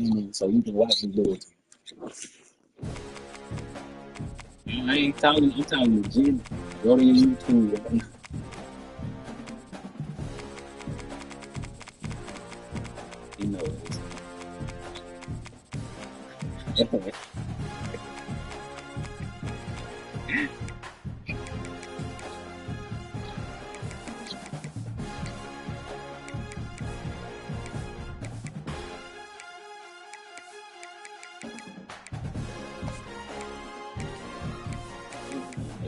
So you can watch him do it. I ain't talking. I'm talking legit. Go to your YouTube. He knows.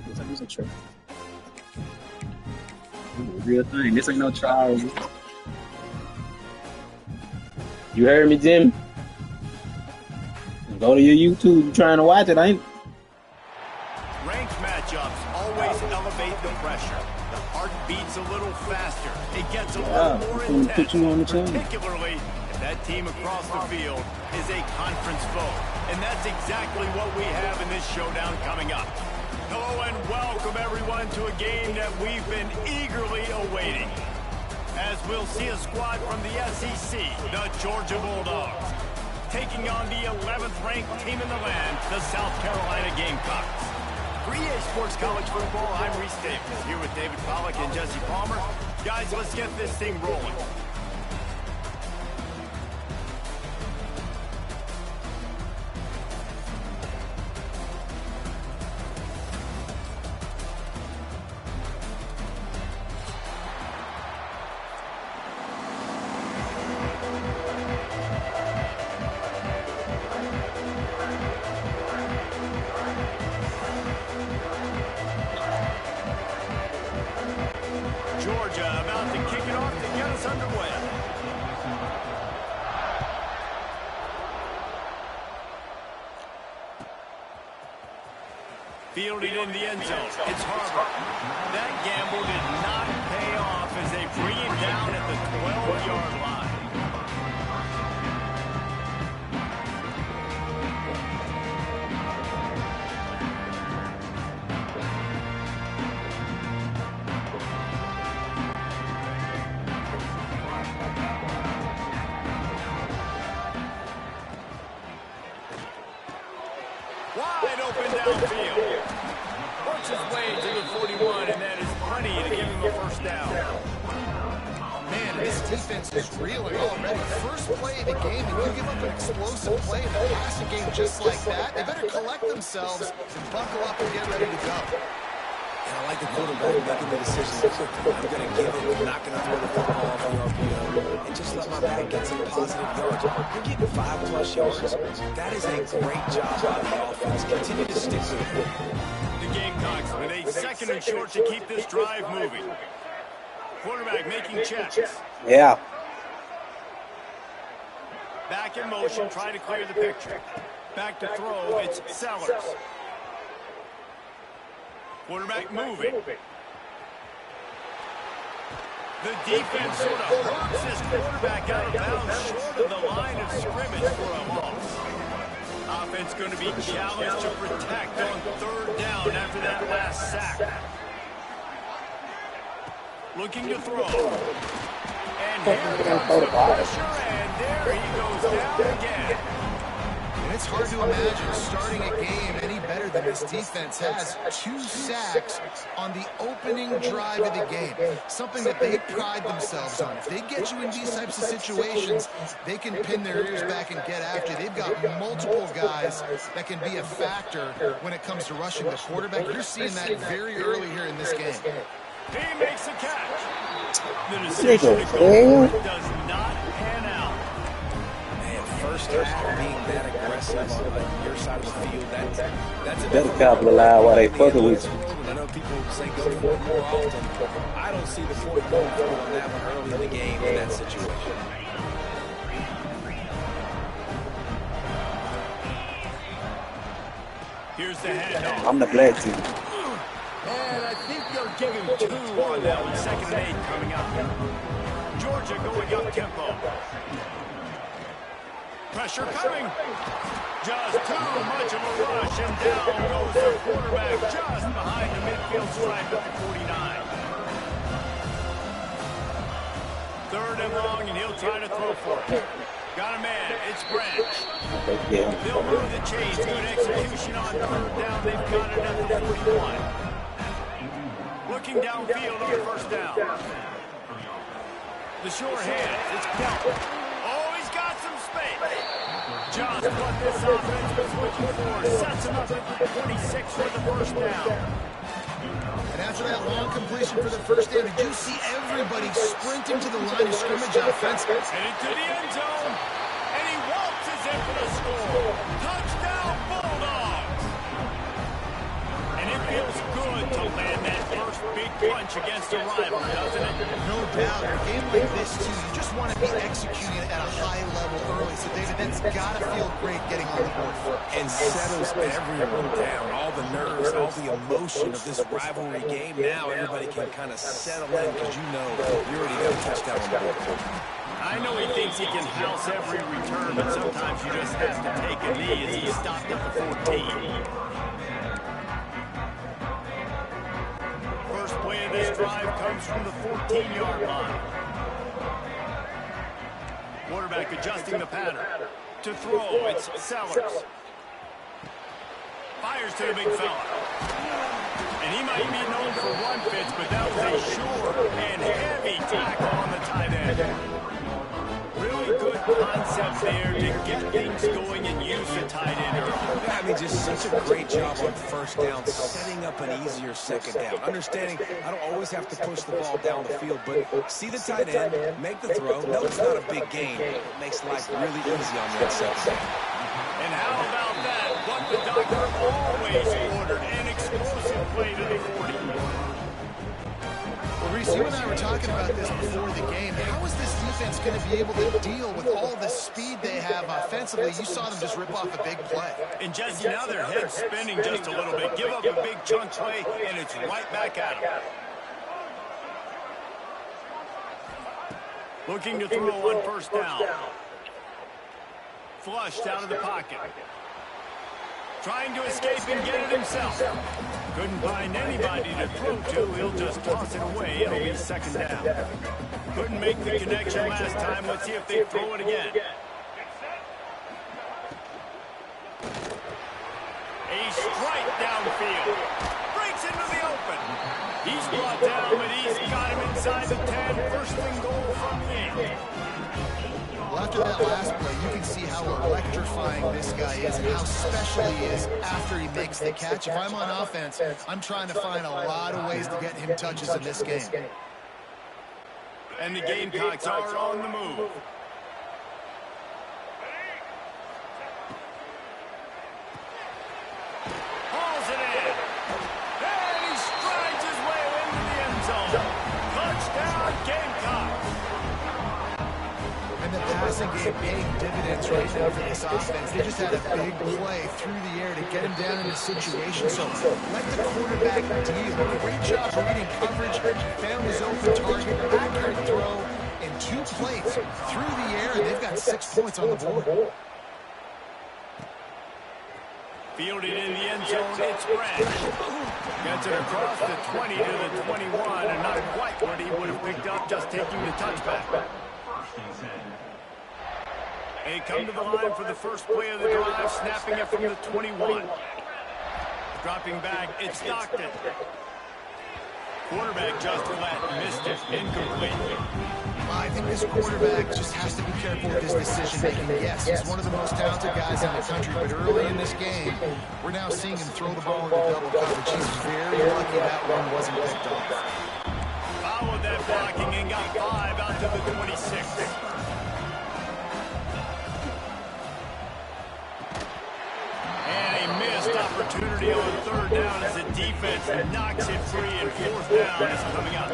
This is a trick. Real thing. This ain't no trial. You heard me, Jim? Go to your YouTube. You trying to watch it, ain't? Ranked matchups always elevate the pressure. The heart beats a little faster. It gets a little more intense, put you on the channel. particularly if that team across the field is a conference foe. And that's exactly what we have in this showdown coming up. Hello and welcome everyone to a game that we've been eagerly awaiting. As we'll see a squad from the SEC, the Georgia Bulldogs, taking on the 11th ranked team in the land, the South Carolina Gamecocks. For EA Sports College Football, I'm Reese Davis, here with David Pollack and Jesse Palmer. Guys, let's get this thing rolling. Georgia about to kick it off to get us underway. Fielded in the end zone. It's Harvard. That gamble did not pay off as they bring him down at the 12-yard line. Wide open downfield. Works his way to the 41, and that is plenty to give him a first down. Man, this defense is reeling already. First play of the game, and you give up an explosive play in the passing game just like that, they better collect themselves and buckle up and get ready to go. And I like the quarterback making the decision quickly. I'm going to give it. I'm not going to throw the football off the RPO. And just let my back get some positive yards. You're getting 5+ yards. That is a great job by the offense. Continue to stick with it. The Gamecocks with a second and short to keep this drive moving. Quarterback making checks. Yeah. Back in motion, trying to clear the picture. Back to throw, it's Sellers. Quarterback moving. The defense sort of hurts this quarterback out of bounds short of the line of scrimmage for a loss. Offense going to be challenged to protect on third down after that last sack. Looking to throw. And here comes the pressure, and there he goes down again. And it's hard to imagine starting a game any better than this defense has. 2 sacks on the opening drive of the game. Something that they pride themselves on. If they get you in these types of situations, they can pin their ears back and get after. They've got multiple guys that can be a factor when it comes to rushing the quarterback. You're seeing that very early here in this game. He makes a catch. The decision to go for it does not pan out. Man, first half being that aggressive on your side of the field, that's a Better capitalize while they fucking with you. I know people say go for it more often. I don't see the point going for it on that one early in the game in that situation. Here's the handoff. I'm the black team. And I think they'll give him 2 on that one. 2nd and 8 coming up. Georgia going up tempo. Pressure coming. Just too much of a rush, and down goes the quarterback just behind the midfield stripe at the 49. 3rd and long, and he'll try to throw for it. Got a man. It's Branch. Yeah. They'll move the chains. Good execution on third down. They've got it at the 41. Looking downfield on first down. The short hand. It's Kelton. Oh, he's got some space. Just what this offense was looking for. Sets him up at the 26 for the first down. And after that long completion for the first down, did you see everybody sprinting to the line of scrimmage offensively? Headed to the end zone. And he waltzes in for the score. Touchdown, Bulldogs. And it feels good to land that first big punch against a rival, doesn't it? No doubt. In a game like this, too, you just want to be executing it at a high level early. So, David, that's got to feel great getting on the board first. And settles everyone down. All the nerves, all the emotion of this rivalry game. Now everybody can kind of settle in because you know you already got a touchdown on the board. I know he thinks he can house every return, but sometimes you just have to take a knee as he stopped at the 14. First play of this drive comes from the 14-yard line. Quarterback adjusting the pattern. To throw, it's Sellers. Fires to the big fella. And he might be known for run fits, but that was a sure and heavy tackle on the tight end. Really good concept there to get things going and use the tight end early. I mean, just such a great job on first down, setting up an easier second down. Understanding I don't always have to push the ball down the field, but see the tight end, make the throw. No, it's not a big gain. It makes life really easy on that second down. And how about that? What the doctor always ordered, an explosive play to the 40. Well, Reese, you and I were talking about this before the game. How is this defense going to be able to deal with all the speed they have offensively? You saw them just rip off a big play. And Jesse, now their head's spinning just a little bit. Give up a big chunk play, and it's right back at them. Looking to throw on first down. Flushed out of the pocket. Trying to escape and get it himself. Couldn't find anybody to throw to. He'll just toss it away. It'll be second down. Couldn't make the connection last time. Let's see if they throw it again. A strike downfield. Breaks into the open. He's brought down, but he's got him inside the 10. First and goal from the 8. Well, after that last play, you can see how electrifying this guy is and how special he is after he makes the catch. If I'm on offense, I'm trying to find a lot of ways to get him touches in this game. And the Gamecocks are on the move. Hauls it in. And he strides his way into the end zone. Touchdown, Gamecocks. And the passing game paying dividends right now for this offense. They just had a big play through the air to get him down in a situation. So let the quarterback deal. Great job reading coverage. Found his open target. Accurate throw. And 2 plays through the air. And they've got 6 points on the board. Fielded in the end zone, it's Branch. Gets it across the 20 to the 21, and not quite what he would have picked up just taking the touchback. They come to the line for the first play of the drive, snapping it from the 21. Dropping back, it's Stockton. Quarterback just let, missed it, incomplete. I think this quarterback just has to be careful with his decision-making. Yes, he's one of the most talented guys in the country, but early in this game, we're now seeing him throw the ball into double coverage. He's very lucky that one wasn't picked off. Followed that blocking and got 5 out to the 26. And a missed opportunity on third down as the defense knocks it free, and fourth down is coming up.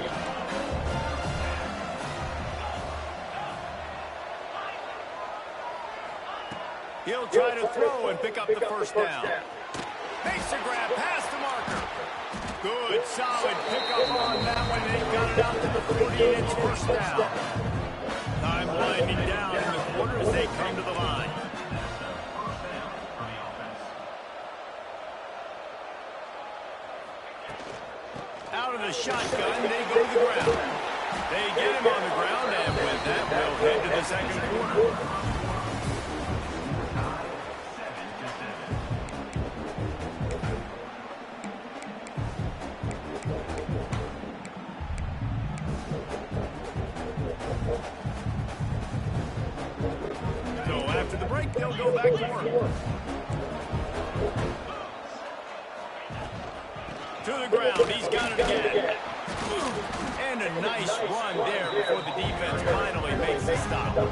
He'll try to throw and pick up the first down. Makes a grab past the marker. Good, solid pickup on that one. They got it out to the 40, and it's first down. Time winding down in the quarter as they come to the line. Out of the shotgun, they go to the ground. They get him on the ground, and with that, we'll head to the second quarter. After the break, they'll go back to work. To the ground, he's got it again. And a nice run there before the defense finally makes the stop.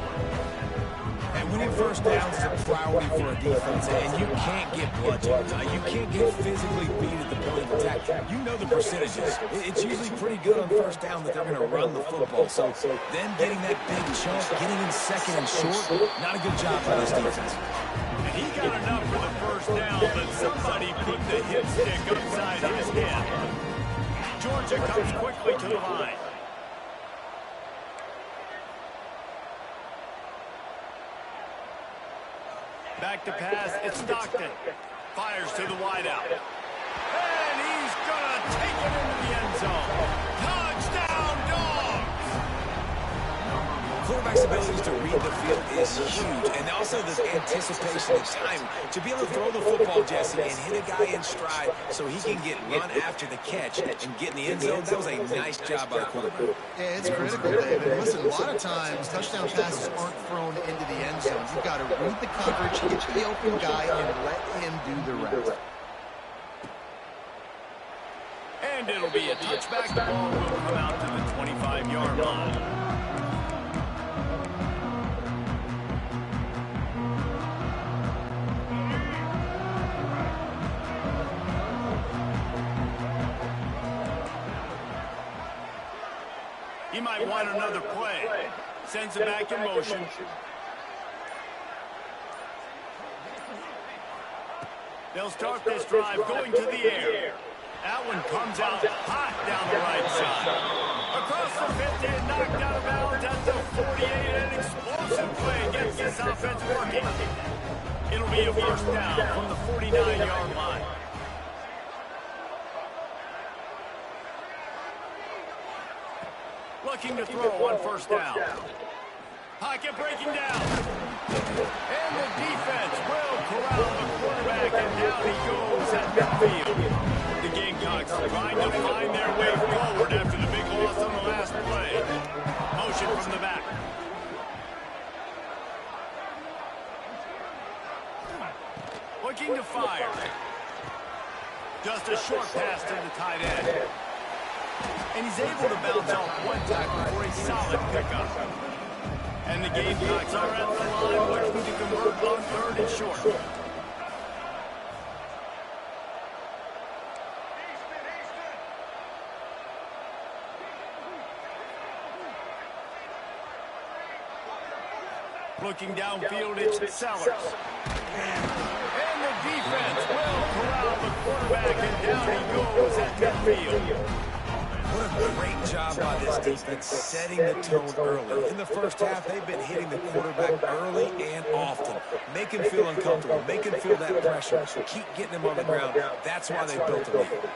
And winning first downs is a priority for a defense, and you can't get bludgeoned. You can't get physically beat at the point of attack. You know the percentages. It's usually pretty good on first down that they're going to run the football. So then getting that big chunk, getting in second and short, not a good job by this defense. And he got enough for the first down, but somebody put the hip stick upside his head. Georgia comes quickly to the line. Back to pass, it's Stockton. Fires to the wideout. And he's gonna take it into the end zone. Touchdown, Dogs! Quarterback's ability to read the field is huge, and also the anticipation and time to be able to throw the football, Jesse, and hit a guy in stride so he can get run after the catch and get in the end zone. That was a nice job by the quarterback. Yeah, it's critical, David. Listen, a lot of times touchdown passes aren't thrown into the end zone. You've got to read the coverage, hit the open guy, and let him do the rest. And it'll be a touchback. The ball will come out to the 25-yard line. He might want another play. Sends it back in motion. They'll start this drive going to the air. That one comes out hot down the right side. Across the 50 and knocked out of bounds at the 48. An explosive play gets this offense working. It'll be a first down from the 49-yard line. Looking to throw on first down. Pocket breaking down. And the defense will corral the quarterback, and down he goes at midfield. The Gamecocks trying to find their way forward after the big loss on the last play. Motion from the back. Looking to fire. Just a short pass to the tight end. And he's able to bounce off one tackle for a solid pickup. And the Gamecocks are at the line looking to convert on third and short. Looking downfield, it's Sellers. And the defense will corral the quarterback, and down he goes at midfield. What a great job by this defense setting the tone early. In the first half, they've been hitting the quarterback early and often. Make him feel uncomfortable. Make him feel that pressure. Keep getting him on the ground. That's why they built a lead.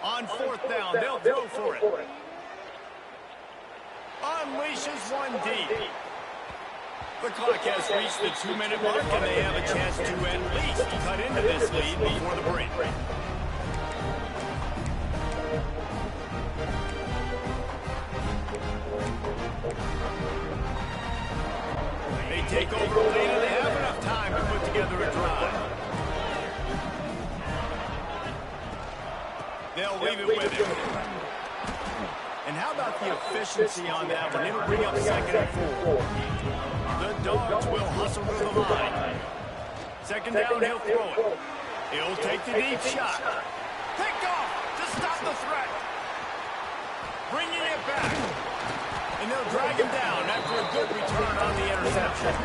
On fourth down, they'll throw for it. Unleashes one deep. The clock has reached the 2-minute mark, and they have a chance to at least cut into this lead before the break. They take over a lead, and they have enough time to put together a drive. They'll leave it with him. And how about the efficiency on that one? It'll bring up second and 4. The Dogs will hustle to the line. Second down, he'll throw it. He'll take the deep shot. Picked off to stop the threat. Bringing it back. And they'll drag him down after a good return on the interception.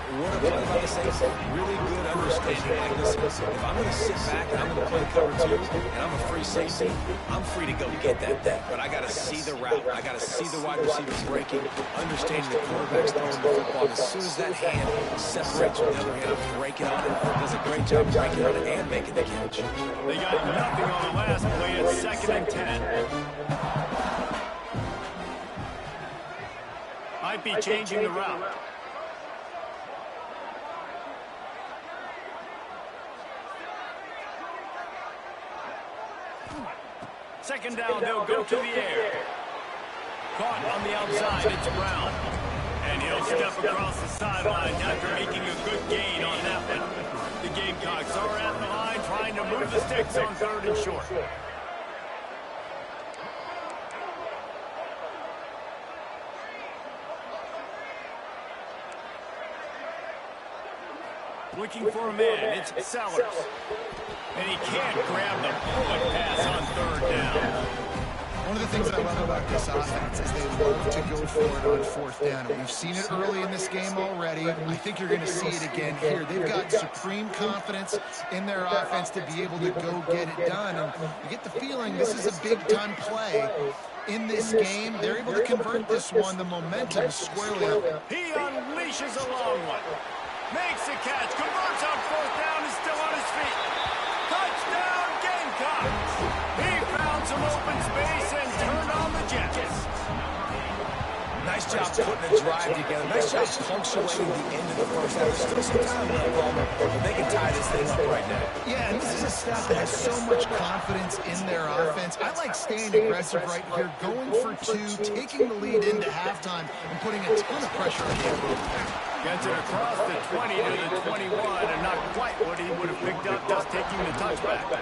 What a play by the Saints. Really good understanding. Like, listen, if I'm going to sit back and I'm going to play cover 2 and I'm a free safety, I'm free to go get that. But I got to see the route. I got to see the wide receivers breaking, understanding the quarterback's throwing the football. And as soon as that hand separates from the other hand, I'm breaking on it. Does a great job breaking on it and making the catch. They got nothing on the last play. It's second and 10. Might be changing the route. Second down, they'll go to the air. Caught on the outside, it's Brown. And he'll step across the sideline after making a good gain on that one. The Gamecocks are at the line trying to move the sticks on 3rd and short. Looking for a man, it's Sellers. And he can't grab the point pass on 3rd down. One of the things I love about this offense is they love to go for it on 4th down. And we've seen it early in this game already. I think you're going to see it again here. They've got supreme confidence in their offense to be able to go get it done. And you get the feeling this is a big-time play in this game. They're able to convert this one. The momentum squarely up. He unleashes a long one. Makes a catch, converts on 4th down, is still on his feet. Touchdown, Gamecocks! He found some open space and turned on the Jets. Nice job putting the drive together. Nice job punctuating the end of the first half. There's still some time left, Palmer, but they can tie this thing up right now. Yeah, and this is a staff that has so much confidence in their offense. I like staying aggressive right here, going for 2, taking the lead into halftime, and putting a ton of pressure on the opponent. Gets it across the 20 to the 21, and not quite what he would have picked up just taking the touchback.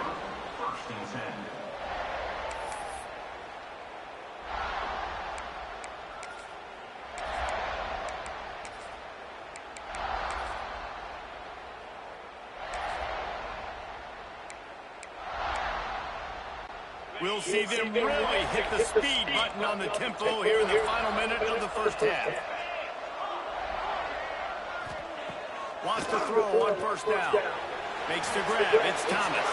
We'll see them really hit the speed button on the tempo here in the final minute of the first half. Wants to throw on 1st down. Makes the grab. It's Thomas.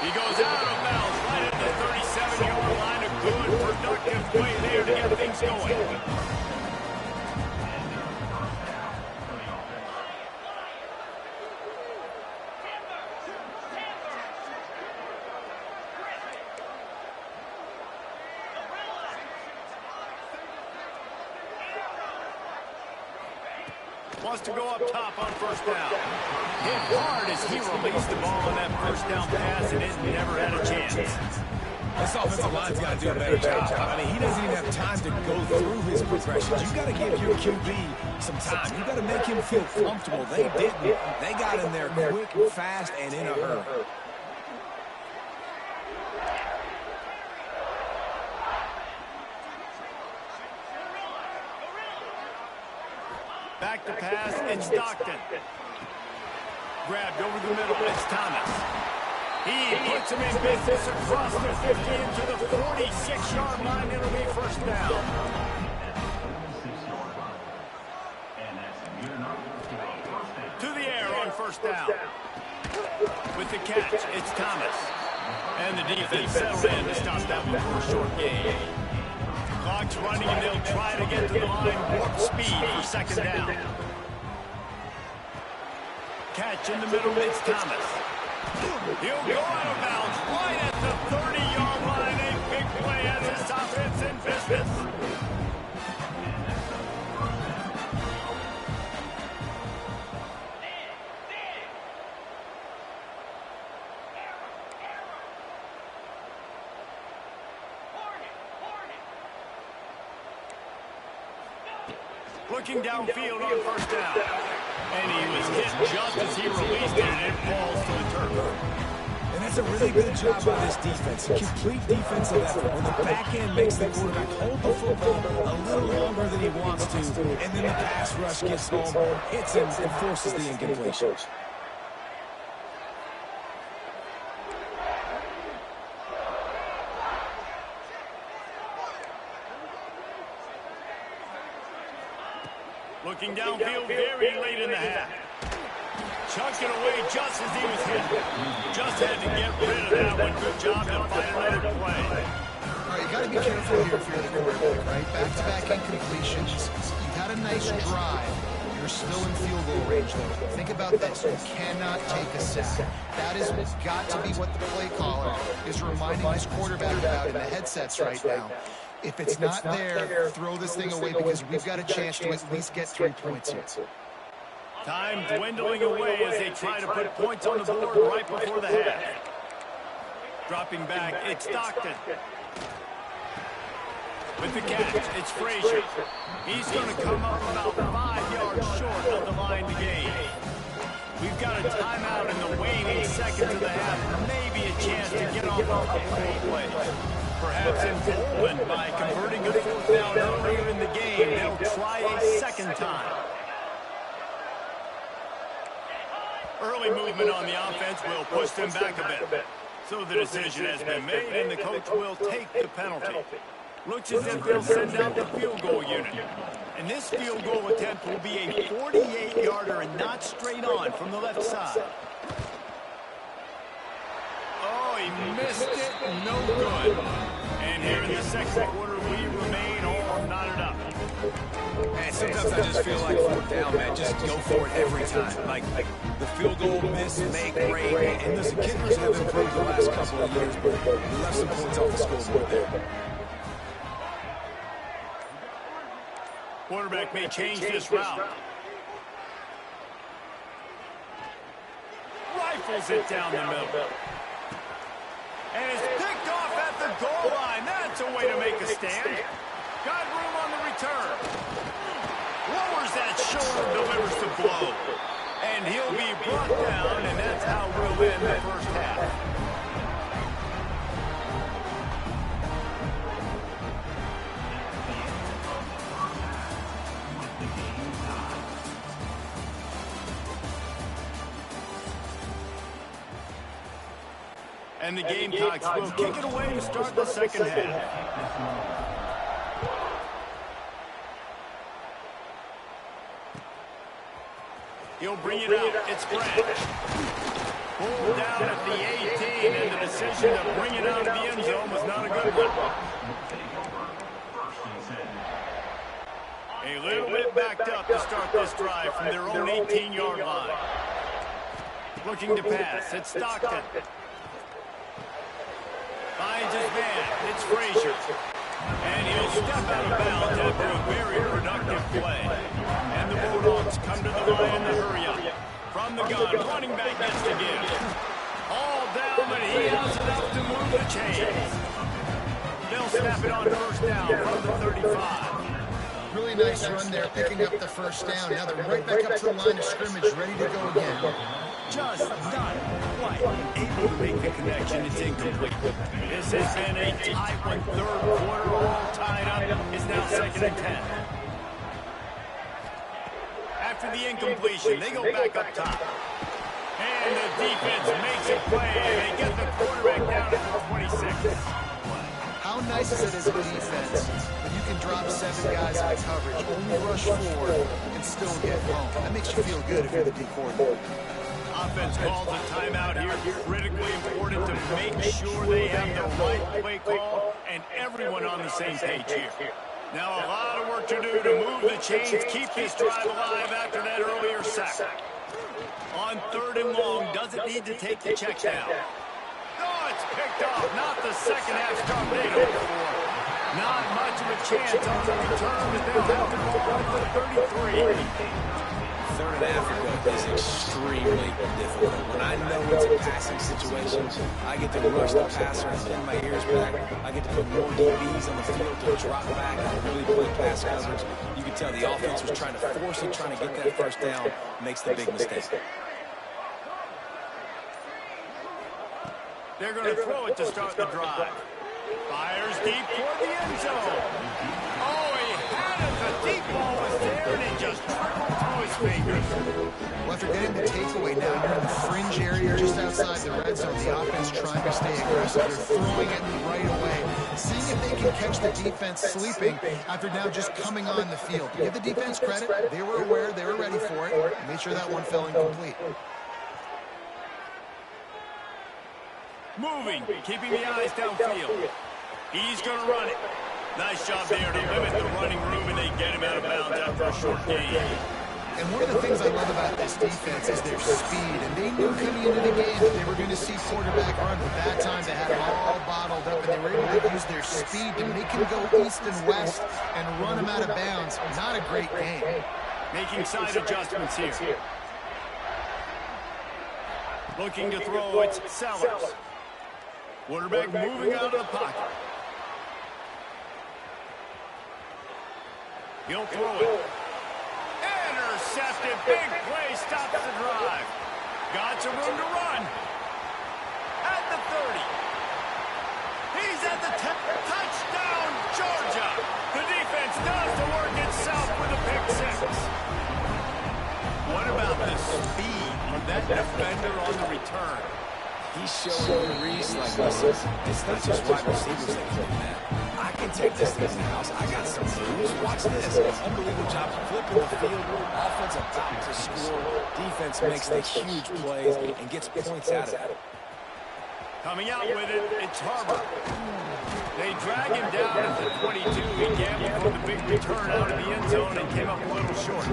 He goes out of bounds right at the 37-yard line. A good, productive play there to get things going. Wants to go up top on 1st down. Hit hard as he released the ball on that 1st down pass, and it never had a chance. This offensive line's got to do a better job. I mean, he doesn't even have time to go through his progressions. You got to give your QB some time. You got to make him feel comfortable. They didn't. They got in there quick, fast, and in a hurry. Back to pass, it's Stockton. Grabbed over the middle, it's Thomas. He puts him in business across the 50 into the 46-yard line. It'll be 1st down. To the air on 1st down. With the catch, it's Thomas. And the defense settled in to stop that one for a short gain. Clock's running, and they'll try to get to the line. Warp speed for 2nd down. Catch in the middle, it's Thomas. He'll go out of bounds right at the 30-yard line. A big play as this offense in business. Looking downfield on 1st down. And he was hit just as he released it, and it falls to the turf. And that's a really good job by this defense. A complete defensive effort. When the back end makes the quarterback hold the football a little longer than he wants to, and then the pass rush gets home, hits him, and forces the incompletion. Looking downfield very late in the half. Chucked it away just as he was hit. Just had to get rid of that one. Good job to find another play. All right, you got to be careful here if you're the quarterback, right? Back-to-back incompletions. You've had a nice drive. You're still in field goal range, though. Think about this. You cannot take a sack. That has got to be what the play caller is reminding his quarterback about in the headsets right now. If it's not there, throw this thing away because we've got a chance to at least get 3 points here. Time dwindling away as they try to put points on the board right before the half. Dropping back, it's Stockton. With the catch, it's Frazier. He's going to come up about 5 yards short of the line to gain. We've got a timeout in the waning seconds of the half. Maybe a chance to get off a couple plays. Perhaps emboldened by converting a 4th down earlier in the game, they'll try a second time. Early movement on the offense will push them back a bit. So the decision has been made, and the coach will take the penalty. Looks as if they'll send out the field goal unit. And this field goal attempt will be a 48-yarder and not straight on from the left side. Oh, he missed it. No good. And here in the second quarter, we remain all knotted up. Man, sometimes I just feel like 4th down, man. Just go for it every time. Like the field goal miss, make, break. And listen, kickers have improved the last couple of years, but we left some points off the scoreboard there. Quarterback may change this route. Rifles it down the middle. And it's picked off at the goal line. That's a way to make a stand. Got room on the return. Lowers that shoulder, delivers the blow. And he'll be brought down, and that's how we'll end the first half. And the Gamecocks will kick it away to start the second half. He'll bring it out. It's Grant. Pulled down at the 18, and the decision to bring it out of the end zone was not a good one. A little bit backed up to start this drive from their own 18-yard line. Looking to pass. It's Stockton. Finds his man. It's Frazier. And he'll step out of bounds after a very productive play. And the Bulldogs come to the line in the hurry-up. From the gun, running back gets to give. All down, but he has enough to move the chains. They'll snap it on first down from the 35. Really nice run there, picking up the first down. Now they're right back up to the line of scrimmage, ready to go again. Just not quite able to make the connection. It's incomplete. This has been a tight one. Third quarter, all tied up. It's now 2nd and 10. After the incompletion, they go back up top. And the defense makes a play. They get the quarterback down at the 26. How nice is it as a defense when you can drop 7 guys in coverage, only rush 4, and still get home? That makes you feel good if you're the D coordinator. Offense calls a timeout here. Critically important to make sure they have the right play call and everyone on the same page here. Now a lot of work to do to move the chains, keep this drive alive after that earlier sack. On 3rd and long, doesn't need to take the check down. Oh, it's picked off. Not the second half start they hoped for. Not much of a chance on the return, but they'll have the ball at the 33. 3rd and Africa is extremely difficult. When I know it's a passing situation, I get to rush the passer and pin my ears back. I get to put more DBs on the field to drop back and really play pass coverage. You can tell the offense was trying to force it, trying to get that first down, makes the big mistake. They're going to throw it to start the drive. Fires deep toward the end zone. Oh, he had it. The deep ball was there, and it just trickled through his fingers. Well, after getting the takeaway, now you're in the fringe area just outside the red zone. The offense trying to stay aggressive. They're throwing it right away, seeing if they can catch the defense sleeping after now just coming on the field. Give the defense credit. They were aware. They were ready for it. Made sure that one fell incomplete. Moving, keeping the eyes downfield. He's going to run it. Nice job there to limit the running room, and they get him out of bounds after a short gain. And one of the things I love about this defense is their speed. And they knew coming into the game that they were going to see quarterback run. But that time they had it all bottled up, and they were able to use their speed to make him go east and west and run him out of bounds. Not a great game. Making side adjustments here. Looking to throw, it's Sellers. Quarterback moving out of the pocket. He'll throw it. Intercepted. Big play stops the drive. Got some room to run. At the 30. He's at the 10. Touchdown, Georgia. The defense does the work itself with a pick six. What about the speed of that defender on the return? He's showing Reese like, listen, it's not just wide receivers that can do that. I can take this thing in the house. I got some moves. Watch this. Unbelievable job flipping the field. Offense about to score. Defense makes the huge plays and gets points out of it. Coming out with it, it's Harbor. They drag him down at the 22. He gambled for the big return out of the end zone and came up a little short.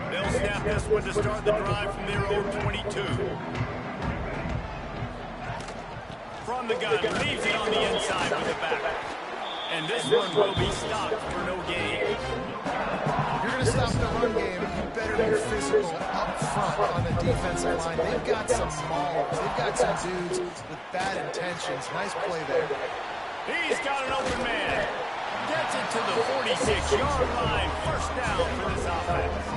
They'll snap this one to start the drive from their own 22. From the gun, leaves it on the inside with the back. And this one will be stopped for no gain. If you're going to stop the run game, you better be physical up front on the defensive line. They've got some maulers. They've got some dudes with bad intentions. Nice play there. He's got an open man. Gets it to the 46-yard line. First down for this offense.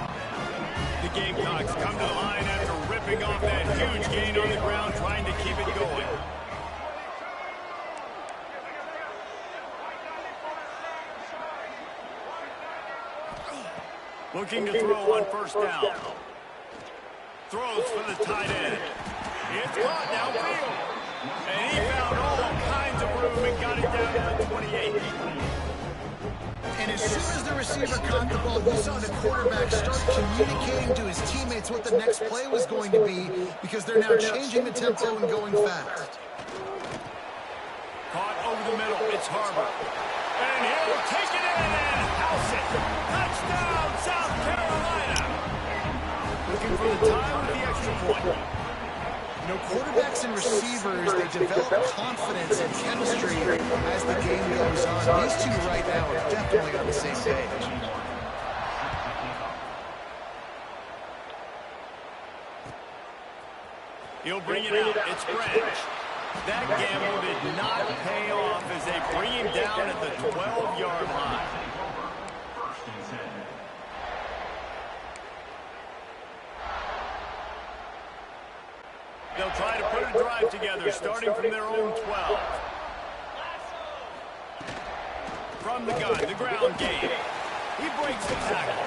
The Gamecocks come to the line after ripping off that huge gain on the ground, trying to keep it going. Looking to throw on first down. Throws for the tight end. It's caught downfield. And he found all kinds of room and got it down to the 28. And as soon as the receiver caught the ball, you saw the quarterback start communicating to his teammates what the next play was going to be, because they're now changing the tempo and going fast. Caught over the middle. It's Harbor. And he'll take it in and house it. Touchdown, South Carolina. Looking for the time with the extra point. You know, quarterbacks and receivers, they develop confidence and chemistry as the game goes on. These two right now are definitely on the same page. He'll bring it out. It's Branch. That gamble did not pay off as they bring him down at the 12-yard line. They'll try to put a drive together, starting from their own 12. From the gun, the ground game. He breaks the tackle.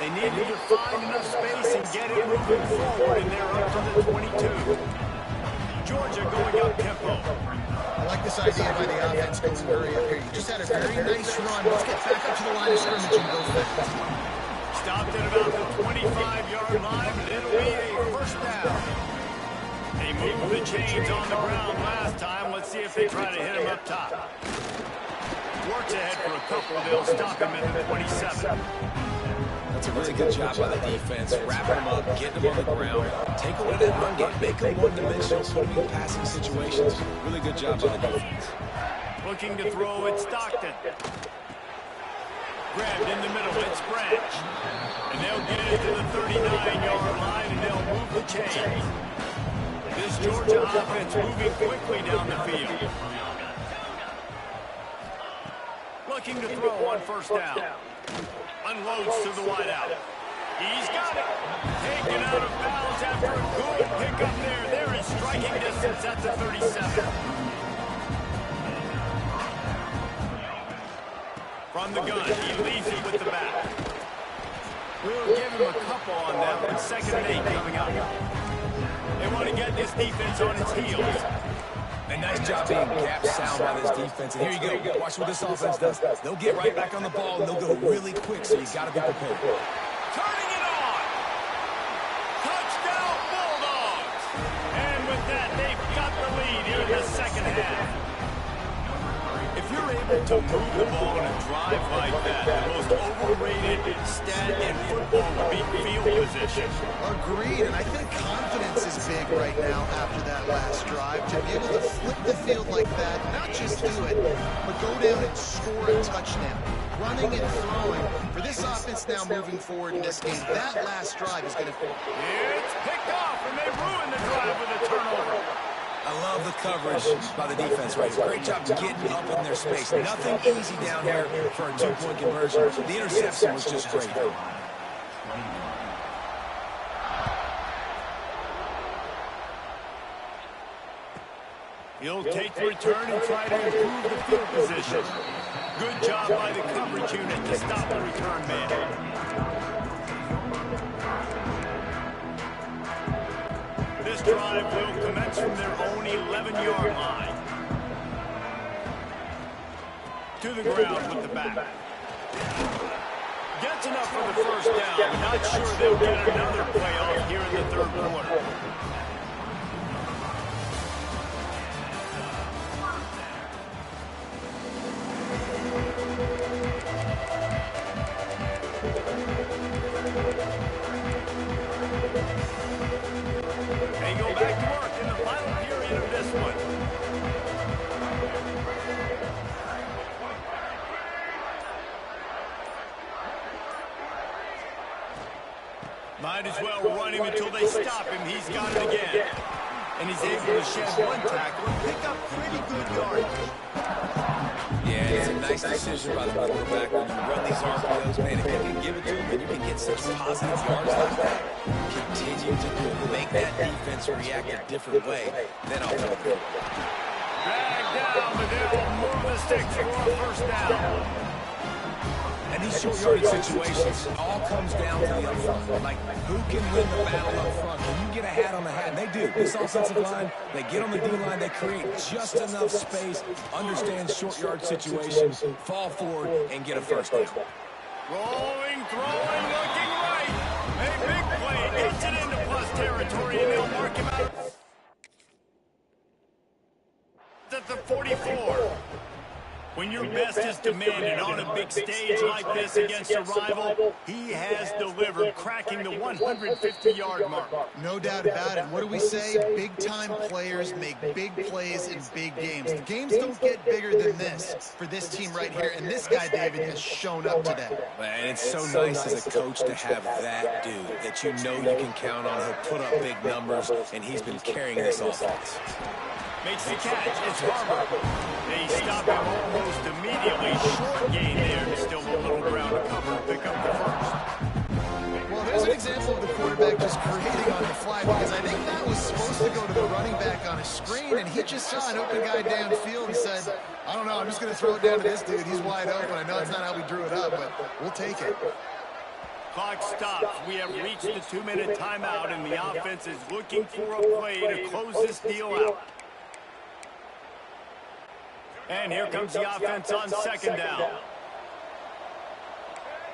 They needed to find enough space and get it moving forward, and they're up to the 22. Georgia going up tempo. I like this idea by the offense going hurry up here. You just had a very nice run. Let's get back up to the line of scrimmage and go fast. Stopped at about the 25-yard line, and it'll be a first down. They moved the chains on the ground last time. Let's see if they try to hit him up top. Works ahead for a couple. They'll stop him at the 27. That's a really good job by the defense, wrapping him up, getting him on the ground, take away that run game, make him one-dimensional, put him in passing situations. Really good job by the defense. Looking to throw it, Stockton. Grabbed in the middle, it's Branch. And they'll get it to the 39-yard line, and they'll move the chains. This Georgia offense moving quickly down the field. Looking to throw on first down. Unloads to the wideout. He's got it. Taken out of bounds after a good pickup there. They're in striking distance at the 37. From the gun, he leaves it with the back. We'll give him a couple on that one. 2nd and 8 coming up. They want to get this defense on its heels. A nice job being gap sound by this defense. And here you go. Watch what this offense does. They'll get right back on the ball, and they'll go really quick, so you got to be prepared. Turning it on. Touchdown, Bulldogs. And with that, they've got the lead here in the second half. If you're able to move the ball in a drive like that, the most overrated stat in football would be field position. Agreed, and I think confidence is big right now after that last drive. To be able to flip the field like that, not just do it, but go down and score a touchdown. Running and throwing. For this offense now moving forward in this game, that last drive is going to... It's picked off, and they ruin the drive with a turnover. I love the coverage by the defense right here. Great job getting up in their space. Nothing easy down here for a 2-point conversion. The interception was just great. He'll take the return and try to improve the field position. Good job by the coverage unit to stop the return man. This drive will commence from their own 11-yard line. To the ground with the back. Gets enough for the first down. Not sure they'll get another play off here in the third quarter. They go back to work in the final period of this one. Might as well run him until they stop him. He's got it again. And he's able to shed one tackle and pick up pretty good yardage. Yeah, it's a nice decision by the quarterback when you run these RPOs, man. If you can give it to him and you can get such positive yards like that, continue to do it. Make that defense react a different way than offensively. Drag down, but they'll move the sticks for a first down. And these short yardage situations all comes down to the up front. Like, who can win the battle up front? Can you get a hat on the hat? And they do. This offensive line, they get on the D-line, they create just enough space, understand short yard situations, fall forward, and get a first down. Rolling, throwing, looking right. A big play gets it into plus territory, and they'll mark him out at the 44. When your best is demanded on a big stage like this against a rival, he has delivered, cracking the 150-yard mark. No doubt about it. What do we say? Big-time players make big plays in big games. The games don't get bigger than this for this team right here, and this guy, David, has shown up today. And it's so nice as a coach to have that dude that you know you can count on. He'll put up big numbers, and he's been carrying this offense. Makes the catch. It's Harbour. They stop him almost immediately. Short gain there. Still a little ground to cover. Pick up the first. Well, there's an example of the quarterback just creating on the fly, because I think that was supposed to go to the running back on a screen, and he just saw an open guy downfield and said, I don't know, I'm just going to throw it down to this dude. He's wide open. I know it's not how we drew it up, but we'll take it. Clock stops. We have reached the 2-minute timeout, and the offense is looking for a play to close this deal out. And here comes the offense on second down.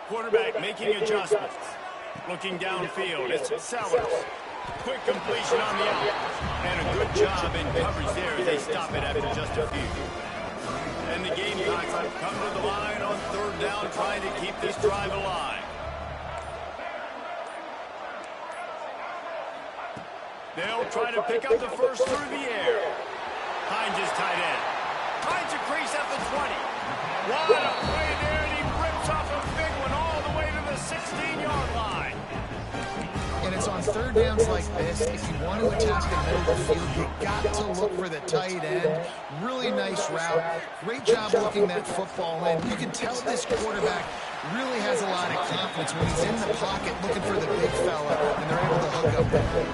Quarterback making adjustments. Looking downfield, it's Sellers. Quick completion on the out. And a good job in coverage there as they stop it after just a few. And the Gamecocks have come to the line on third down, trying to keep this drive alive. They'll try to pick up the first through the air. Hines is tight end. Finds a crease at the 20. What a play there, and he rips off a big one all the way to the 16-yard line. And it's on third downs like this, if you want to attack the middle of the field, you got to look for the tight end. Really nice route. Great job looking that football in. You can tell this quarterback really has a lot of confidence when he's in the pocket looking for the big fella, and they're able to hook up with him.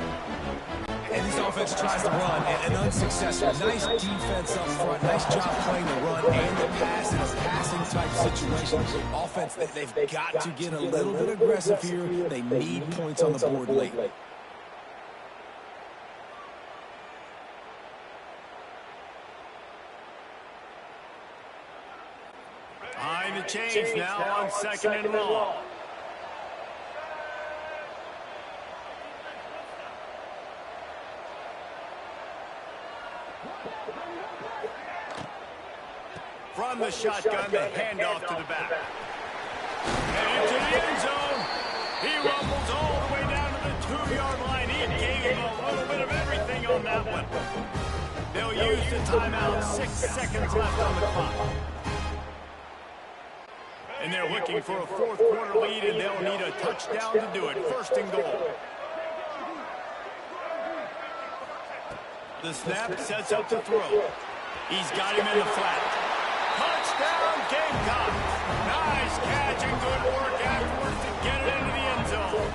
And this offense tries to run and unsuccessful. Nice defense up front. Nice job playing the run and the pass in a passing type situation. Offense, they've got to get a little bit aggressive here. They need points on the board late. Behind the chains now on second and long. From the shotgun, the handoff to the back. And into the end zone. He rumbles all the way down to the 2-yard line. He gave a little bit of everything on that one. They'll use the timeout. 6 seconds left on the clock. And they're looking for a fourth quarter lead, and they'll need a touchdown to do it. First and goal. The snap sets up the throw. He's got him in the flat. Touchdown, Gamecocks. Nice catch and good work afterwards to get it into the end zone.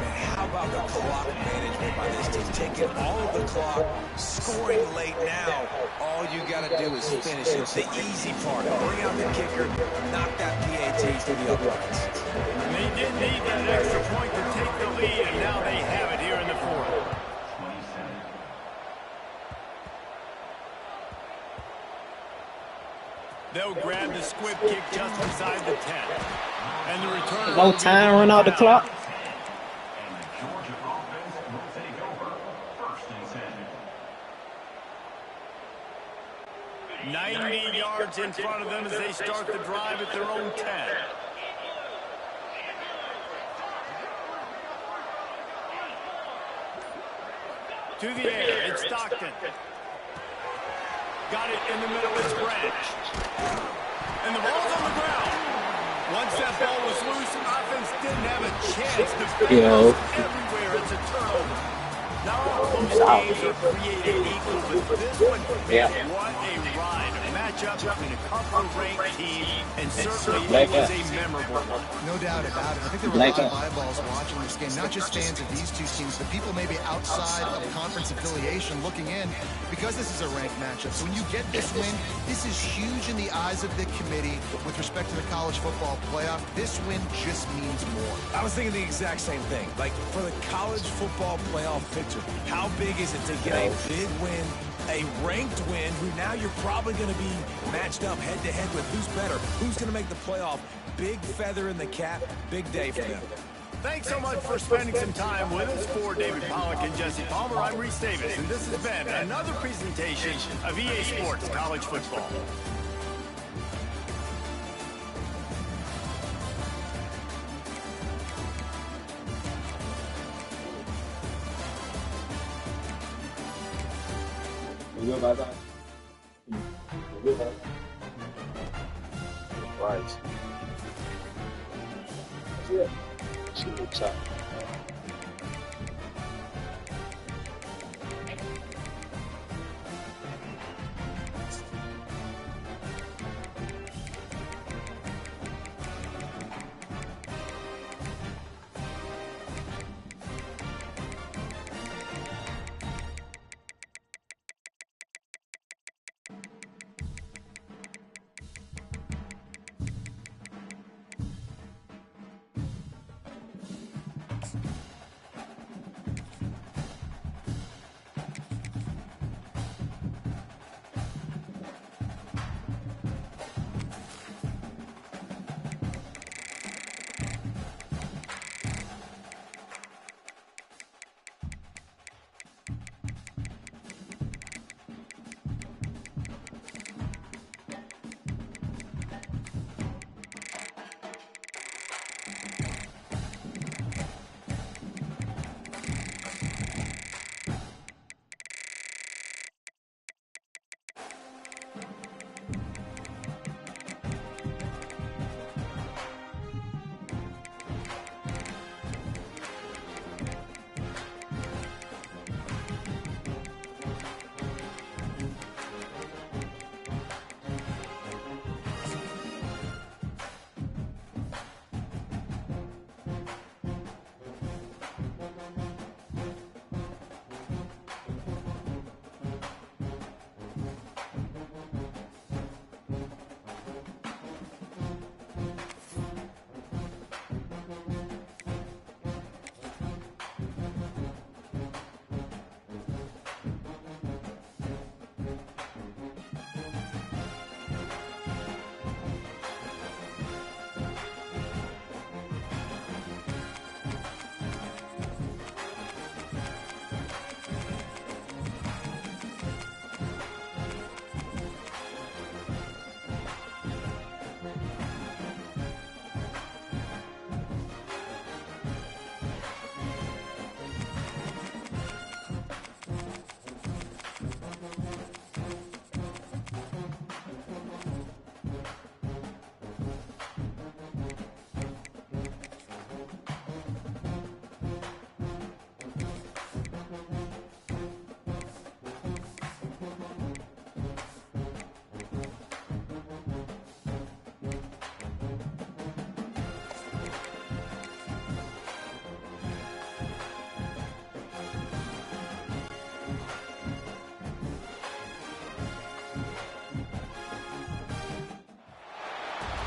Man, how about the clock management by this team? Taking all of the clock, scoring late now. All you got to do is finish it. The easy part. Bring out the kicker, knock that PAT to the uprights. And they didn't need that extra point to take the lead, and now they have it here in the fourth. They'll grab the squib kick just inside the 10. And the return... No time, run out the clock. And the Georgia offense will take over 1st and 10. 90 yards in front of them as they start the drive at their own 10. To the air, it's Stockton. Got it in the middle, it's Branch. And the ball's on the ground. Once that ball was loose, offense didn't have a chance to bounce everywhere. It's a turnover. Now most games are created equal, but this one, what a ride. A matchup between a couple of ranked teams, and certainly it was a memorable one. No doubt about it. I think there were a lot of eyeballs watching this game, not just fans of these two teams, but people maybe outside of conference affiliation looking in, because this is a ranked matchup. So when you get this win, this is huge in the eyes of the committee with respect to the college football playoff. This win just means more. I was thinking the exact same thing. Like, for the college football playoff picture, how big is it to get a big win, a ranked win, who now you're probably going to be matched up head-to-head with who's better, who's going to make the playoff. Big feather in the cap, big day for them. Thanks so much for spending some time with us. For David Pollack and Jesse Palmer, I'm Reese Davis, and this has been another presentation of EA Sports College Football. Right. Yeah. See what's up.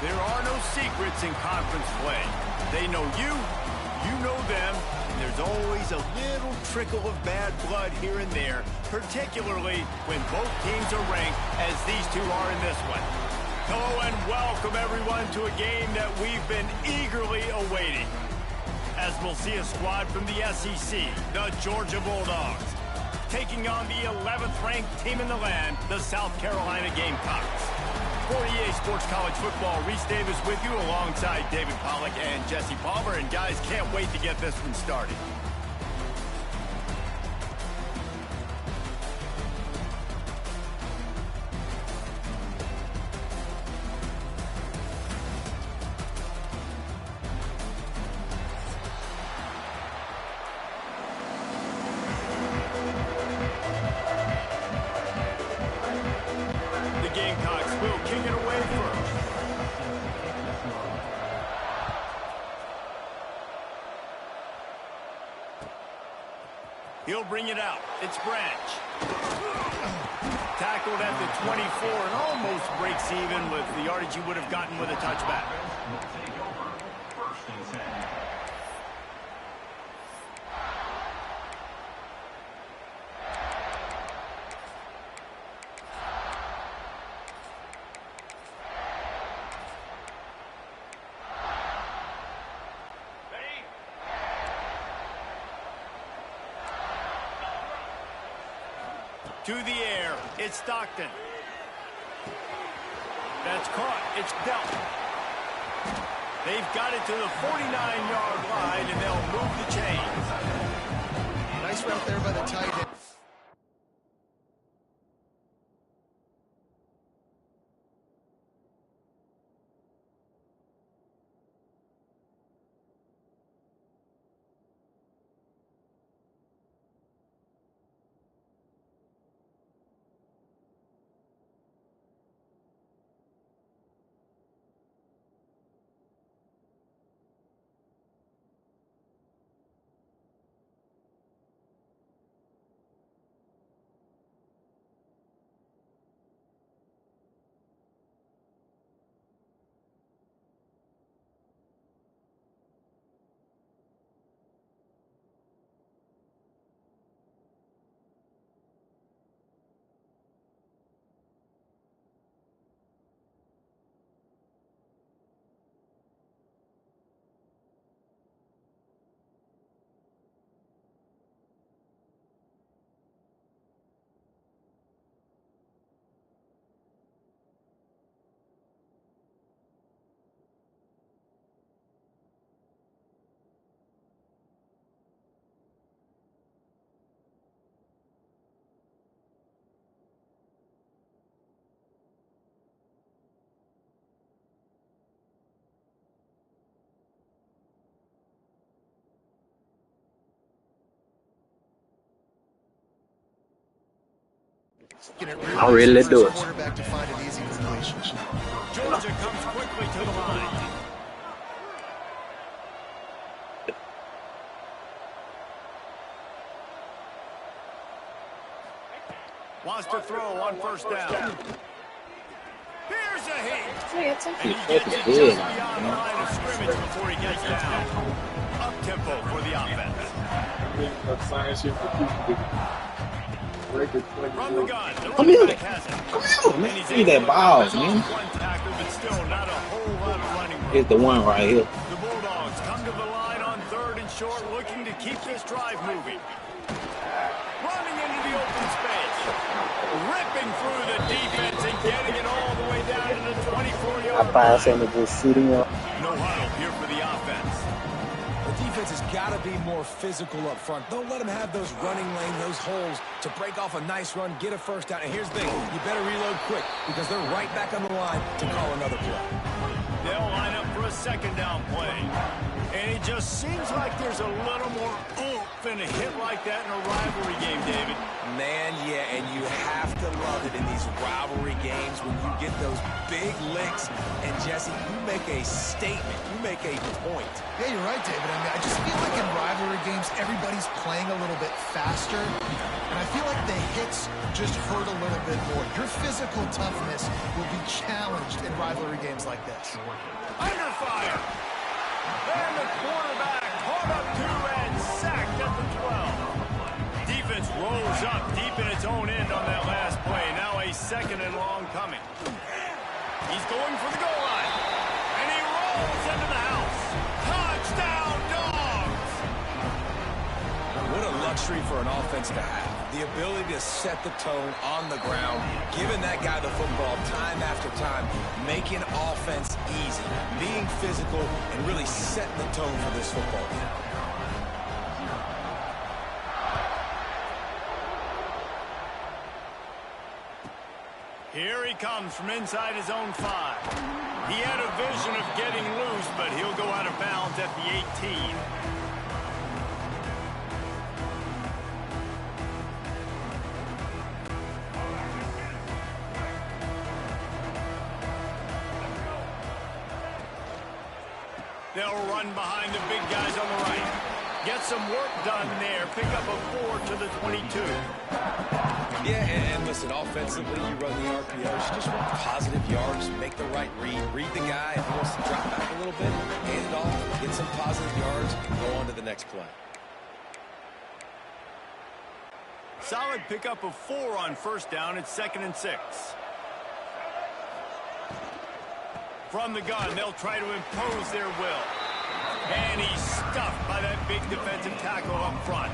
There are no secrets in conference play. They know you, you know them, and there's always a little trickle of bad blood here and there, particularly when both teams are ranked as these two are in this one. Hello and welcome everyone to a game that we've been eagerly awaiting, as we'll see a squad from the SEC, the Georgia Bulldogs, taking on the 11th ranked team in the land, the South Carolina Gamecocks. For EA Sports College Football, Reese Davis with you alongside David Pollack and Jesse Palmer. And guys, can't wait to get this one started. He'll bring it out. It's Branch. Tackled at the 24 and almost breaks even with the yardage you would have gotten with a touchback. First and 10. To the air, it's Stockton. That's caught, it's dealt. They've got it to the 49-yard line, and they'll move the chains. Nice route there by the tight end. I'll really do it. Quarterback to find an easy completion. Georgia comes quickly to the line. Wants to throw on first down. Here's a hit. And he gets it just beyond the line of scrimmage before he gets down. Up-tempo for the offense. From the gun, the running back has it. Come here. See that ball, man. One tackle, but still not a whole lot of running room. Here's the one right here. The Bulldogs come to the line on 3rd and short, looking to keep this drive moving. Running into the open space. Ripping through the defense and getting it all the way down to the 24-yard line. No huddle here for the offense. The defense has got to be more physical up front. Don't let them have those running lane, those holes to break off a nice run, get a first down. And here's the thing, you better reload quick because they're right back on the line to call another play. They'll line up for a second down play. And it just seems like there's a little more oomph tough a hit like that in a rivalry game, David. Man, yeah, and you have to love it in these rivalry games when you get those big licks. And, Jesse, you make a statement. You make a point. Yeah, you're right, David. I mean, I just feel like in rivalry games, everybody's playing a little bit faster. And I feel like the hits just hurt a little bit more. Your physical toughness will be challenged in rivalry games like this. Under fire. And the quarterback caught up to and sacked at the 12. Defense rolls up deep in its own end on that last play. Now a second and long coming. He's going for the goal line. And he rolls into the house. Touchdown, Dogs! What a luxury for an offense to have. The ability to set the tone on the ground, giving that guy the football time after time, making offense easy, being physical, and really setting the tone for this football team. Here he comes from inside his own 5. He had a vision of getting loose, but he'll go out of bounds at the 18. They'll run behind the big guys on the right. Get some work done there. Pick up a 4 to the 22. Yeah, and listen, offensively, you run the RPOs. You just want positive yards, make the right read the guy. If he wants to drop back a little bit, hand it off, get some positive yards, go on to the next play. Solid pickup of 4 on first down. It's 2nd and 6. From the gun, they'll try to impose their will. And he's stuffed by that big defensive tackle up front.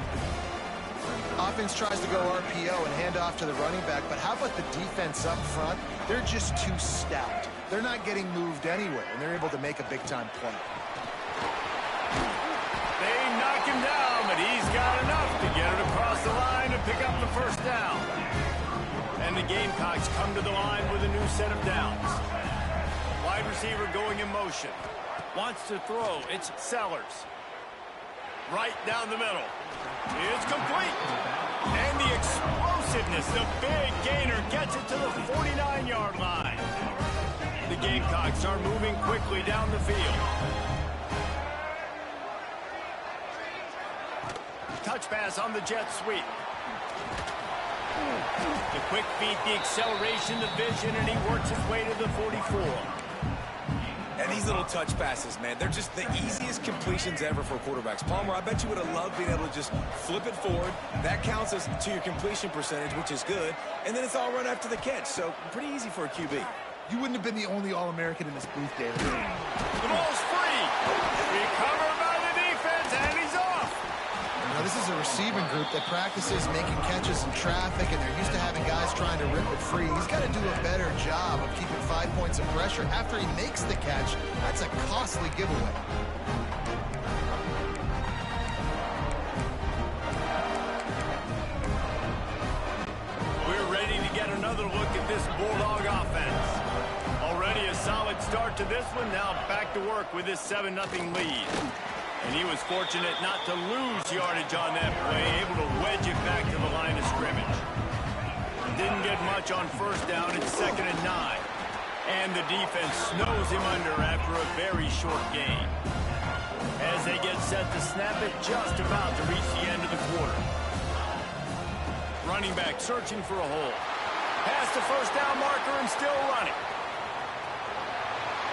Offense tries to go RPO and hand off to the running back, but how about the defense up front? They're just too stout. They're not getting moved anywhere, and they're able to make a big-time play. They knock him down, but he's got enough to get it across the line and pick up the first down. And the Gamecocks come to the line with a new set of downs. Wide receiver going in motion. Wants to throw. It's Sellers. Right down the middle. It's complete. And the explosiveness, the big gainer gets it to the 49-yard line. The Gamecocks are moving quickly down the field. Touch pass on the jet sweep. The quick feet, the acceleration, the vision, and he works his way to the 44. And these little touch passes, man, they're just the easiest completions ever for quarterbacks. Palmer, I bet you would have loved being able to just flip it forward. That counts as to your completion percentage, which is good. And then it's all run after the catch, so pretty easy for a QB. You wouldn't have been the only All-American in this booth, David. The ball's free. Recovered by the defense, and he's off. Now, this is a receiving group that practices making catches in traffic, and they're used to having guys trying to rip it free. He's got to do a better job of keeping 5 points of pressure after he makes the catch. That's a costly giveaway. We're ready to get another look at this Bulldog offense. Already a solid start to this one. Now back to work with this 7-0 lead. And he was fortunate not to lose yardage on that play, able to wedge it back to the line of scrimmage. Didn't get much on first down. It's 2nd and 9. And the defense snows him under after a very short gain. As they get set to snap it, just about to reach the end of the quarter. Running back searching for a hole. Past the first down marker and still running.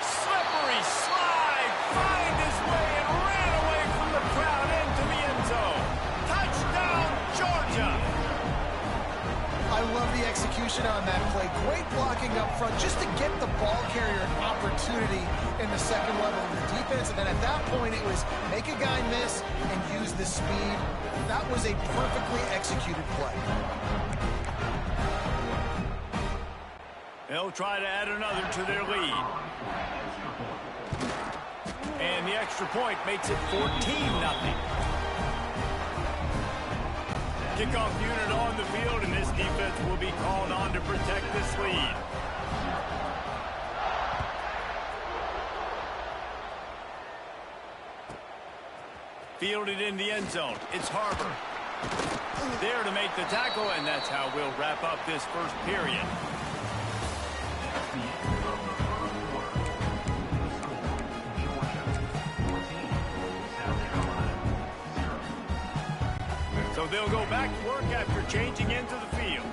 Slippery slide, find his way and ran away from the crowd into the end zone. Touchdown, Georgia! I love the execution on that play. Great blocking up front just to get the ball carrier an opportunity in the second level of the defense. And then at that point, it was make a guy miss and use the speed. That was a perfectly executed play. They'll try to add another to their lead. And the extra point makes it 14-0. Kickoff unit on the field, and this defense will be called on to protect this lead. Fielded in the end zone. It's Harbor. There to make the tackle, and that's how we'll wrap up this first period. So they'll go back to work after changing into the field.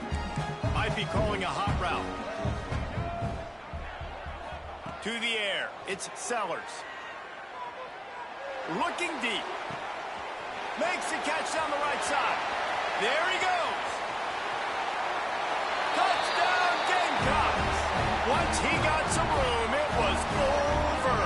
Might be calling a hot route. To the air, it's Sellers. Looking deep. Makes the catch down the right side. There he goes. Touchdown, Gamecocks. Once he got some room, it was over.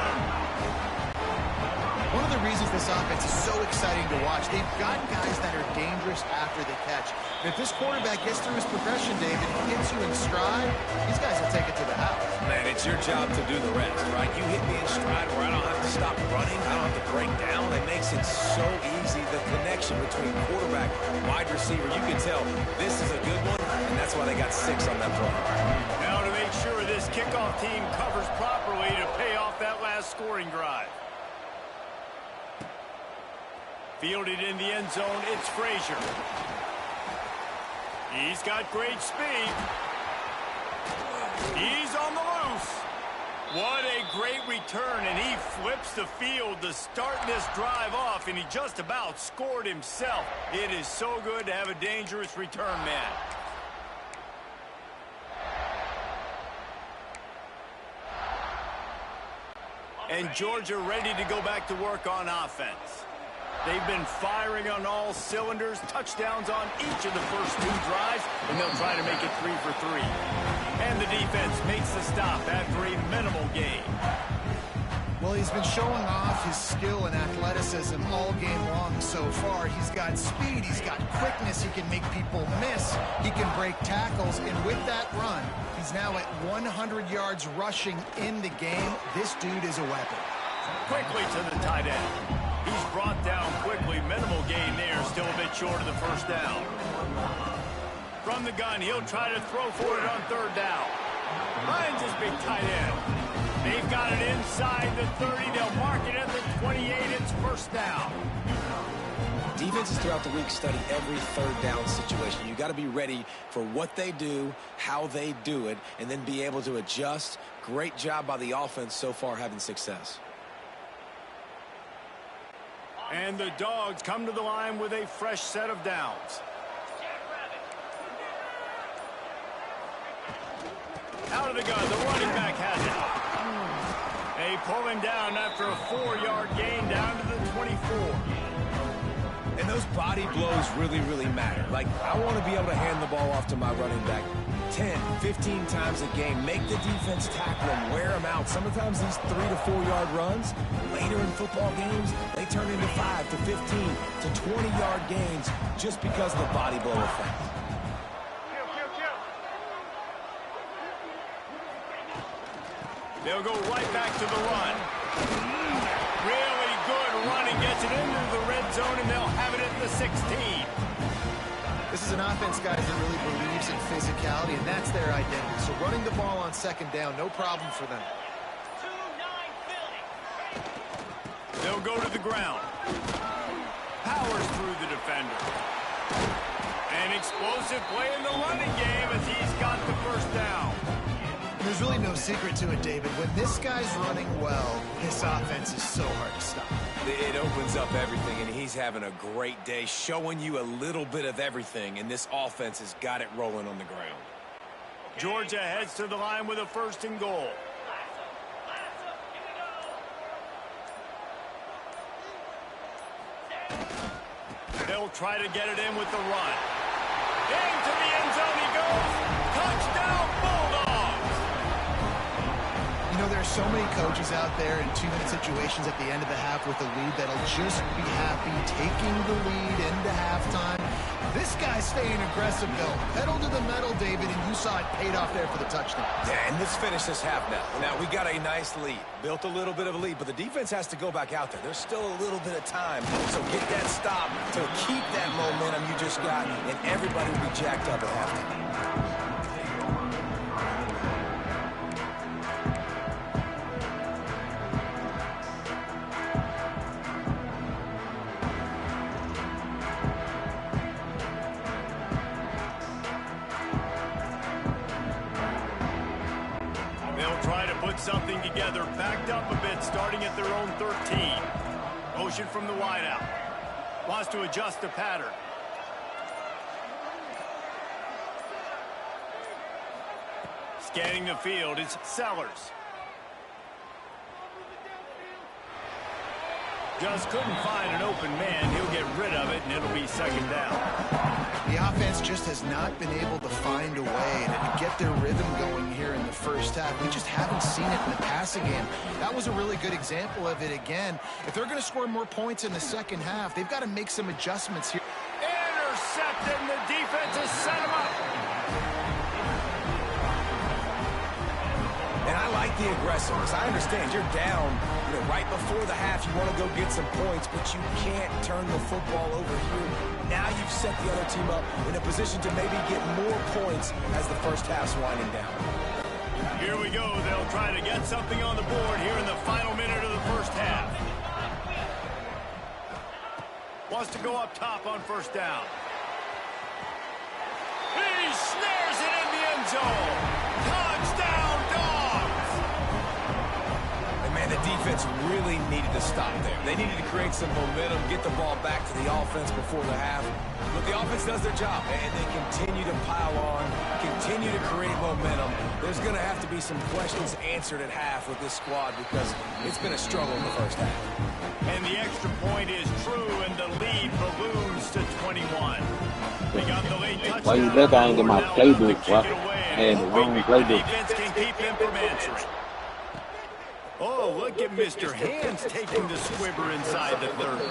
One of the reasons this offense is so exciting to watch, they've got guys that are dangerous after the catch. And if this quarterback gets through his progression, David, and gets you in stride, these guys will take it to the house. Man, it's your job to do the rest, right? You hit me in stride where I don't have to stop running. I don't have to break down. It makes it so easy, the connection between quarterback and wide receiver. You can tell this is a good one, and that's why they got 6 on that play. Now to make sure this kickoff team covers properly to pay off that last scoring drive. Fielded in the end zone, it's Frazier. He's got great speed. He's on the loose. What a great return, and he flips the field to start this drive off, and he just about scored himself. It is so good to have a dangerous return man. And Georgia ready to go back to work on offense. They've been firing on all cylinders, touchdowns on each of the first 2 drives, and they'll try to make it 3 for 3. And the defense makes the stop after a minimal gain. Well, he's been showing off his skill and athleticism all game long so far. He's got speed, he's got quickness, he can make people miss, he can break tackles, and with that run, he's now at 100 yards rushing in the game. This dude is a weapon. Quickly to the tight end. He's brought down quickly. Minimal gain there. Still a bit short of the first down. From the gun, he'll try to throw for it on 3rd down. Finds his big tight end. They've got it inside the 30. They'll mark it at the 28. It's first down. Defenses throughout the week study every 3rd down situation. You got to be ready for what they do, how they do it, and then be able to adjust. Great job by the offense so far having success. And the Dogs come to the line with a fresh set of downs. Out of the gun, the running back has it. They pull him down after a 4-yard gain down to the 24. And those body blows really, really matter. Like, I want to be able to hand the ball off to my running back 10, 15 times a game. Make the defense tackle him, wear him out. Sometimes these 3 to 4 yard runs, later in football games, they turn into 5 to 15 to 20-yard gains just because of the body blow effect. They'll go right back to the run. Really good running, gets it into the red zone, and they'll have it at the 16. This is an offense, guys, that really believes in physicality, and that's their identity. So running the ball on 2nd down, no problem for them. They'll go to the ground. Powers through the defender. An explosive play in the running game as he's got the first down. There's really no secret to it, David. When this guy's running well, this offense is so hard to stop. It opens up everything, and he's having a great day, showing you a little bit of everything, and this offense has got it rolling on the ground. Georgia heads to the line with a 1st and goal. They'll try to get it in with the run. Into the end zone he goes. Touchdown, Bulldogs! You know, there's so many coaches out there in 2-minute situations at the end of the half with a lead that'll just be happy taking the lead into halftime. This guy's staying aggressive, though. Pedal to the metal, David, and you saw it paid off there for the touchdown. Yeah, and let's finish this half now. Now, we got a nice lead. Built a little bit of a lead, but the defense has to go back out there. There's still a little bit of time. So get that stop to keep that momentum you just got, and everybody will be jacked up at halftime. something together, backed up a bit, starting at their own 13. Motion from the wideout. Wants to adjust the pattern. Scanning the field, it's Sellers. Just couldn't find an open man. He'll get rid of it, and it'll be second down. The offense just has not been able to find a way to get their rhythm going here in the first half. We just haven't seen it in the passing game. That was a really good example of it again. If they're going to score more points in the second half, they've got to make some adjustments here. Intercepted, and the defense has set him up. And I like the aggressiveness. I understand you're down, right before the half. You want to go get some points, but you can't turn the football over here. Now you've set the other team up in a position to maybe get more points as the first half's winding down. Here we go. They'll try to get something on the board here in the final minute of the first half. Wants to go up top on first down. He snares it in the end zone. Touchdown, Dogs! And man, the defense really needed to stop there. They needed to create some momentum, get the ball back to the offense before the half. But the offense does their job, and they continue to pile on, continue to create momentum. There's going to have to be some questions answered at half with this squad because it's been a struggle in the first half. And the extra point is true, and the lead balloons to 21. They got the late touchdown. Why you look, I ain't get my playbook, boy. And the wrong The playbook. defense can keep them from answering. Oh, look at Mr. Hands taking the squibber inside the 30.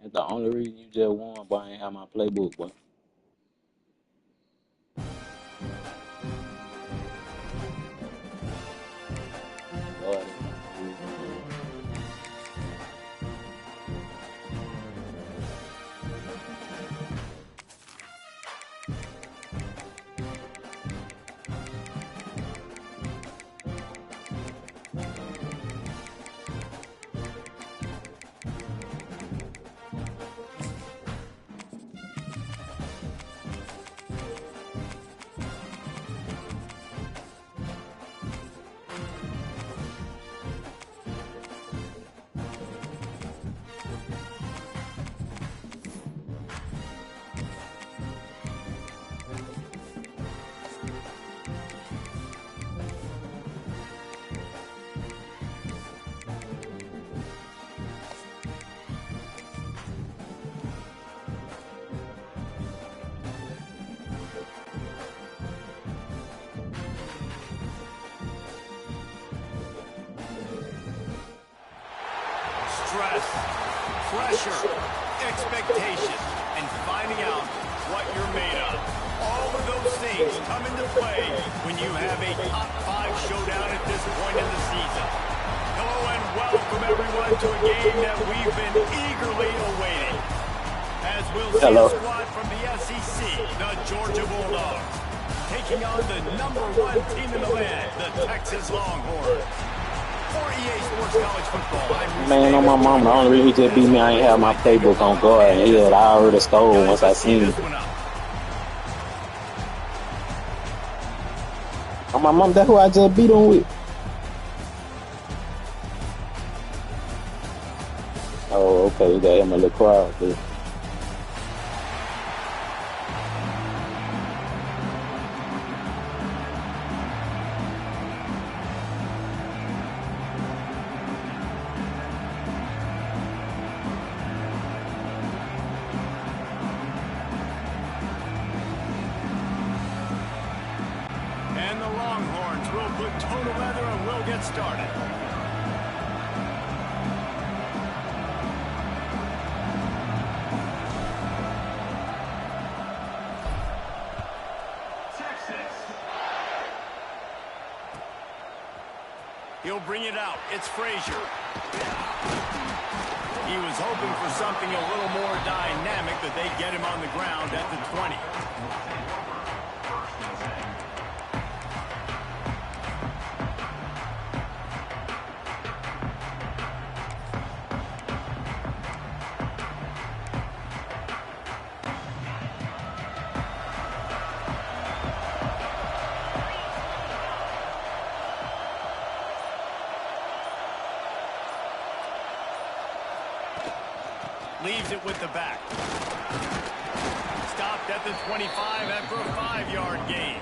That's the only reason you just won, boy. I ain't have my playbook, boy. Lord. Stress, pressure, expectation, and finding out what you're made of. All of those things come into play when you have a top 5 showdown at this point in the season. Hello and welcome everyone to a game that we've been eagerly awaiting. As we'll see a squad from the SEC, the Georgia Bulldogs, taking on the #1 team in the land, the Texas Longhorns. For EA Sports College Football, Man, on my mama, the only reason he just beat me, I ain't have my playbook on guard. And I already stole once I seen it. On my mom, that's who I just beat him with. Oh, okay, you got him a little crowd, dude. And the Longhorns will put toe to leather and we'll get started. He'll bring it out. It's Frazier. He was hoping for something a little more dynamic, that they'd get him on the ground at the 20. Leaves it with the back. Stopped at the 25 after a 5-yard gain.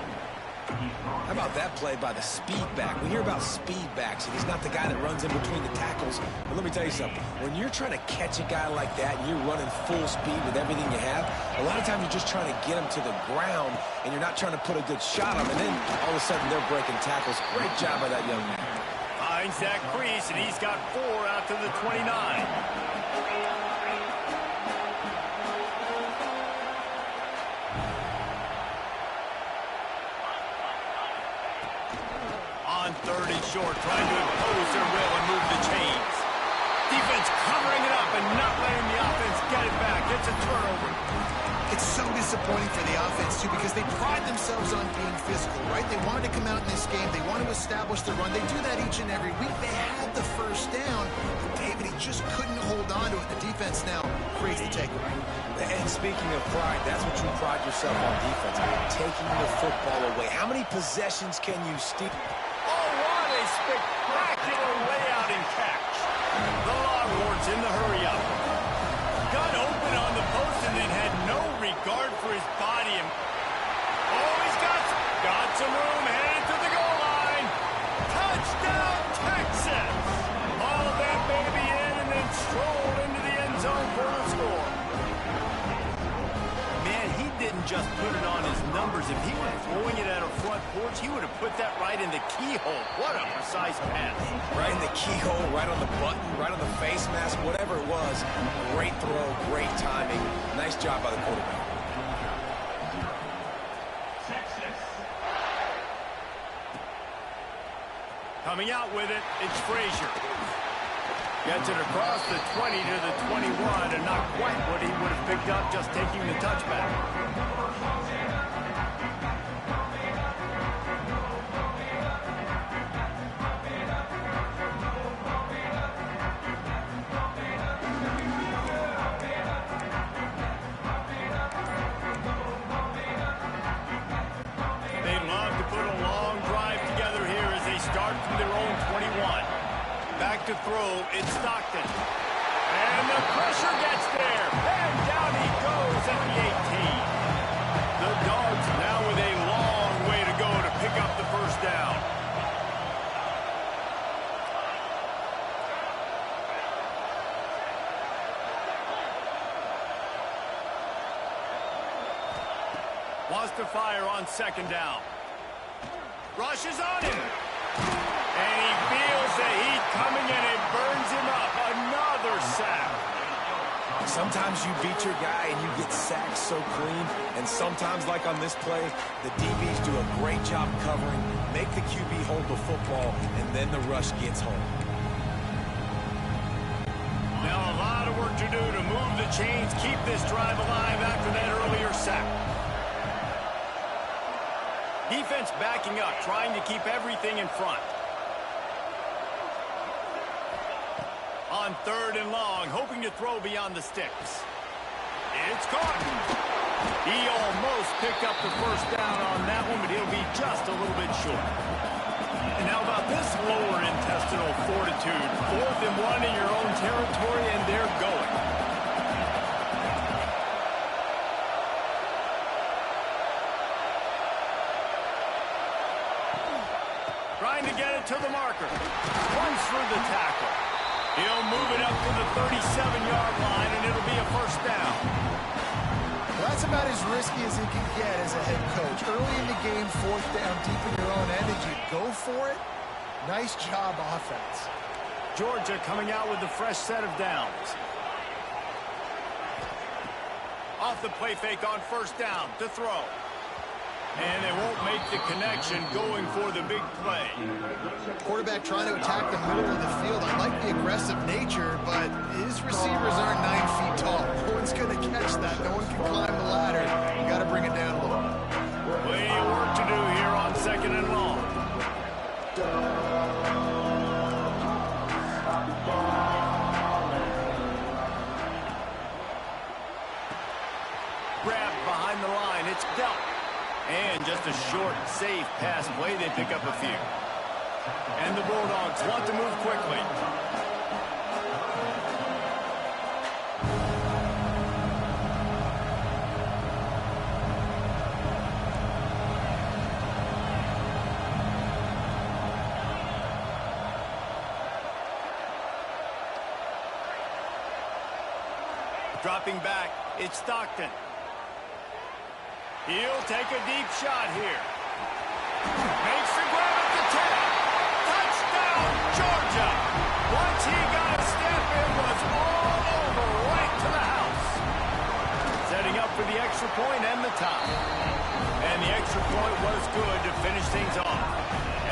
How about that play by the speed back? We hear about speed backs, and he's not the guy that runs in between the tackles. But let me tell you something. When you're trying to catch a guy like that and you're running full speed with everything you have, a lot of times you're just trying to get him to the ground, and you're not trying to put a good shot on him, and then all of a sudden they're breaking tackles. Great job by that young man. Finds that crease, and he's got 4 out to the 29. On 3rd and short, trying to impose their will and move the chains. Defense covering it up and not letting the offense get it back. It's a turnover. It's so disappointing for the offense, too, because they pride themselves on being physical, right? They wanted to come out in this game. They want to establish the run. They do that each and every week. They had the first down, but David, he just couldn't hold on to it. The defense now creates the takeaway. And speaking of pride, that's what you pride yourself on defense, taking the football away. How many possessions can you steal? Oh, what a spectacular layout and catch. The Longhorns in the hurry-up. Got open on the post and then had no regard for his body. Oh, he's got some room, headed to the goal line. Touchdown, Texas. All that baby in and then strolled into the end zone for the score. Man, he didn't just put it on his numbers. If he were throwing it at a front porch, he would have put that right in the keyhole. What a precise pass. Right in the keyhole, right on the button, right on the face mask, whatever it was. Great throw, great timing. Nice job by the quarterback. Coming out with it, it's Frazier. Gets it across the 20 to the 21, and not quite what he would have picked up just taking the touchback. They love to put a long drive together here as they start from their own 21. Back to throw, it's Stockton. And the pressure gets there. And down he goes at the 18. The Dogs now with a long way to go to pick up the first down. Wants to fire on 2nd down. Rushes on him. And he feels the heat coming and it burns him up. Another sack. Sometimes you beat your guy and you get sacked so clean. And sometimes, like on this play, the DBs do a great job covering, make the QB hold the football, and then the rush gets home. Now a lot of work to do to move the chains, keep this drive alive after that earlier sack. Defense backing up, trying to keep everything in front. On 3rd and long, hoping to throw beyond the sticks. It's caught. He almost picked up the first down on that one, but he'll be just a little bit short. And how about this lower intestinal fortitude? 4th and 1 in your own territory, and they're going. Trying to get it to the marker. Runs through the tackle. He'll move it up to the 37-yard line, and it'll be a first down. Well, that's about as risky as he can get as a head coach. Early in the game, 4th down, deep in your own end, and you go for it. Nice job, offense. Georgia coming out with a fresh set of downs. Off the play fake on 1st down to throw. And they won't make the connection going for the big play. Quarterback trying to attack the middle of the field. I like the aggressive nature, but his receivers aren't 9 feet tall. No one's going to catch that. No one can climb the ladder. You got to bring it down a little. Plenty of work to do here on 2nd and long. Grabbed behind the line. It's dealt. And just a short, safe pass play. They pick up a few. And the Bulldogs want to move quickly. Dropping back, it's Stockton. He'll take a deep shot here. Makes the grab at the 10. Touchdown, Georgia. Once he got a step, it was all over right to the house. Setting up for the extra point and the tie. And the extra point was good to finish things off.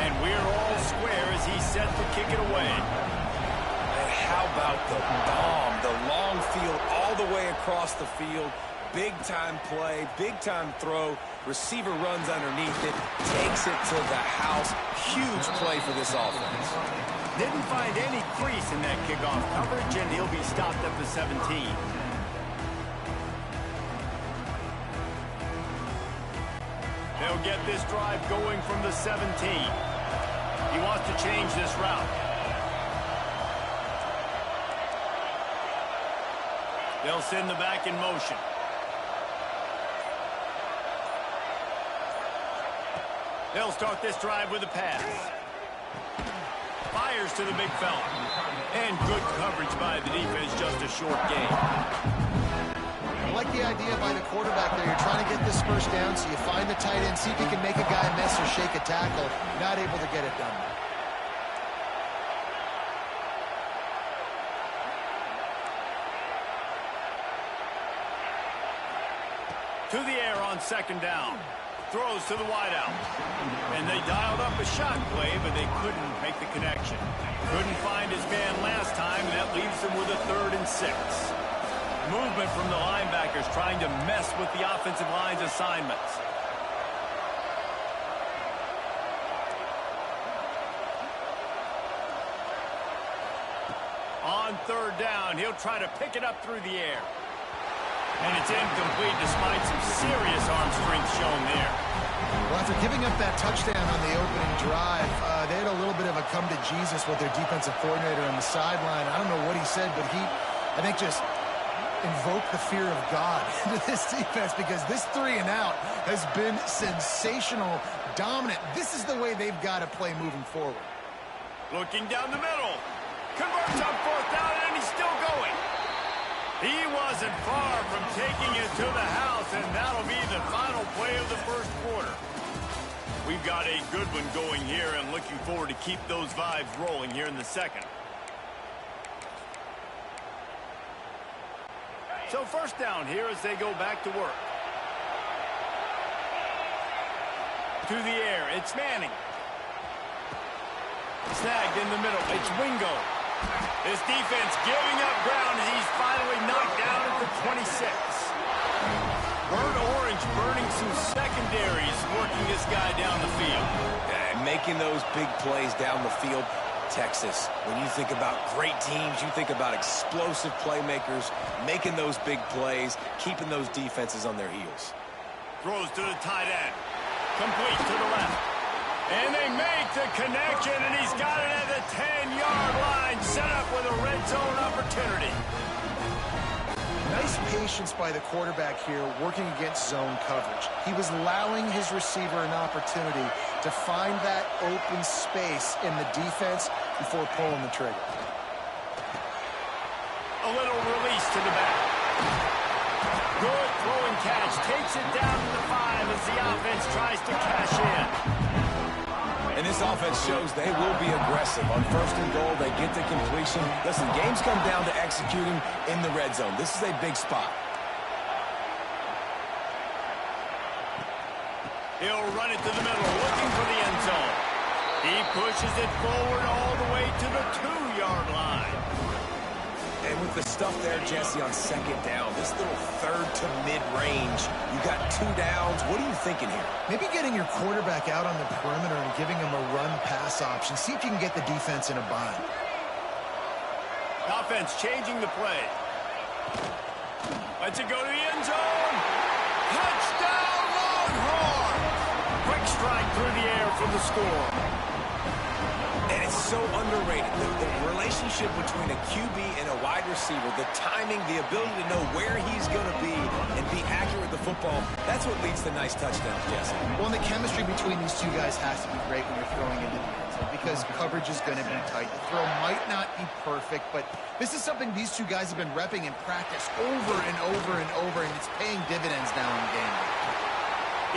And we're all square as he's set to kick it away. And how about the bomb? The long field all the way across the field. Big-time play, big-time throw. Receiver runs underneath it, takes it to the house. Huge play for this offense. Didn't find any crease in that kickoff coverage, and he'll be stopped at the 17. They'll get this drive going from the 17. He wants to change this route. They'll send the back in motion. They'll start this drive with a pass. Fires to the big fella. And good coverage by the defense, just a short gain. I like the idea by the quarterback there. You're trying to get this first down, so you find the tight end, see if you can make a guy miss or shake a tackle. Not able to get it done. To the air on second down. Throws to the wideout. And they dialed up a shot play, but they couldn't make the connection. Couldn't find his man last time, and that leaves them with a 3rd and 6. Movement from the linebackers trying to mess with the offensive line's assignments. On 3rd down, he'll try to pick it up through the air. And it's incomplete despite some serious arm strength shown there. Well, after giving up that touchdown on the opening drive, they had a little bit of a come to Jesus with their defensive coordinator on the sideline. I don't know what he said, but he, I think, just invoked the fear of God into this defense because this 3 and out has been sensational, dominant. This is the way they've got to play moving forward. Looking down the middle. Converts on 4th down, and he's still going. He wasn't far from taking it to the house, and that'll be the final play of the first quarter. We've got a good one going here, and looking forward to keep those vibes rolling here in the second. So first down here as they go back to work. To the air, it's Manning. Snagged in the middle, it's Wingo. This defense giving up ground as he's finally knocked down at the 26. Burnt Orange burning some secondaries, working this guy down the field. And making those big plays down the field. Texas, when you think about great teams, you think about explosive playmakers, making those big plays, keeping those defenses on their heels. Throws to the tight end. Complete to the left. And they make the connection, and he's got it at the 10-yard line, set up with a red zone opportunity. Nice patience by the quarterback here, working against zone coverage. He was allowing his receiver an opportunity to find that open space in the defense before pulling the trigger. A little release to the back. Good throwing catch, takes it down to the 5 as the offense tries to cash in. And this offense shows they will be aggressive. On 1st and goal, they get the completion. Listen, games come down to executing in the red zone. This is a big spot. He'll run it to the middle, looking for the end zone. He pushes it forward all the way to the 2-yard line. And with the stuff there, Jesse, on 2nd down, this little 3rd to mid-range, you got 2 downs. What are you thinking here? Maybe getting your quarterback out on the perimeter and giving him a run-pass option. See if you can get the defense in a bind. Offense changing the play. Lets it go to the end zone. Touchdown, Longhorn! Quick strike through the air for the score. And it's so underrated. The relationship between a QB and a wide receiver, the timing, the ability to know where he's going to be and be accurate with the football, that's what leads to nice touchdowns, Jesse. Well, and the chemistry between these two guys has to be great when you're throwing into the end zone. because coverage is going to be tight. The throw might not be perfect, but this is something these two guys have been repping in practice over and over and over, and it's paying dividends now in the game.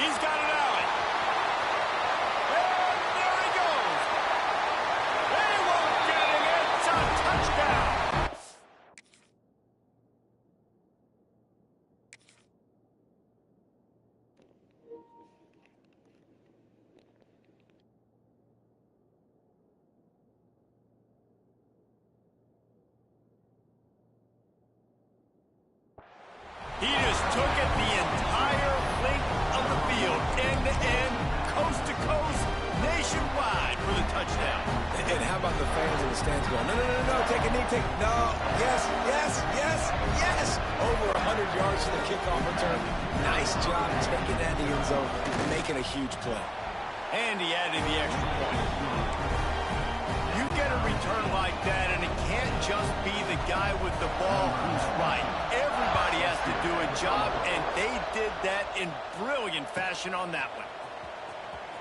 He's got it out. And there he goes. They won't get it. It's a touchdown. He just took it the entire length of the field, end-to-end, coast-to-coast, nationwide for the touchdown. And how about the fans in the stands going, no, no, no, no, take a knee, no, yes, yes, yes, yes. Over 100 yards to the kickoff return. Nice job taking that in the end zone and making a huge play. And he added the extra point. You get a return like that, and it can't just be the guy with the ball who's right. Everybody has to do a job, and they did that in brilliant fashion on that one.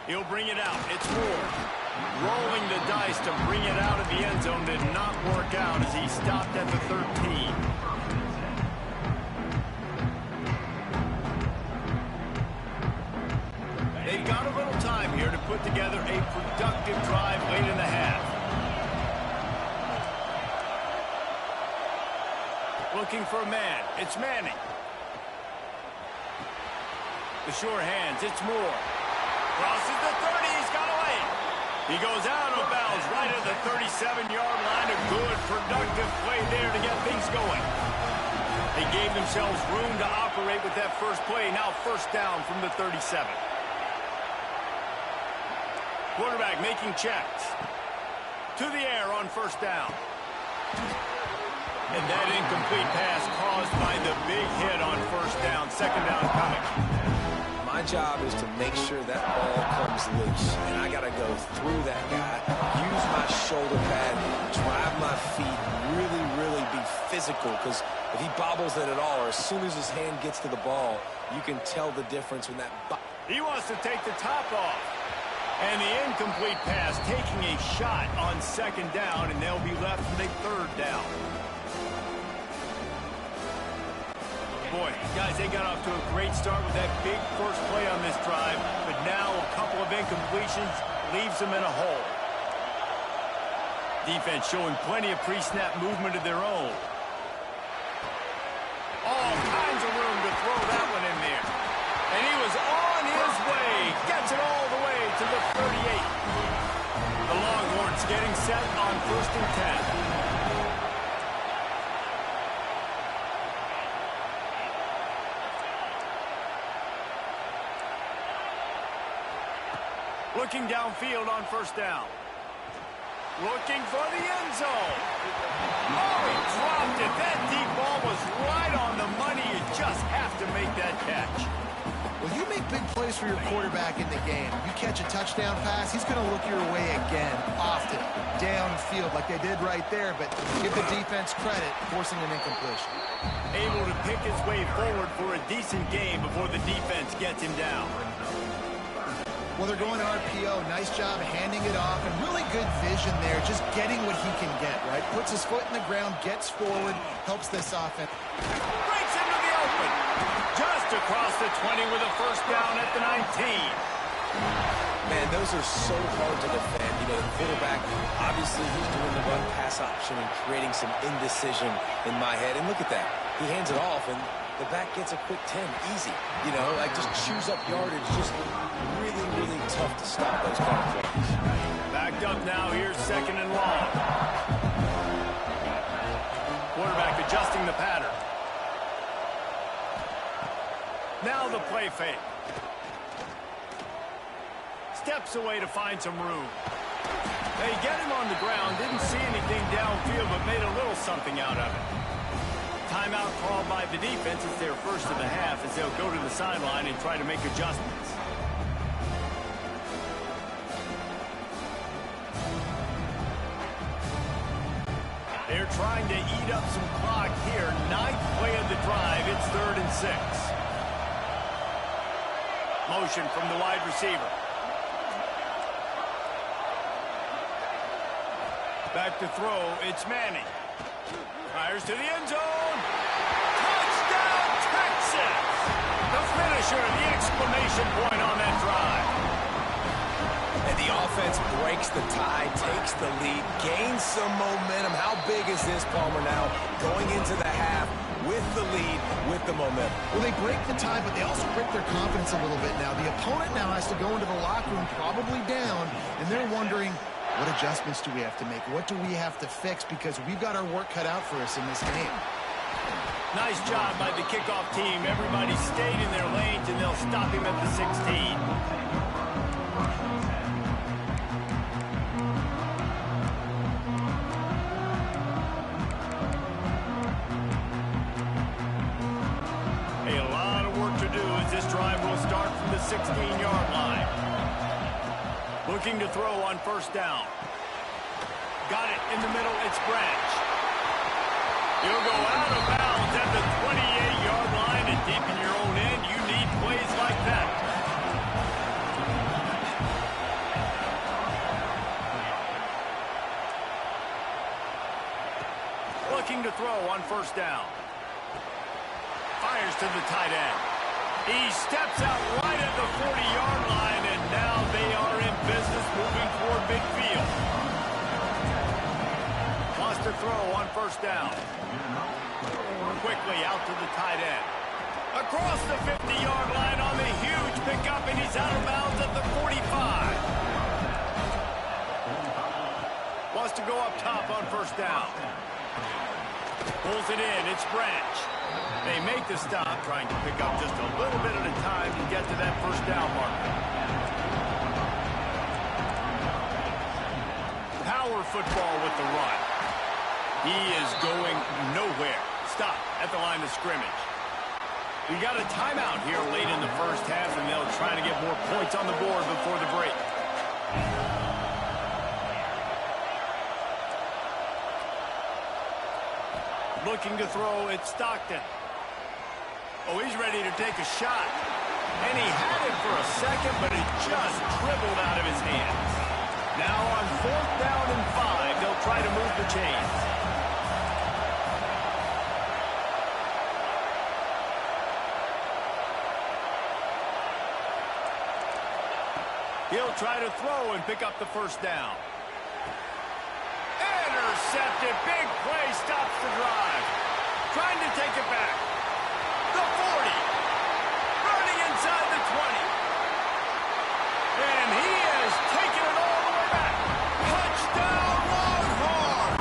He'll bring it out. It's Moore. Rolling the dice to bring it out of the end zone did not work out as he stopped at the 13. They've got a little time here to put together a productive drive late in the half. Looking for a man. It's Manning. The sure hands. It's Moore. Crosses the 30. He's got away. He goes out of bounds right at the 37-yard line. A good, productive play there to get things going. They gave themselves room to operate with that first play. Now first down from the 37. Quarterback making checks. To the air on first down. And that incomplete pass caused by the big hit on first down. Second down coming. My job is to make sure that ball comes loose. And I got to go through that guy, use my shoulder pad, drive my feet, really be physical. Because if he bobbles it at all, or as soon as his hand gets to the ball, you can tell the difference when that... He wants to take the top off. And the incomplete pass taking a shot on second down, and they'll be left with a third down. Boy, guys, they got off to a great start with that big first play on this drive, but now a couple of incompletions leaves them in a hole. Defense showing plenty of pre-snap movement of their own. All kinds of room to throw that one in there. And he was on his way, gets it all the way to the 38. The Longhorns getting set on first and 10. Looking downfield on first down. Looking for the end zone. Oh, he dropped it. That deep ball was right on the money. You just have to make that catch. Well, you make big plays for your quarterback in the game. You catch a touchdown pass, he's going to look your way again, often, downfield like they did right there, but give the defense credit, forcing an incompletion. Able to pick his way forward for a decent game before the defense gets him down. Well, they're going to RPO. Nice job handing it off, and really good vision there, just getting what he can get, right? Puts his foot in the ground, gets forward, helps this offense. Breaks into the open. Just across the 20 with a first down at the 19. Man, those are so hard to defend. You know, the quarterback, obviously he's doing the run-pass option and creating some indecision in my head. And look at that. He hands it off, and the back gets a quick 10. Easy. You know, like just chews up yardage. Just really tough to stop those kind of plays. Backed up now. Here's second and long. Quarterback adjusting the pattern. Now the play fake. Steps away to find some room. They get him on the ground. Didn't see anything downfield, but made a little something out of it. Timeout called by the defense. It's their first of the half as they'll go to the sideline and try to make adjustments. They're trying to eat up some clock here. Ninth play of the drive. It's 3rd and 6. Motion from the wide receiver. Back to throw, it's Manning. Fires to the end zone. Touchdown, Texas! The finisher, the exclamation point on that drive. And the offense breaks the tie, takes the lead, gains some momentum. How big is this, Palmer, now? Going into the half with the lead, with the momentum. Well, they break the tie, but they also break their confidence a little bit now. The opponent now has to go into the locker room probably down, and they're wondering, what adjustments do we have to make? What do we have to fix? Because we've got our work cut out for us in this game. Nice job by the kickoff team. Everybody stayed in their lanes, and they'll stop him at the 16. A lot of work to do as this drive will start from the 16-yard line. Looking to throw on first down. Got it in the middle. It's Branch. He'll go out of bounds at the 28-yard line, and deep in your own end, you need plays like that. Looking to throw on first down. Fires to the tight end. He steps out right at the 40-yard line, and now they are in business moving toward midfield. Wants to throw on first down. Quickly out to the tight end. Across the 50-yard line on the huge pickup, and he's out of bounds at the 45. Wants to go up top on first down. Pulls it in. It's Branch. They make the stop, trying to pick up just a little bit at a time to get to that first down marker. Power football with the run. He is going nowhere. Stop at the line of scrimmage. We got a timeout here late in the first half, and they'll try to get more points on the board before the break. Looking to throw, it's Stockton. Oh, he's ready to take a shot. And he had it for a second, but it just dribbled out of his hands. Now on fourth down and 5, they'll try to move the chains. He'll try to throw and pick up the first down. Intercepted. Big play stops the drive. Trying to take it back. The 40. Running inside the 20. And he has taken it all the way back. Touchdown, Longhorn!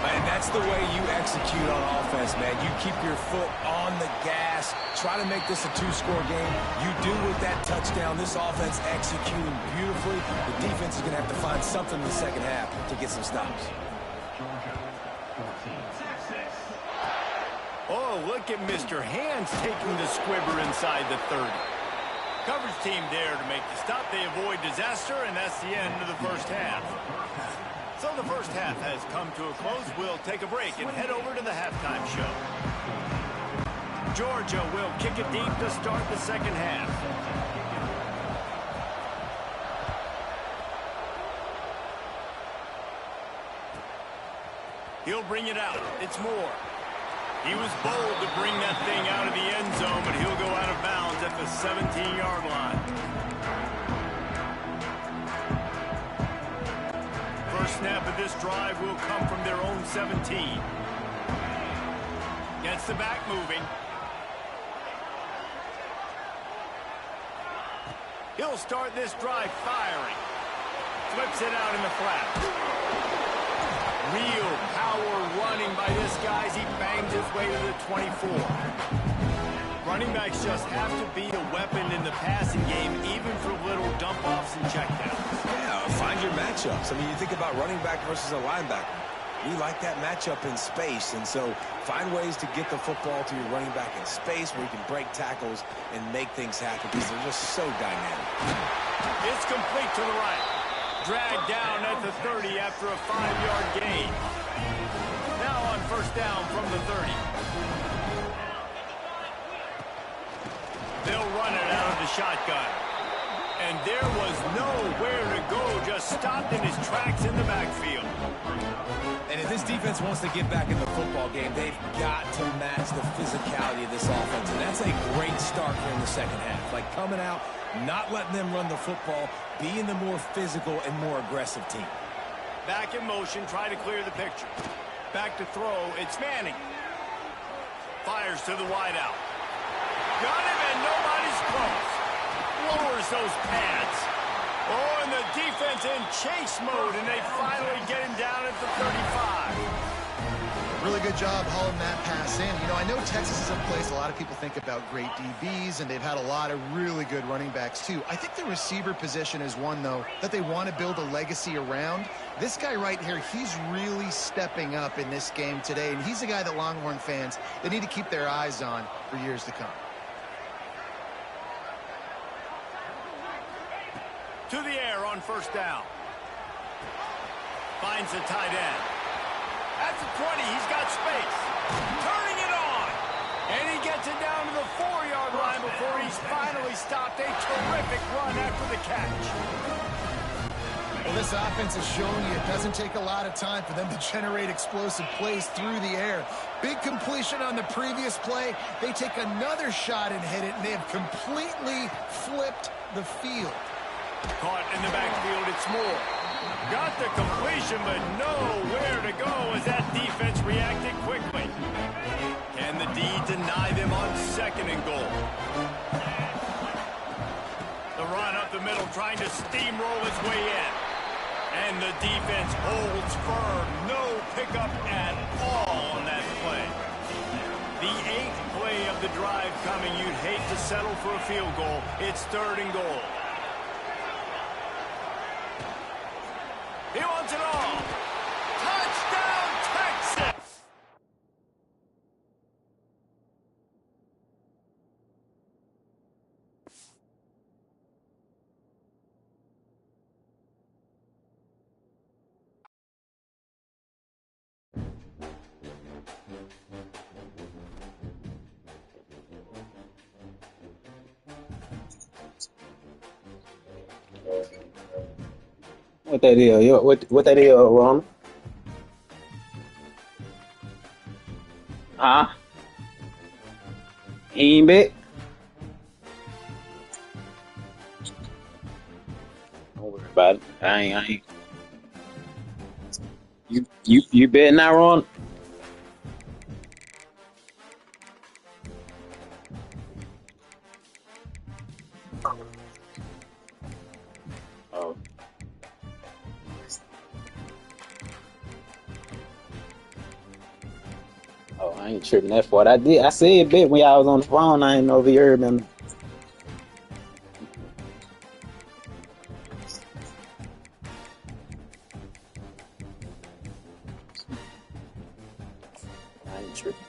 Man, that's the way you execute on offense, man. You keep your foot on the gas. Try to make this a two-score game. You do with that touchdown. This offense executing beautifully. The defense is going to have to find something in the second half to get some stops. Oh, look at Mr. Hands taking the squibber inside the 30. Coverage team there to make the stop. They avoid disaster, and that's the end of the first half. So the first half has come to a close. We'll take a break and head over to the halftime show. Georgia will kick it deep to start the second half. He'll bring it out. It's Moore. He was bold to bring that thing out of the end zone, but he'll go out of bounds at the 17-yard line. First snap of this drive will come from their own 17. Gets the back moving. He'll start this drive firing. Flips it out in the flat. Real power running by this guy as he bangs his way to the 24. Running backs just have to be a weapon in the passing game, even for little dump-offs and checkdowns. Yeah, find your matchups. I mean, you think about running back versus a linebacker. We like that matchup in space, and so find ways to get the football to your running back in space where you can break tackles and make things happen because they're just so dynamic. It's complete to the right. Dragged down at the 30 after a 5-yard gain. Now on first down from the 30. They'll run it out of the shotgun. And there was nowhere to go, just stopped in his tracks in the backfield. And if this defense wants to get back in the football game, they've got to match the physicality of this offense. And that's a great start here in the second half. Like coming out, not letting them run the football, being the more physical and more aggressive team. Back in motion, try to clear the picture. Back to throw, it's Manning. Fires to the wideout. Got him and nobody's close. Lowers those pads. Oh, and the defense in chase mode, and they finally get him down at the 35. Really good job hauling that pass in. You know, I know Texas is a place a lot of people think about great DBs, and they've had a lot of really good running backs too. I think the receiver position is one, though, that they want to build a legacy around. This guy right here, he's really stepping up in this game today, and he's a guy that Longhorn fans, they need to keep their eyes on for years to come. To the air on first down. Finds the tight end. At the 20, he's got space. Turning it on. And he gets it down to the 4-yard line before he's finally stopped. A terrific run after the catch. Well, this offense has shown you it doesn't take a lot of time for them to generate explosive plays through the air. Big completion on the previous play. They take another shot and hit it, and they have completely flipped the field. Caught in the backfield, it's Moore. Got the completion, but nowhere to go as that defense reacted quickly. Can the D deny them on second and goal? The run up the middle, trying to steamroll its way in. And the defense holds firm. No pickup at all on that play. The 8th play of the drive coming. You'd hate to settle for a field goal. It's third and goal. He wants it all. Touchdown, Texas! What that is? What that is, Ron? Huh? He ain't bet? Don't worry about it. I ain't. You bet now, Ron? Oh. Oh, I ain't tripping that far. I said bet when y'all was on the phone. I ain't know if you heard me. I ain't tripping.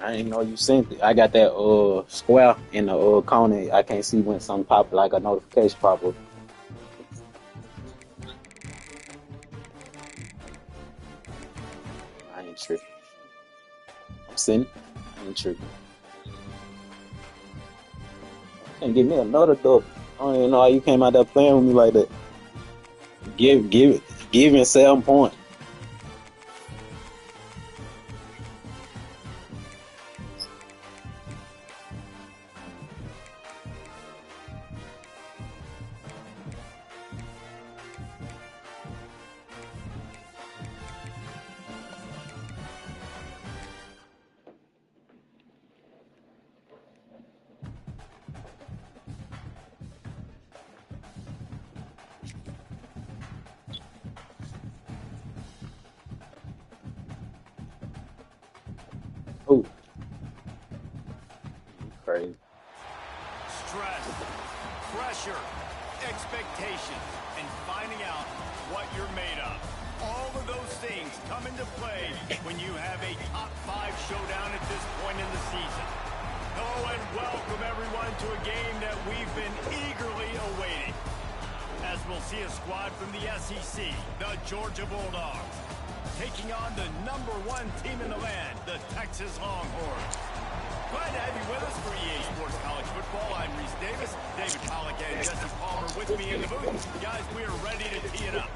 I didn't know you sent it. I got that square in the corner. I can't see when something pop like a notification pop up. I ain't tripping. I'm sending. I ain't tripping. Can't give me another dub. I don't even know how you came out there playing with me like that. Give me 7 points. Ooh. Crazy. Stress, pressure, expectations, and finding out what you're made of. All of those things come into play when you have a top 5 showdown at this point in the season. Hello and welcome everyone to a game that we've been eagerly awaiting. As we'll see a squad from the SEC, the Georgia Bulldogs, taking on the #1 team in the land, the Texas Longhorns. Glad to have you with us for EA Sports College Football. I'm Reese Davis, David Pollack, and Jesse Palmer with me in the booth. Guys, we are ready to tee it up.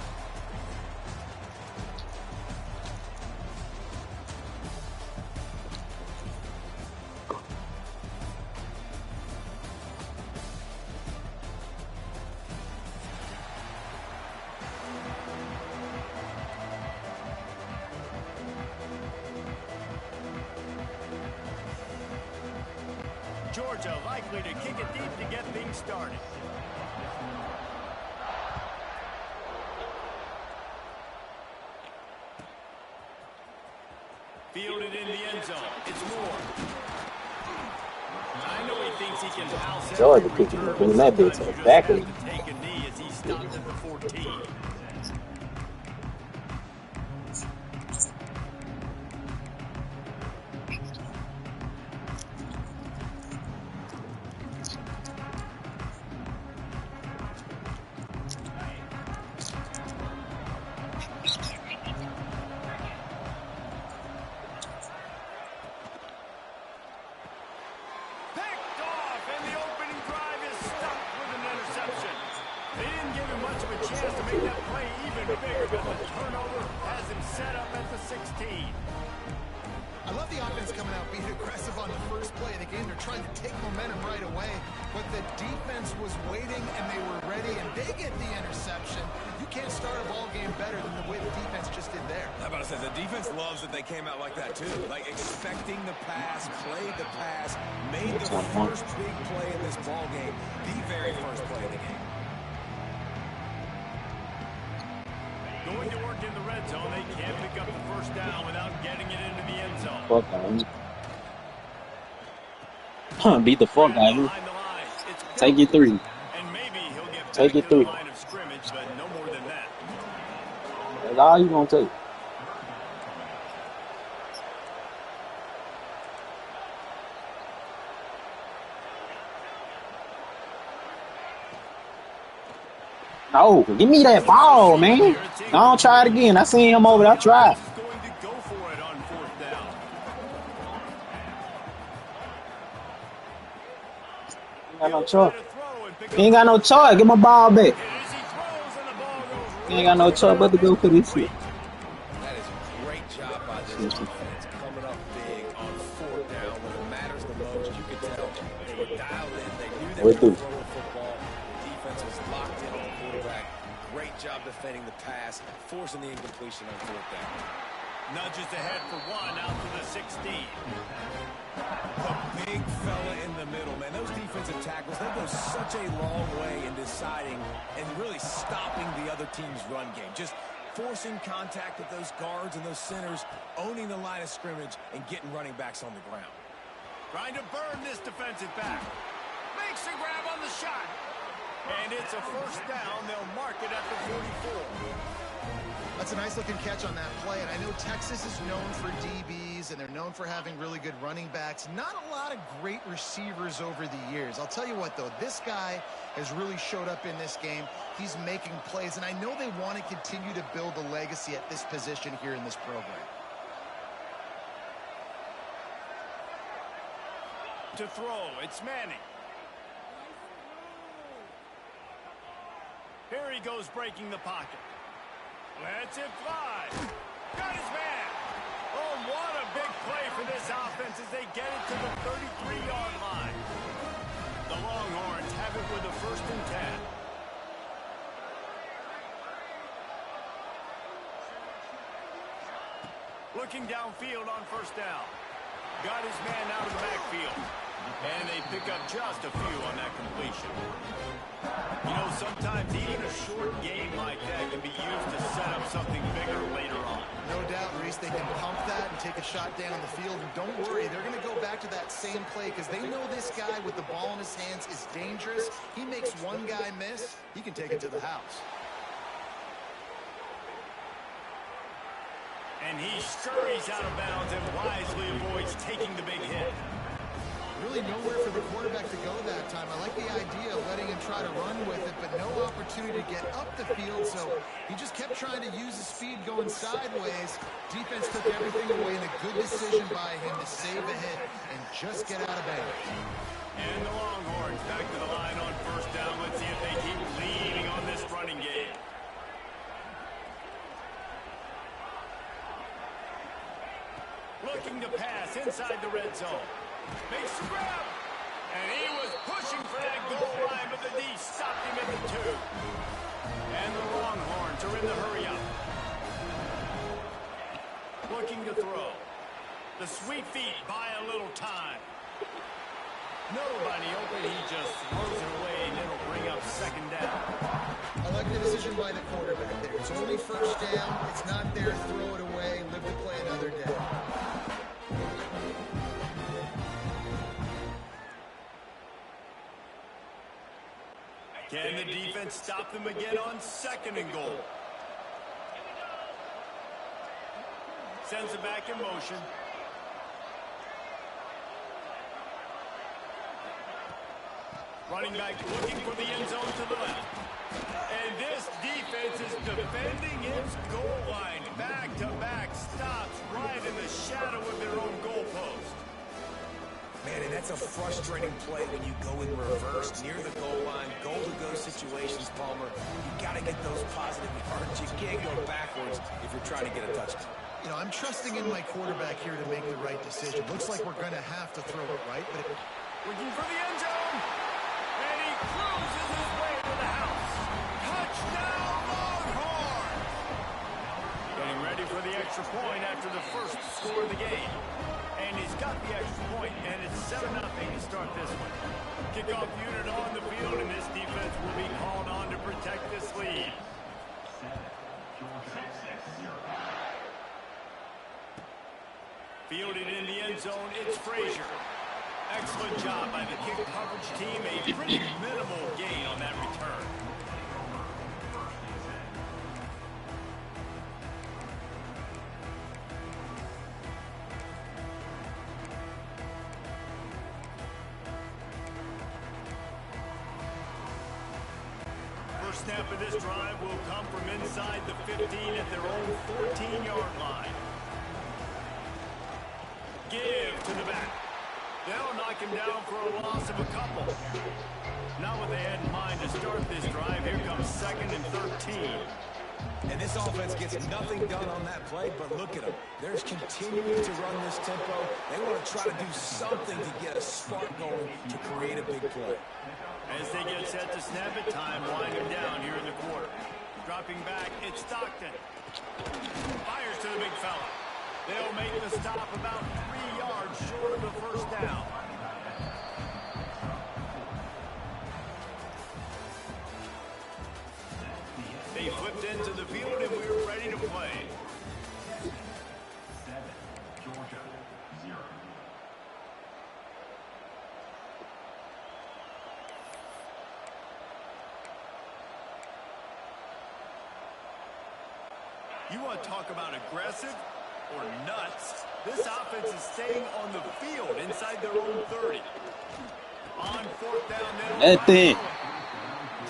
Georgia likely to kick it deep to get things started. Fielded in the end zone. It's Moore. I know he thinks he can house it. Georgia kicking it, bringing that bitch to the back of it. Take a knee as he stopped at the 14. I love the offense coming out being aggressive on the first play of the game. They're trying to take momentum right away, but the defense was waiting and they were ready, and they get the interception. You can't start a ball game better than the way the defense just did there. I'm about to say, the defense loves that they came out like that too. Like expecting the pass, played the pass, made the first big play in this ball game, the very first play of the game. Going to work in the red zone. They can't pick up the first down without getting it into the end zone. Fuck on. Beat the fuck out of him. Take your 3. And maybe he'll get Take your back to the 3. line of scrimmage, but no more than that. That's all you gonna take. Oh, give me that ball, man. Don't try it again. I seen him over there. I tried. Going to go for it on fourth down. Ain't got no choice. He ain't got no choice. Get my ball back. He ain't got no choice but to go for this shit. That is a great job by this defense coming up big on fourth down when it matters the most. You could tell they were dialed in. They knew they were throwing the football. The defense was locked in on the quarterback. Great job defending the pass, forcing the incompletion on fourth down. Nudges ahead for 1 out to the 16. The big fella in the middle, man. Those defensive tackles, they go such a long way in deciding and really stopping the other team's run game. Just forcing contact with those guards and those centers, owning the line of scrimmage, and getting running backs on the ground. Trying to burn this defensive back. Makes a grab on the shot. And it's a first down. They'll mark it at the 44. That's a nice-looking catch on that play, and I know Texas is known for DBs, and they're known for having really good running backs. Not a lot of great receivers over the years. I'll tell you what, though, this guy has really showed up in this game. He's making plays, and I know they want to continue to build a legacy at this position here in this program. To throw, it's Manning. Here he goes breaking the pocket. Lets it fly. Got his man. Oh, what a big play for this offense as they get it to the 33-yard line. The Longhorns have it with a 1st and 10. Looking downfield on 1st down. Got his man out of the backfield. And they pick up just a few on that completion. You know, sometimes even a short game like that can be used to set up something bigger later on. No doubt, Reese, they can pump that and take a shot down the field. And don't worry, they're going to go back to that same play because they know this guy with the ball in his hands is dangerous. He makes one guy miss, he can take it to the house. And he scurries out of bounds and wisely avoids taking the big hit. Really nowhere for the quarterback to go that time. I like the idea of letting him try to run with it, but no opportunity to get up the field, so he just kept trying to use his speed going sideways. Defense took everything away, and a good decision by him to save a hit and just get out of bounds. And the Longhorns back to the line on first down. Let's see if they keep leaning on this running game. Looking to pass inside the red zone. Makes the grab. And he was pushing for that goal line, but the D stopped him at the 2. And the Longhorns are in the hurry up. Looking to throw. The sweet feet buy a little time. Nobody open. He just throws it away, and it'll bring up second down. I like the decision by the quarterback there. It's only first down. It's not there. Throw it away. Live to play another day. Can the defense stop them again on second and goal? Sends it back in motion. Running back looking for the end zone to the left. And this defense is defending its goal line. Back-to-back stops right in the shadow of their own goalpost. Man, and that's a frustrating play when you go in reverse near the goal line, goal-to-go situations, Palmer. You got to get those positive yards. You can't go backwards if you're trying to get a touchdown. You know, I'm trusting in my quarterback here to make the right decision. Looks like we're going to have to throw it right, but looking for the end zone. And he cruises his way to the house. Touchdown, Longhorns! Getting ready for the extra point after the first score of the game. And he's got the extra point, and it's 7-0 to start this one. Kickoff unit on the field, and this defense will be called on to protect this lead. Fielded in the end zone, it's Frazier. Excellent job by the kick coverage team. A pretty minimal gain on that return. First snap of this drive will come from inside the 15 at their own 14-yard line. Give to the back. They'll knock him down for a loss of a couple. Not what they had in mind to start this drive. Here comes 2nd and 13. And this offense gets nothing done on that play, but look at them. They're continuing to run this tempo. They want to try to do something to get a spark going to create a big play. As they get set to snap it, time wind him down here in the quarter. Dropping back, it's Stockton. Fires to the big fella. They'll make the stop about 3 yards short of the first down. They flipped into the field and we're ready to play. 7, Georgia, 0. You want to talk about aggressive or nuts? This offense is staying on the field inside their own 30. On 4th down, they'll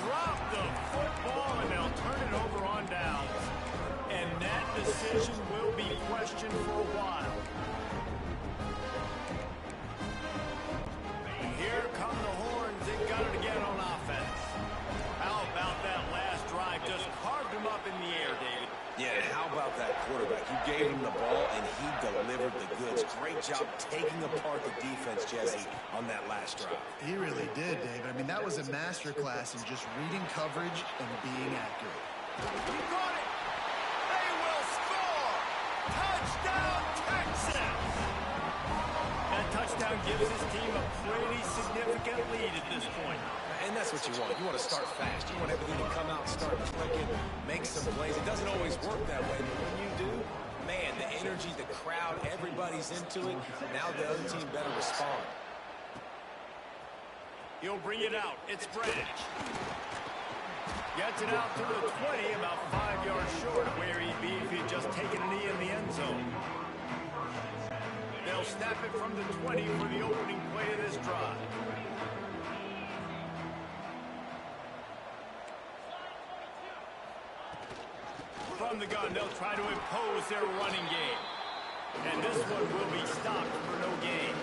drop the football and they'll turn it over on downs. And that decision will be questioned for a while. And here come the Horns. They got it again on offense. How about that last drive? Just carved him up in the air, David. Yeah, and how about that quarterback? You gave him the ball, and he delivered the goods. Great job taking apart the defense, Jesse, on that last drive. he really did, David. I mean, that was a masterclass in just reading coverage and being accurate. He got it. They will score. Touchdown, Texas. That touchdown gives his team a pretty significant lead at this point. And that's what you want. You want to start fast. You want everything to come out and start clicking, make some plays. It doesn't always work that way, but when you do, man, the energy, the crowd, everybody's into it. Now the other team better respond. He'll bring it out. It's Branch. Gets it out to the 20, about 5 yards short of where he'd be if he'd just taken a knee in the end zone. They'll snap snap it from the 20 for the opening play of this drive. From the gun, they'll try to impose their running game. And this one will be stopped for no gain.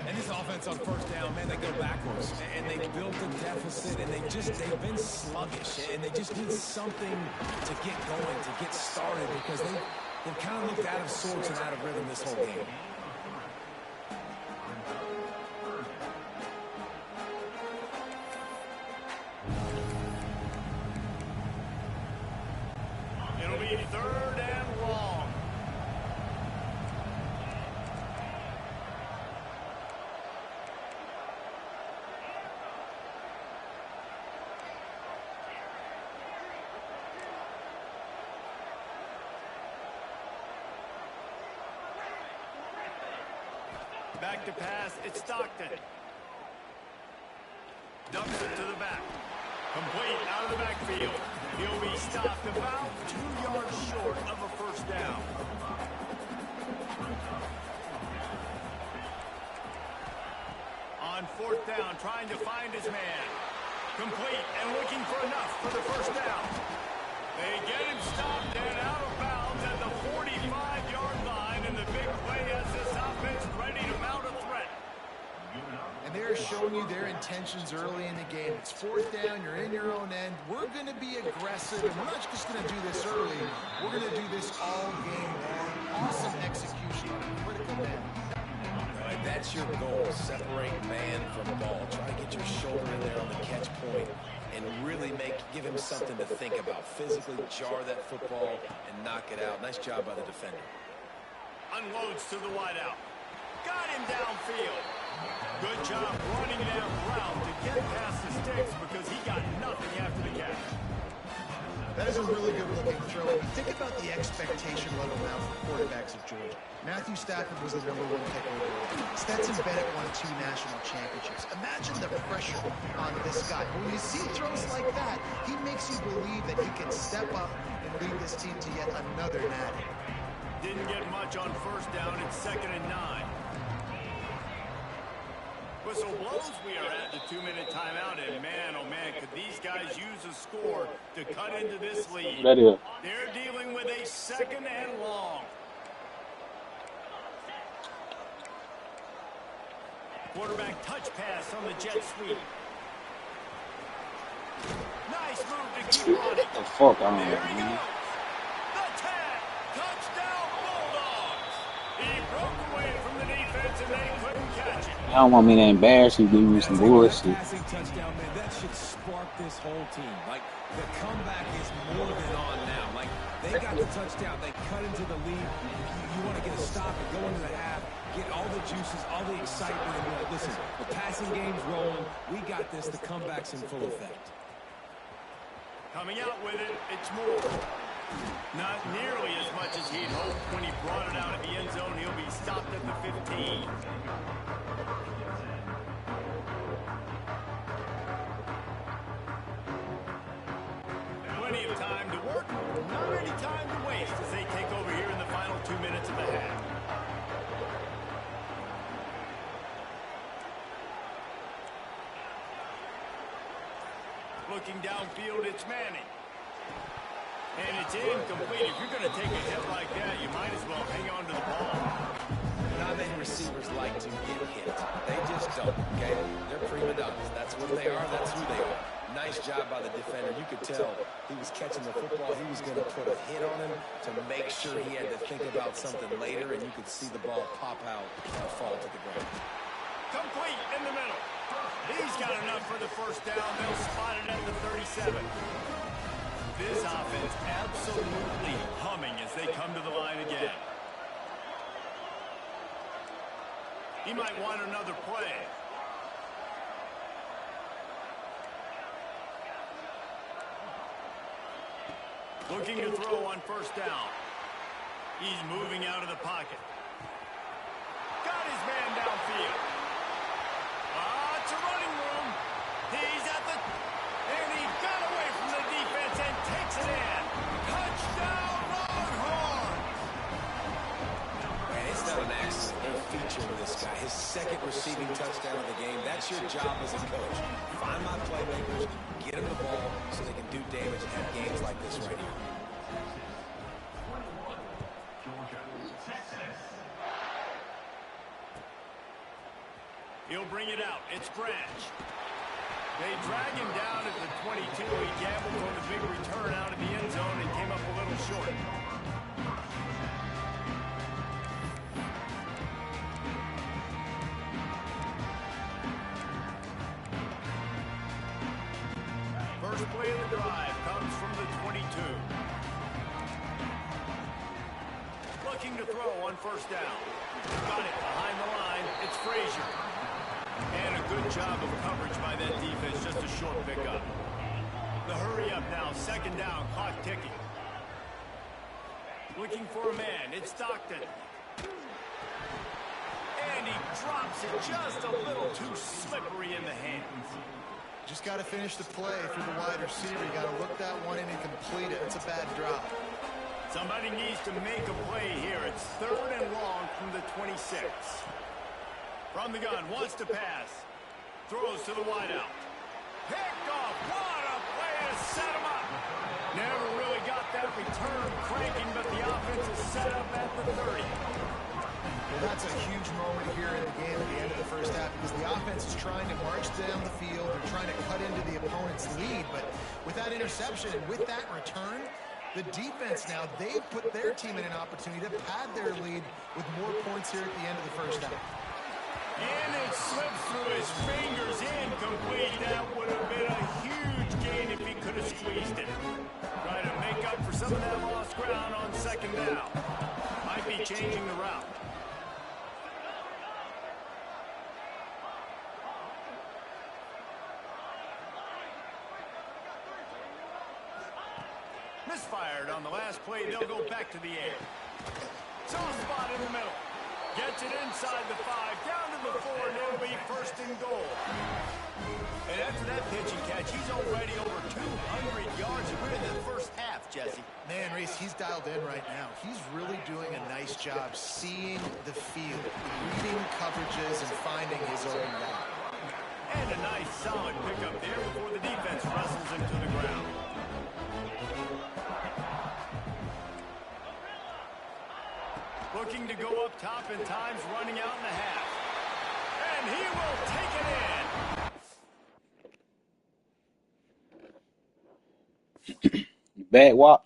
And this offense on first down, man, they go backwards. And they built a deficit, and they've been sluggish. And they just need something to get going, to get started, because they've kind of looked out of sorts and out of rhythm this whole game. It'll be 3rd and long. Back to pass, it's Stockton. Dumps it to the back. Complete out of the backfield. He'll be stopped about 2 yards short of a first down. On 4th down, trying to find his man. Complete and looking for enough for the first down. They get him stopped and out of bounds at the 45-yard line, and the big play has this offense ready to mount a threat. And they're showing you their intentions early in the game. It's 4th down, you're in your own end. We're going to be aggressive, and we're not just going to do this early. We're going to do this all game long. Awesome execution on a critical man. Right, that's your goal. Separate man from ball. Try to get your shoulder in there on the catch point and really give him something to think about. Physically jar that football and knock it out. Nice job by the defender. Unloads to the wideout. Got him downfield. Good job running that route to get past the sticks because he got nothing after the catch. That is a really good-looking throw. Think about the expectation level now for quarterbacks of Georgia. Matthew Stafford was the #1 pick overall. Stetson Bennett won 2 national championships. Imagine the pressure on this guy. When you see throws like that, he makes you believe that he can step up and lead this team to yet another natty. Didn't get much on first down. It's 2nd and 9. Whistle blows. We are at the 2-minute timeout, and man, oh man, could these guys use a score to cut into this lead. They're dealing with a 2nd and long. Quarterback touch pass on the jet sweep. Nice move to keep running. The fuck on There it, he man. goes. The tag. Touchdown Bulldogs. He broke away from the defense and they couldn't catch it. I don't want me to embarrass you, give you some bullshit. That passing touchdown, man, that should spark this whole team. Like, the comeback is more than on now. Like, they got the touchdown. They cut into the lead. You want to get a stop and go into the half, get all the juices, all the excitement, and be like, listen, the passing game's rolling. We got this. The comeback's in full effect. Coming out with it, it's Moore. Not nearly as much as he'd hoped when he brought it out of the end zone. He'll be stopped at the 15. Plenty of time to work, not any time to waste as they take over here in the final 2 minutes of the half. Looking downfield, it's Manning. And it's incomplete. If you're going to take a hit like that, you might as well hang on to the ball. Not many receivers like to get hit. They just don't, okay? They're prima donnas. That's what they are. That's who they are. Nice job by the defender. You could tell he was catching the football. He was going to put a hit on him to make sure he had to think about something later, and you could see the ball pop out and fall to the ground. Complete in the middle. He's got enough for the first down. They'll spot it at the 37. This offense absolutely humming as they come to the line again. He might want another play. Looking to throw on first down. He's moving out of the pocket. Got his man downfield. It's a running room. He's at the... And he got away from the defense and takes it in. Touchdown, Longhorns! Man, it's not an accident. They're second receiving touchdown of the game. That's your job as a coach. Find my playmakers, get them the ball so they can do damage and have games like this right here. He'll bring it out. It's Branch. They drag him down at the 22. He gambled on a big return out of the end zone and came up a little short. First play of the drive comes from the 22. Looking to throw on first down. Got it behind the line. It's Frazier. And a good job of coverage by that defense. Just a short pickup. The hurry up now. Second down. Clock ticking. Looking for a man. It's Stockton. And he drops it just a little too slippery in the hands. Just got to finish the play for the wide receiver. You got to look that one in and complete it. It's a bad drop. Somebody needs to make a play here. It's 3rd and long from the 26. From the gun, wants to pass. Throws to the wideout. Picked off. What a play to set him up. Never really got that return cranking, but the offense is set up at the 30. Well, that's a huge moment here in the game at the end of the first half because the offense is trying to march down the field. They're trying to cut into the opponent's lead, but with that interception and with that return, the defense now, they've put their team in an opportunity to pad their lead with more points here at the end of the first half. And it slips through his fingers, incomplete. That would have been a huge gain if he could have squeezed it. Trying to make up for some of that lost ground on second down. Might be changing the route. Misfired on the last play. They'll go back to the air. Soft spot in the middle. Gets it inside the 5, down to the 4, and it'll be 1st and goal. And after that pitch and catch, he's already over 200 yards, and we're in the first half, Jesse. Man, Reese, he's dialed in right now. He's really doing a nice job seeing the field, reading coverages, and finding his open guy. And a nice solid pickup there before the defense wrestles him to the ground. Looking to go up top in times, running out in the half. And he will take it in. Bad walk.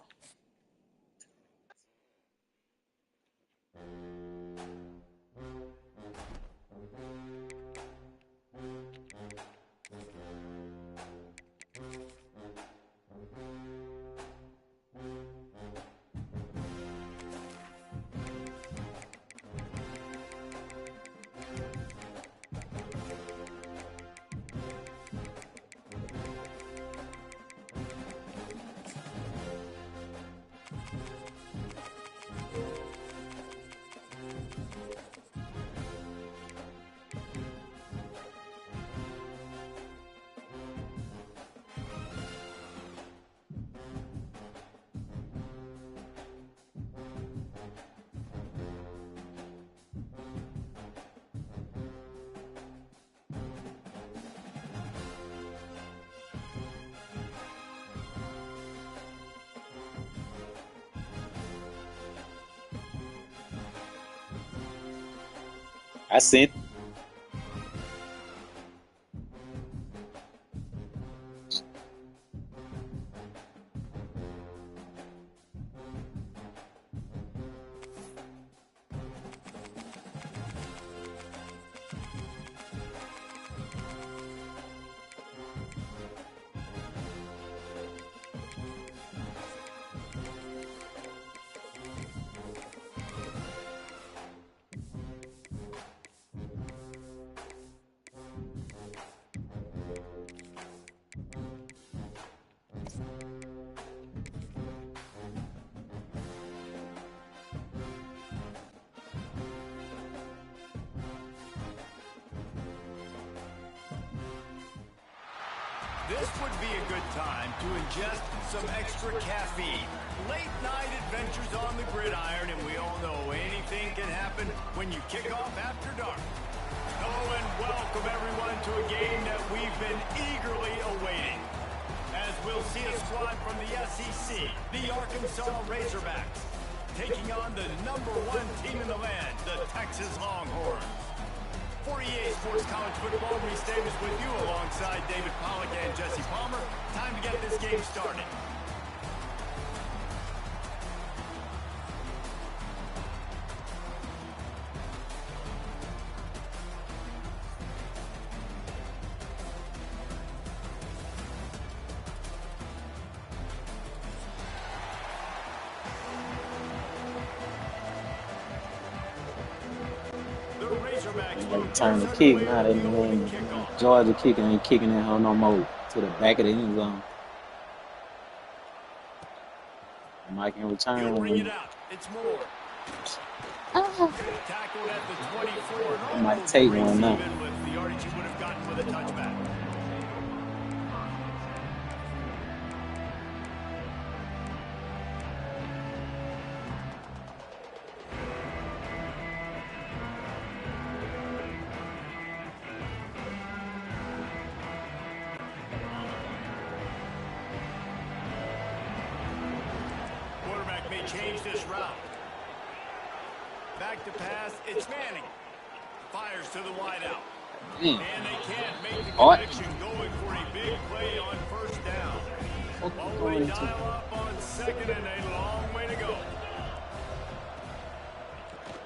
I sent. This would be a good time to ingest some extra caffeine. Late night adventures on the gridiron, and we all know anything can happen when you kick off after dark. The Hello and welcome everyone to a game that we've been eagerly awaiting. As we'll see a squad from the SEC, the Arkansas Razorbacks, taking on the #1 team in the land, the Texas Longhorns. For EA Sports College Football, Reese Davis with you alongside David Pollack and Jesse Palmer. Time to get this game started. Turn the kick now. They mean Georgia kicking ain't kicking that hole no more to the back of the end zone. Mike in return. Bring it out. It's more. Tackled at the 24. I might take one now. The yardage you would have gotten with a touchback. Change this route. Back to pass. It's Manning. Fires to the wideout. And they can't make the connection going for a big play on first down. Already dial up on second and a long way to go.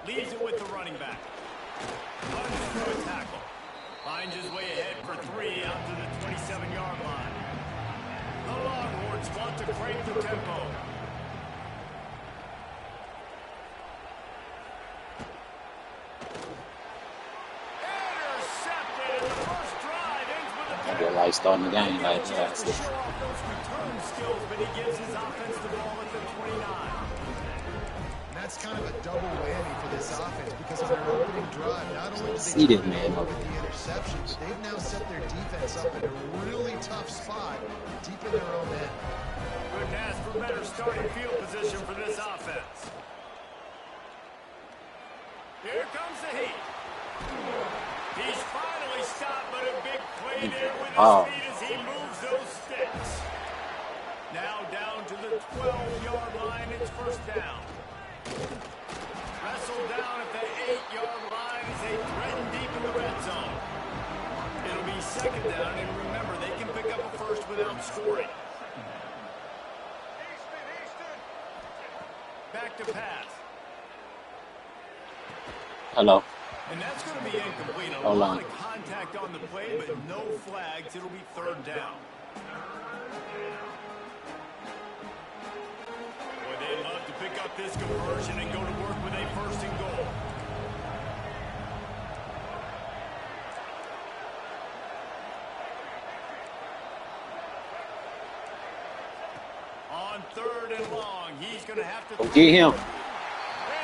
Leaves it with the running back. Runs through a tackle. Finds his way ahead for 3 out to the 27-yard line. The Longhorns want to crank the tempo. I feel like starting the game like that. That's kind of a double whammy for this offense because of their opening drive. Not only did See they this man with the interceptions, they've now set their defense up in a really tough spot deep in their own end. Couldn't ask for better starting field position for this offense. Here comes the heat. He's finally stopped, but a big play there with his feet as he moves those sticks. Now down to the 12-yard line, it's first down. Wrestled down at the 8-yard line as they threaten deep in the red zone. It'll be second down, and remember, they can pick up a first without scoring. Back to pass. Hello. And that's going to be incomplete. A lot of contact on the play, but no flags. It'll be third down. Boy, they'd love to pick up this conversion and go to work with a first and goal. On third and long, he's going to have to... Go get him.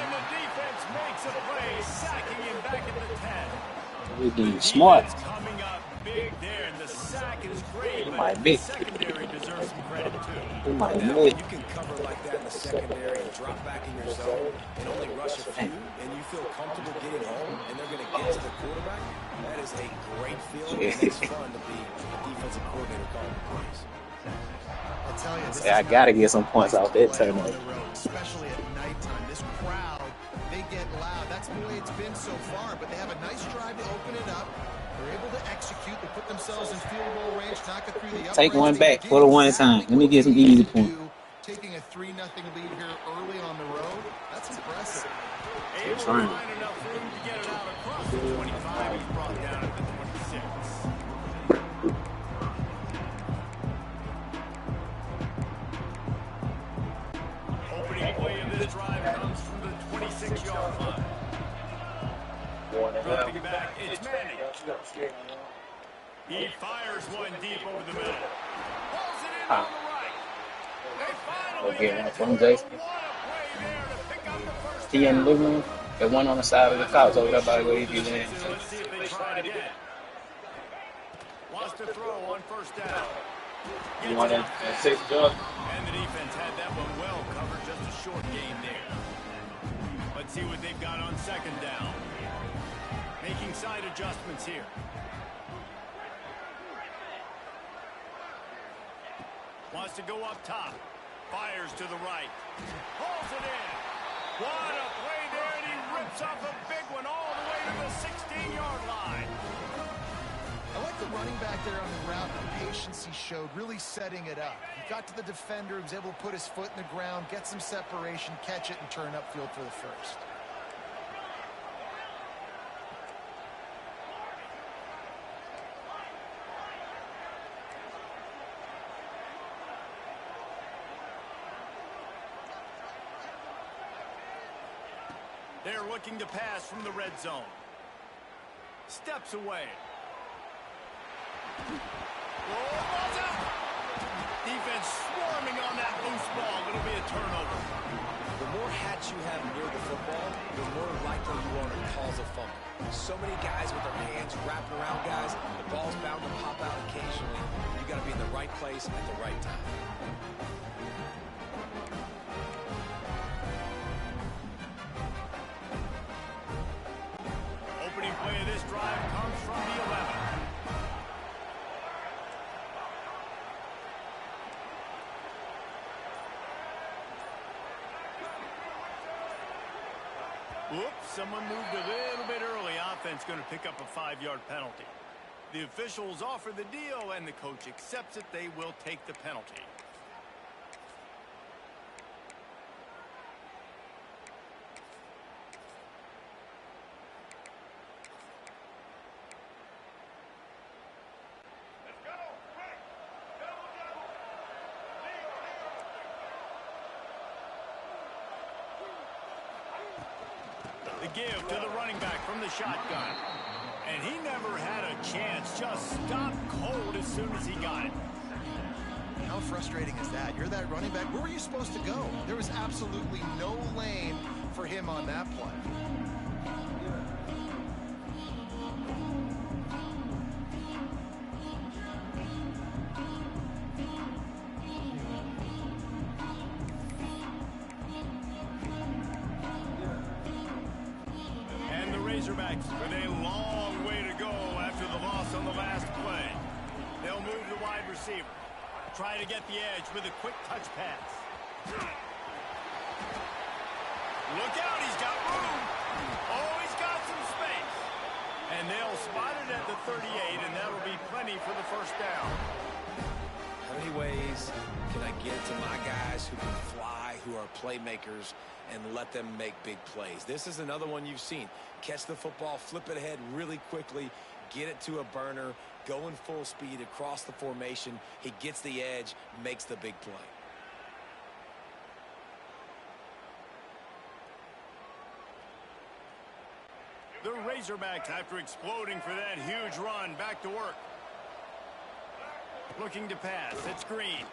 And the defense makes a play, sacking him back at the 10. We're getting smart. Coming up big there, and the sack is great, but the secondary deserves some credit too. Now, when you can cover like that in the secondary and drop back in your zone and only rush a few, and you feel comfortable getting home, and they're going to get to the quarterback, that is a great feeling, and it's fun to be a defensive coordinator calling the plays. I tell you, this I gotta get some points out that turnover. Especially at nighttime. This crowd, they get loud. That's the way it's been so far, but they have a nice drive to open it up. They're able to execute. They put themselves in field goal range, knock it through the Take one back for the one time. Let me get some easy points. Taking a 3-0 lead here early on the road, that's impressive. Able to find enough room to get it out across the 25. He's brought down at the 26. Opening play of this drive comes from the 26-yard line. Dropping back, it's Manning. He fires one deep over the middle. Pulls it in on the right. They finally get to it. What a play there to pick up the first He in the living room. The one on the side of the couch over there by the way he's in. Let's see if they try it again. Wants to throw on first down. You want that 6 jug? And the defense had that one well covered, just a short gain there. Let's see what they've got on second down. Making side adjustments here. Wants to go up top. Fires to the right. Pulls it in. What a play there, and he rips off a big one all the way to the 16-yard line. I like the running back there on the route, the patience he showed, really setting it up. He got to the defender, he was able to put his foot in the ground, get some separation, catch it, and turn upfield for the first. They're looking to pass from the red zone. Steps away. Oh, ball's out. Defense swarming on that loose ball. It'll be a turnover. The more hats you have near the football, the more likely you are to cause a fumble. So many guys with their hands wrapped around guys. The ball's bound to pop out occasionally. You got to be in the right place at the right time. Opening play of this drive comes from the 11. Whoops, someone moved a little bit early. Offense going to pick up a 5-yard penalty. The officials offer the deal, and the coach accepts it. They will take the penalty. The give to the running back from the shotgun. And he never had a chance. Just stopped cold as soon as he got it. How frustrating is that? You're that running back. Where were you supposed to go? There was absolutely no lane for him on that play. Razorbacks with a long way to go after the loss on the last play. They'll move the wide receiver. Try to get the edge with a quick touch pass. Look out, he's got room. Oh, he's got some space. And they'll spot it at the 38, and that'll be plenty for the first down. How many ways can I get to my guys who can fly, who are playmakers, and let them make big plays? This is another one you've seen. Catch the football, flip it ahead really quickly, get it to a burner, going full speed across the formation. He gets the edge, makes the big play. The Razorbacks, after exploding for that huge run, back to work. Looking to pass. It's Green.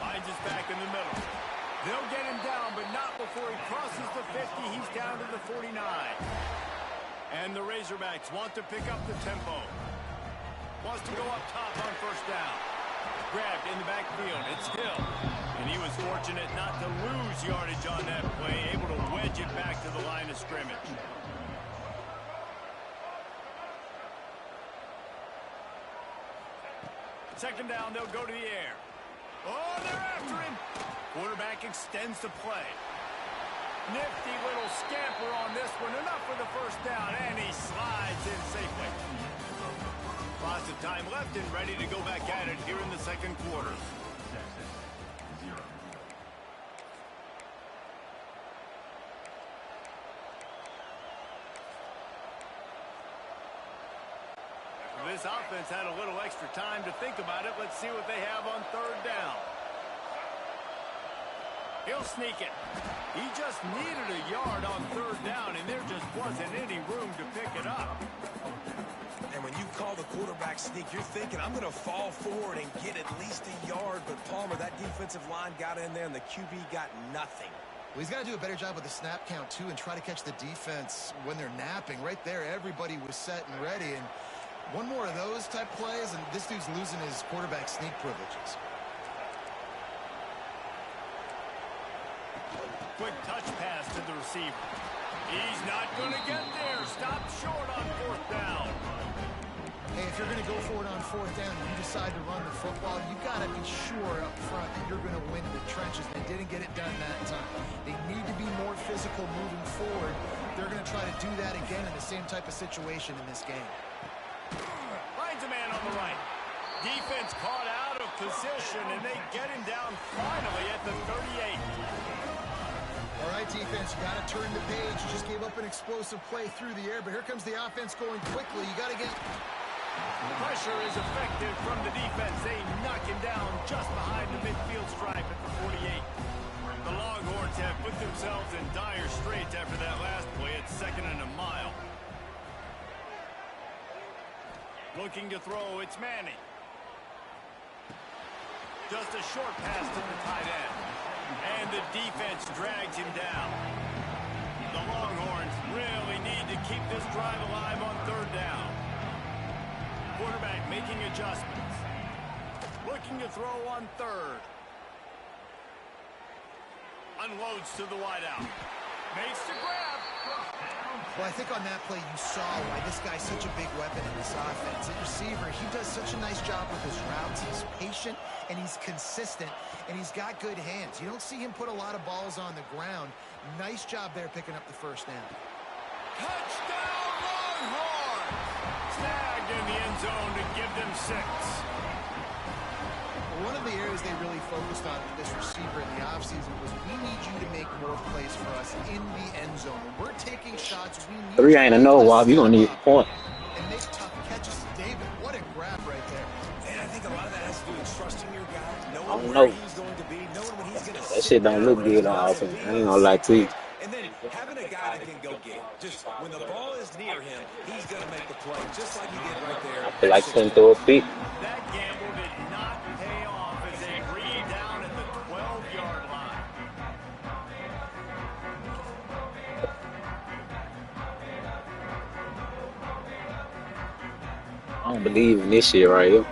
Finds his back in the middle. They'll get him down, but not before he crosses the 50. He's down to the 49. And the Razorbacks want to pick up the tempo. Wants to go up top on first down. Grabbed in the backfield. It's Hill. And he was fortunate not to lose yardage on that play, able to wedge it back to the line of scrimmage. Second down, they'll go to the air. Oh, they're after him. Quarterback extends the play. Nifty little scamper on this one. Enough for the first down, and he slides in safely. Lots of time left and ready to go back at it here in the second quarter. Texas, 0. This offense had a little extra time to think about it. Let's see what they have on third down. He'll sneak it. He just needed a yard on third down, and there just wasn't any room to pick it up. And when you call the quarterback sneak, you're thinking, I'm going to fall forward and get at least a yard. But, Palmer, that defensive line got in there, and the QB got nothing. Well, he's got to do a better job with the snap count, too, and try to catch the defense when they're napping. Right there, everybody was set and ready, and one more of those type plays, and this dude's losing his quarterback sneak privileges. Quick touch pass to the receiver. He's not going to get there. Stop short on 4th down. Hey, if you're going to go for it on 4th down and you decide to run the football, you got to be sure up front that you're going to win in the trenches. They didn't get it done that time. They need to be more physical moving forward. They're going to try to do that again in the same type of situation in this game. Finds a man on the right. Defense caught out of position, and they get him down finally at the 38. All right, defense, you got to turn the page. You just gave up an explosive play through the air, but here comes the offense going quickly. You got to get... Pressure is effective from the defense. They knock him down just behind the midfield stripe at the 48. The Longhorns have put themselves in dire straits after that last play at 2nd and a mile. Looking to throw, it's Manning. Just a short pass to the tight end. And the defense drags him down. The Longhorns really need to keep this drive alive on 3rd down. Quarterback making adjustments. Looking to throw on 3rd. Unloads to the wideout. Makes the grab. Well, I think on that play you saw why this guy's such a big weapon in this offense. At receiver, he does such a nice job with his routes. He's patient, and he's consistent, and he's got good hands. You don't see him put a lot of balls on the ground. Nice job there picking up the 1st down. Touchdown, Longhorns! Snagged in the end zone to give them 6. One of the areas they really focused on with this receiver in the offseason was we need you to make more plays for us in the end zone. When we're taking shots, we need 3 ain't a no, Wob. You're going to need a point. And make tough catches. David, what a grab right there. And I think a lot of that has to do with trusting your guy, I knowing don't where know. he's going to be, knowing when he's going to That shit don't look good on offense. I ain't going to lie to you. And then having a guy that can go get it. Just when the ball is near him, he's going to make the play, just like he did right there. I feel like couldn't throw a pick. That gamble did not pay off as they agree down at the 12-yard line. I don't believe in this shit right here.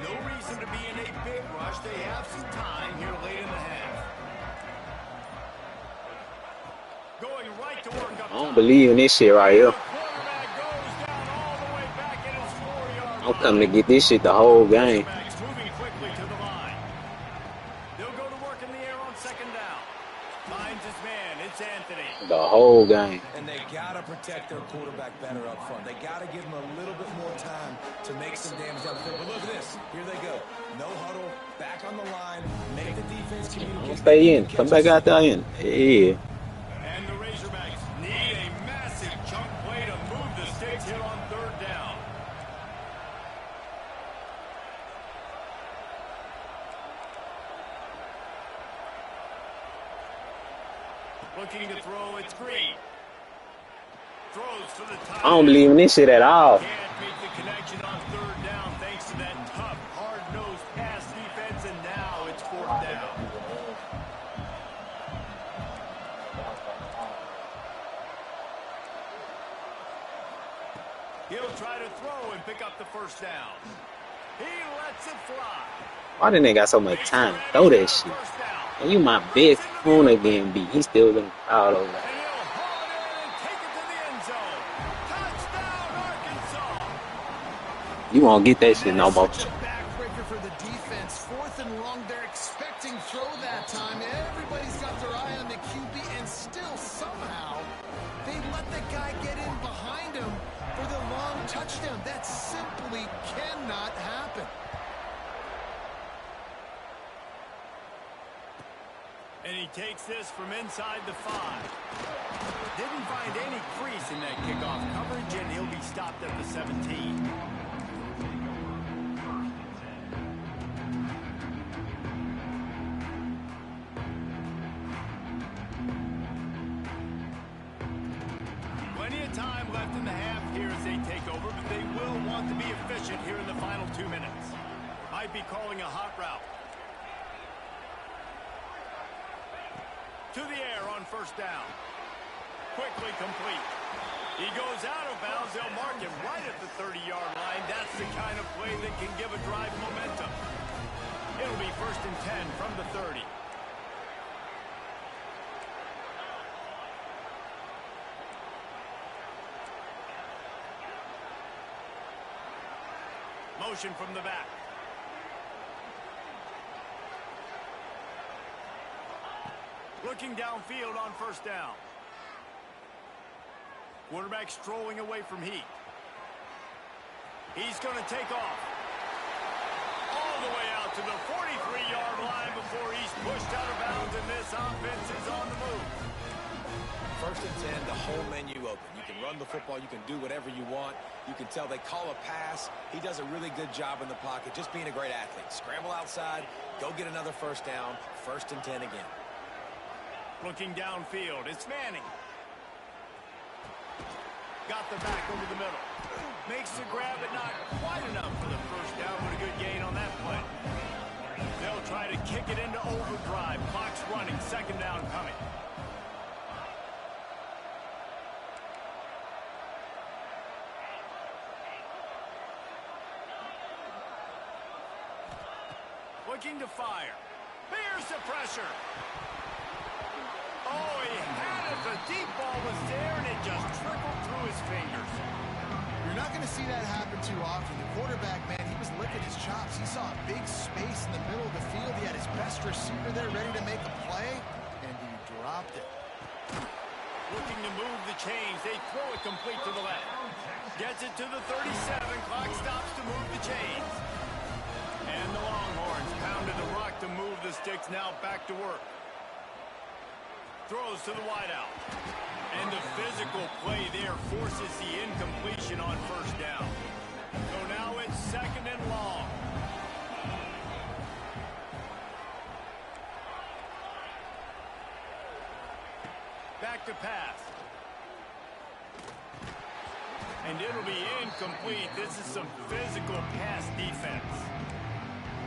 No reason to be in a big rush. They have some time here late in the half. Going right to work up I don't believe in this shit right here. Quarterback goes down all the way back at his 4-yard I'm coming to get this shit the whole game. Quarterback's moving quickly to the line. They'll go to work in the air on 2nd down. Finds his man. It's Anthony. The whole game. And they got to protect their quarterback better up front. They got to give him a little bit more time to make some damage out there. But look at this. Here they go. No huddle. Back on the line. Make the defense communicate. Stay in. Come back out there in. Yeah. And the Razorbacks need a massive chunk play to move the sticks here on 3rd down. Looking to throw, it's Green. Throws to the top. I don't believe in this shit at all. Can't make the connection on 3rd down thanks to that tough, hard-nosed pass defense, and now it's 4th down. He'll try to throw and pick up the 1st down. He lets it fly. Why didn't they got so much time to throw that shit? First down. And you my best corner getting beat. He still getting fouled over. And he'll haul it in and take it to the end zone. Touchdown, Arkansas. You won't get that shit no more. Such a backbreaker for the defense. 4th and long. They're expecting throw that time. Everybody's got their eye on the QB, and still somehow they let the guy get in behind him for the long touchdown. That simply cannot happen. And he takes this from inside the 5. Didn't find any crease in that kickoff coverage, and he'll be stopped at the 17. Plenty of time left in the half here as they take over, but they will want to be efficient here in the final 2 minutes. Might be calling a hot route. To the air on 1st down. Quickly complete. He goes out of bounds. They'll mark him right at the 30-yard line. That's the kind of play that can give a drive momentum. It'll be 1st and 10 from the 30. motion from the back. Looking downfield on first down. Quarterback strolling away from heat. He's going to take off. All the way out to the 43-yard line before he's pushed out of bounds, and this offense is on the move. First and 10, the whole menu open. You can run the football. You can do whatever you want. You can tell they call a pass. He does a really good job in the pocket, just being a great athlete. Scramble outside, go get another first down, first and 10 again. Looking downfield, it's Manning. Got the back over the middle. Makes the grab, but not quite enough for the first down, but a good gain on that play. They'll try to kick it into overdrive. Clock's running, second down coming. Looking to fire. Here's the pressure. Oh, he had it. The deep ball was there, and it just trickled through his fingers. You're not going to see that happen too often. The quarterback, man, he was licking his chops. He saw a big space in the middle of the field. He had his best receiver there ready to make a play, and he dropped it. Looking to move the chains. They throw it complete to the left. Gets it to the 37. Clock stops to move the chains. And the Longhorns pounded the rock to move the sticks. Now back to work. Throws to the wideout. And the physical play there forces the incompletion on first down. So now it's second and long. Back to pass. And it'll be incomplete. This is some physical pass defense.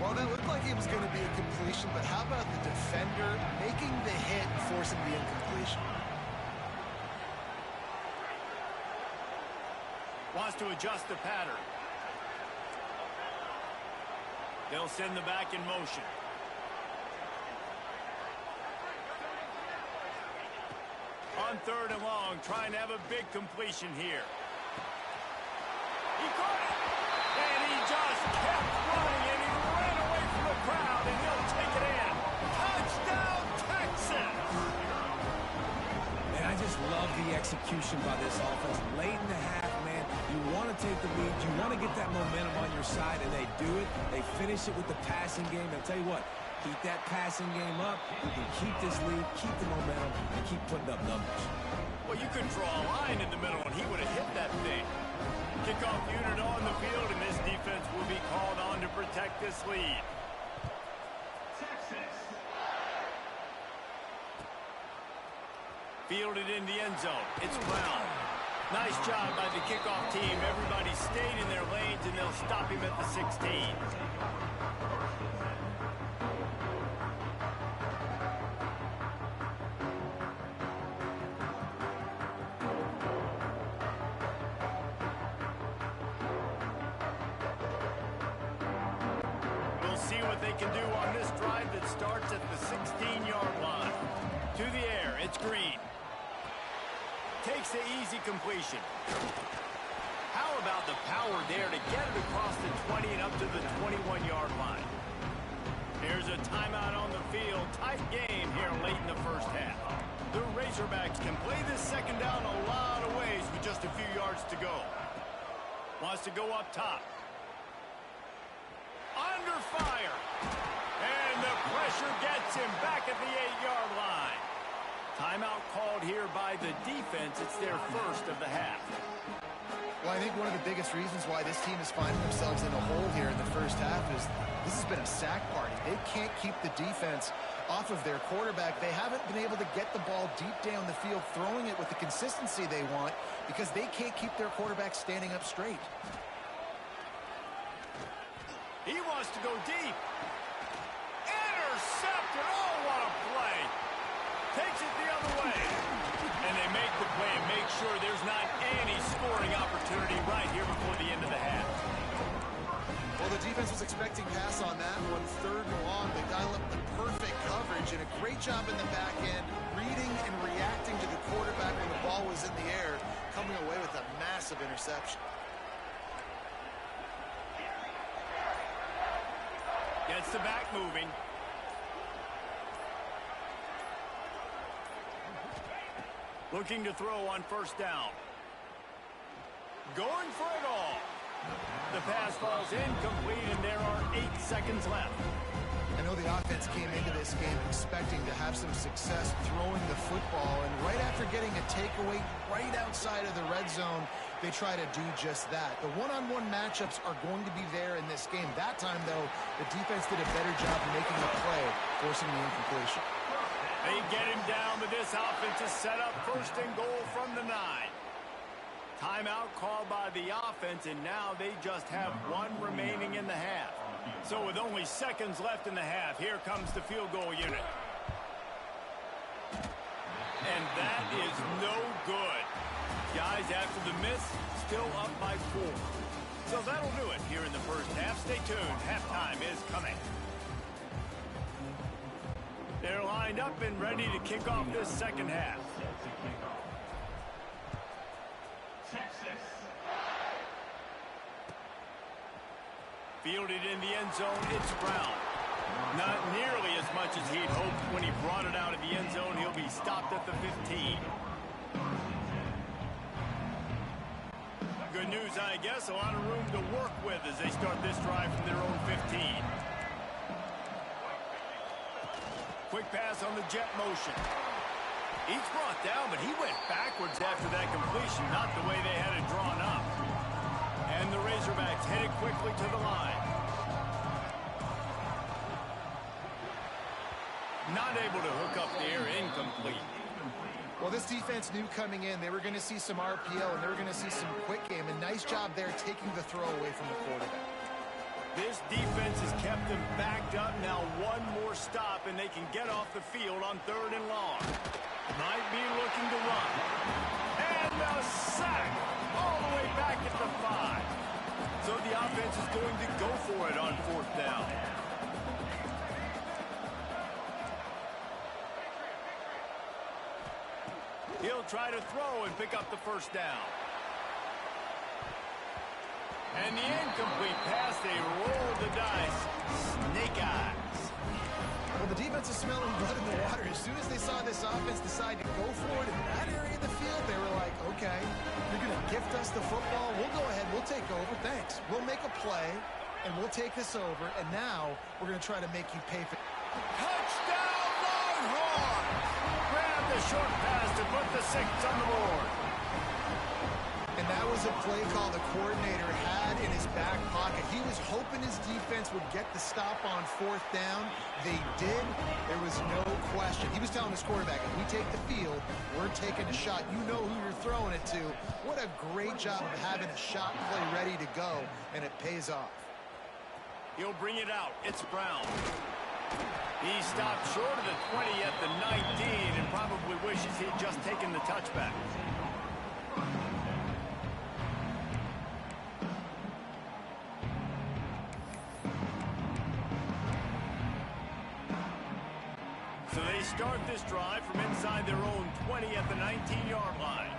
Well, that looked like it was going to be a completion, but how about the defender making the hit and forcing the incompletion? Wants to adjust the pattern. They'll send the back in motion. On third and long, trying to have a big completion here. He caught it, and he just kept running, and he ran away from the crowd, and he'll take it in. Touchdown, Texans! And I just love the execution by this offense. Late in the half, man, you want to take the lead. You want to get that momentum on your side, and they do it. They finish it with the passing game. And I'll tell you what, keep that passing game up. You can keep this lead, keep the momentum, and keep putting up numbers. Well, you could draw a line in the middle, and he would have hit that thing. Kickoff unit on the field, and this defense will be called on to protect this lead. Texas. Fielded in the end zone. It's Brown. Nice job by the kickoff team. Everybody stayed in their lanes, and they'll stop him at the 16. They can do on this drive that starts at the 16-yard line. To the air, it's Green. Takes the easy completion. How about the power there to get it across the 20 and up to the 21-yard line? Here's a timeout on the field. Tight game here late in the first half. The Razorbacks can play this second down a lot of ways with just a few yards to go. Wants to go up top. Under fire. And the pressure gets him back at the 8-yard line. Timeout called here by the defense. It's their first of the half. Well, I think one of the biggest reasons why this team is finding themselves in a hole here in the first half is this has been a sack party. They can't keep the defense off of their quarterback. They haven't been able to get the ball deep down the field, throwing it with the consistency they want because they can't keep their quarterback standing up straight. He wants to go deep. Intercepted. Oh, what a play. Takes it the other way. And they make the play and make sure there's not any scoring opportunity right here before the end of the half. Well, the defense was expecting pass on that one. Third and long. They dial up the perfect coverage and a great job in the back end, reading and reacting to the quarterback when the ball was in the air, coming away with a massive interception. Gets the back moving. Looking to throw on first down. Going for it all. The pass falls incomplete, and there are 8 seconds left. I know the offense came into this game expecting to have some success throwing the football, and right after getting a takeaway right outside of the red zone, they try to do just that. The one-on-one matchups are going to be there in this game. That time, though, the defense did a better job making a play, forcing the incompletion. They get him down, but this offense is set up first and goal from the 9. Timeout called by the offense, and now they just have 1 remaining in the half. So with only seconds left in the half, here comes the field goal unit. And that is no good. Guys, after the miss, still up by 4. So that'll do it here in the first half. Stay tuned. Halftime is coming. They're lined up and ready to kick off this second half. Fielded in the end zone, it's Brown. Not nearly as much as he'd hoped when he brought it out of the end zone. He'll be stopped at the 15. Good news, I guess. A lot of room to work with as they start this drive from their own 15. Quick pass on the jet motion. He's brought down, but he went backwards after that completion, not the way they had it drawn up. And the Razorbacks headed quickly to the line. Not able to hook up the air, incomplete. Well, this defense knew coming in they were going to see some RPO and they were going to see some quick game. And nice job there taking the throw away from the quarterback. This defense has kept them backed up. Now 1 more stop and they can get off the field on 3rd and long. Might be looking to run. And the sack all the way back at the 5. So the offense is going to go for it on 4th down. He'll try to throw and pick up the first down. And the incomplete pass, they roll the dice. Snake eyes. Well, the defense is smelling blood in the water. As soon as they saw this offense decide to go for it in that area of the field, they were like, okay, you're going to gift us the football. We'll go ahead. We'll take over. Thanks. We'll make a play, and we'll take this over. And now we're going to try to make you pay for it. Touchdown, Longhorns! Grab the short pass to put the 6 on the board. And that was a play call the coordinator had in his back pocket. He was hoping his defense would get the stop on 4th down. They did. There was no question. He was telling his quarterback, if we take the field, we're taking a shot. You know who you're throwing it to. What a great job of having a shot play ready to go, and it pays off. He'll bring it out. It's Brown. He stopped short of the 20 at the 19 and probably wishes he'd just taken the touchback. So they start this drive from inside their own 20 at the 19-yard line.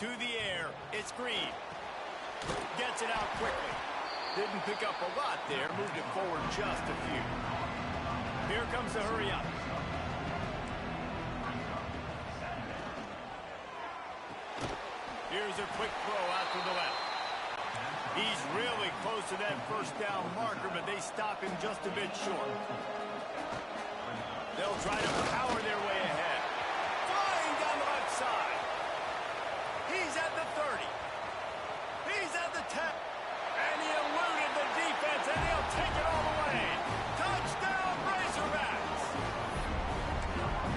To the air, it's Green. Gets it out quickly. Didn't pick up a lot there, moved it forward just a few. Here comes the hurry up. Here's a quick throw out to the left. He's really close to that first down marker, but they stop him just a bit short. They'll try to power their way ahead. Flying down the left side. He's at the 30. He's at the 10. And he eluded the defense, and he'll take it all the way. Touchdown, Razorbacks!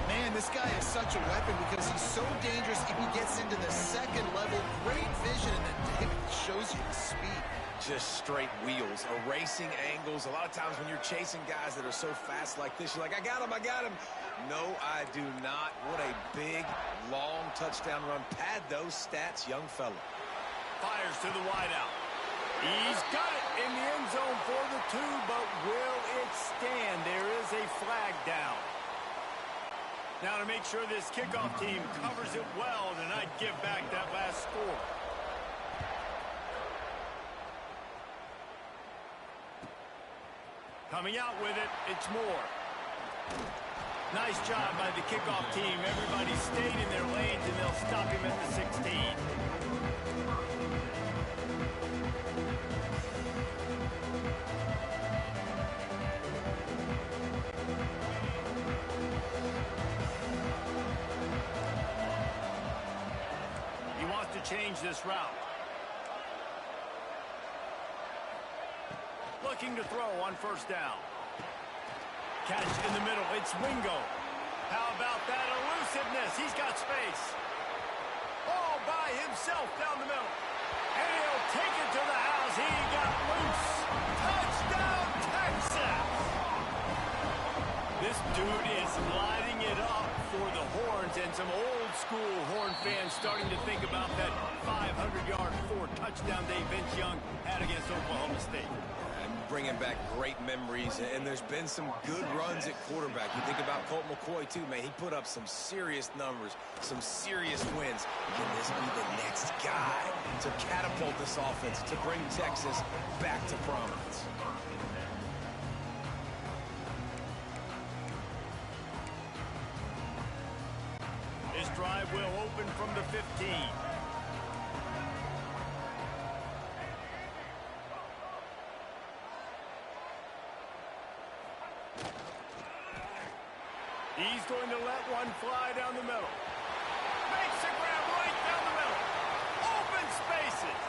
Man, this guy is such a weapon because he's so dangerous if he gets into the second level. Great vision, and then David shows you the speed. Just straight wheels, erasing angles. A lot of times when you're chasing guys that are so fast like this, you're like, I got him, I got him. No, I do not. What a big, long touchdown run. Pad those stats, young fella. Fires to the wideout. He's got it in the end zone for the 2, but will it stand? There is a flag down. Now to make sure this kickoff team covers it well, then I'd give back that last score. Coming out with it, it's Moore. Nice job by the kickoff team. Everybody stayed in their lanes, and they'll stop him at the 16. He wants to change this route. Looking to throw on first down. Catch in the middle. It's Wingo. How about that elusiveness? He's got space. All by himself down the middle. And he'll take it to the house. He got loose. Touchdown, Texas! This dude is lighting it up for the Horns, and some old-school Horn fans starting to think about that 500-yard, 4-touchdown day Vince Young had against Oklahoma State. Bringing back great memories, and there's been some good runs at quarterback. You think about Colt McCoy, too, man. He put up some serious numbers, some serious wins. Can this be the next guy to catapult this offense, to bring Texas back to prominence? This drive will open from the 15. He's going to let one fly down the middle. Makes a grab right down the middle. Open spaces.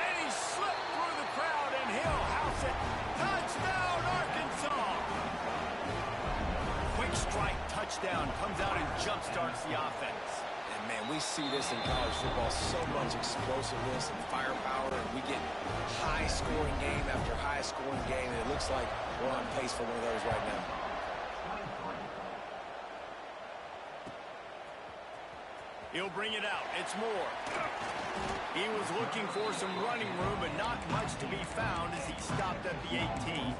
And he slipped through the crowd, and he'll house it. Touchdown, Arkansas. Quick strike touchdown. Comes out and jump-starts the offense. And, man, we see this in college football. So much explosiveness and firepower. And we get high-scoring game after high-scoring game. And it looks like we're on pace for one of those right now. He'll bring it out. It's Moore. He was looking for some running room, but not much to be found as he stopped at the 18.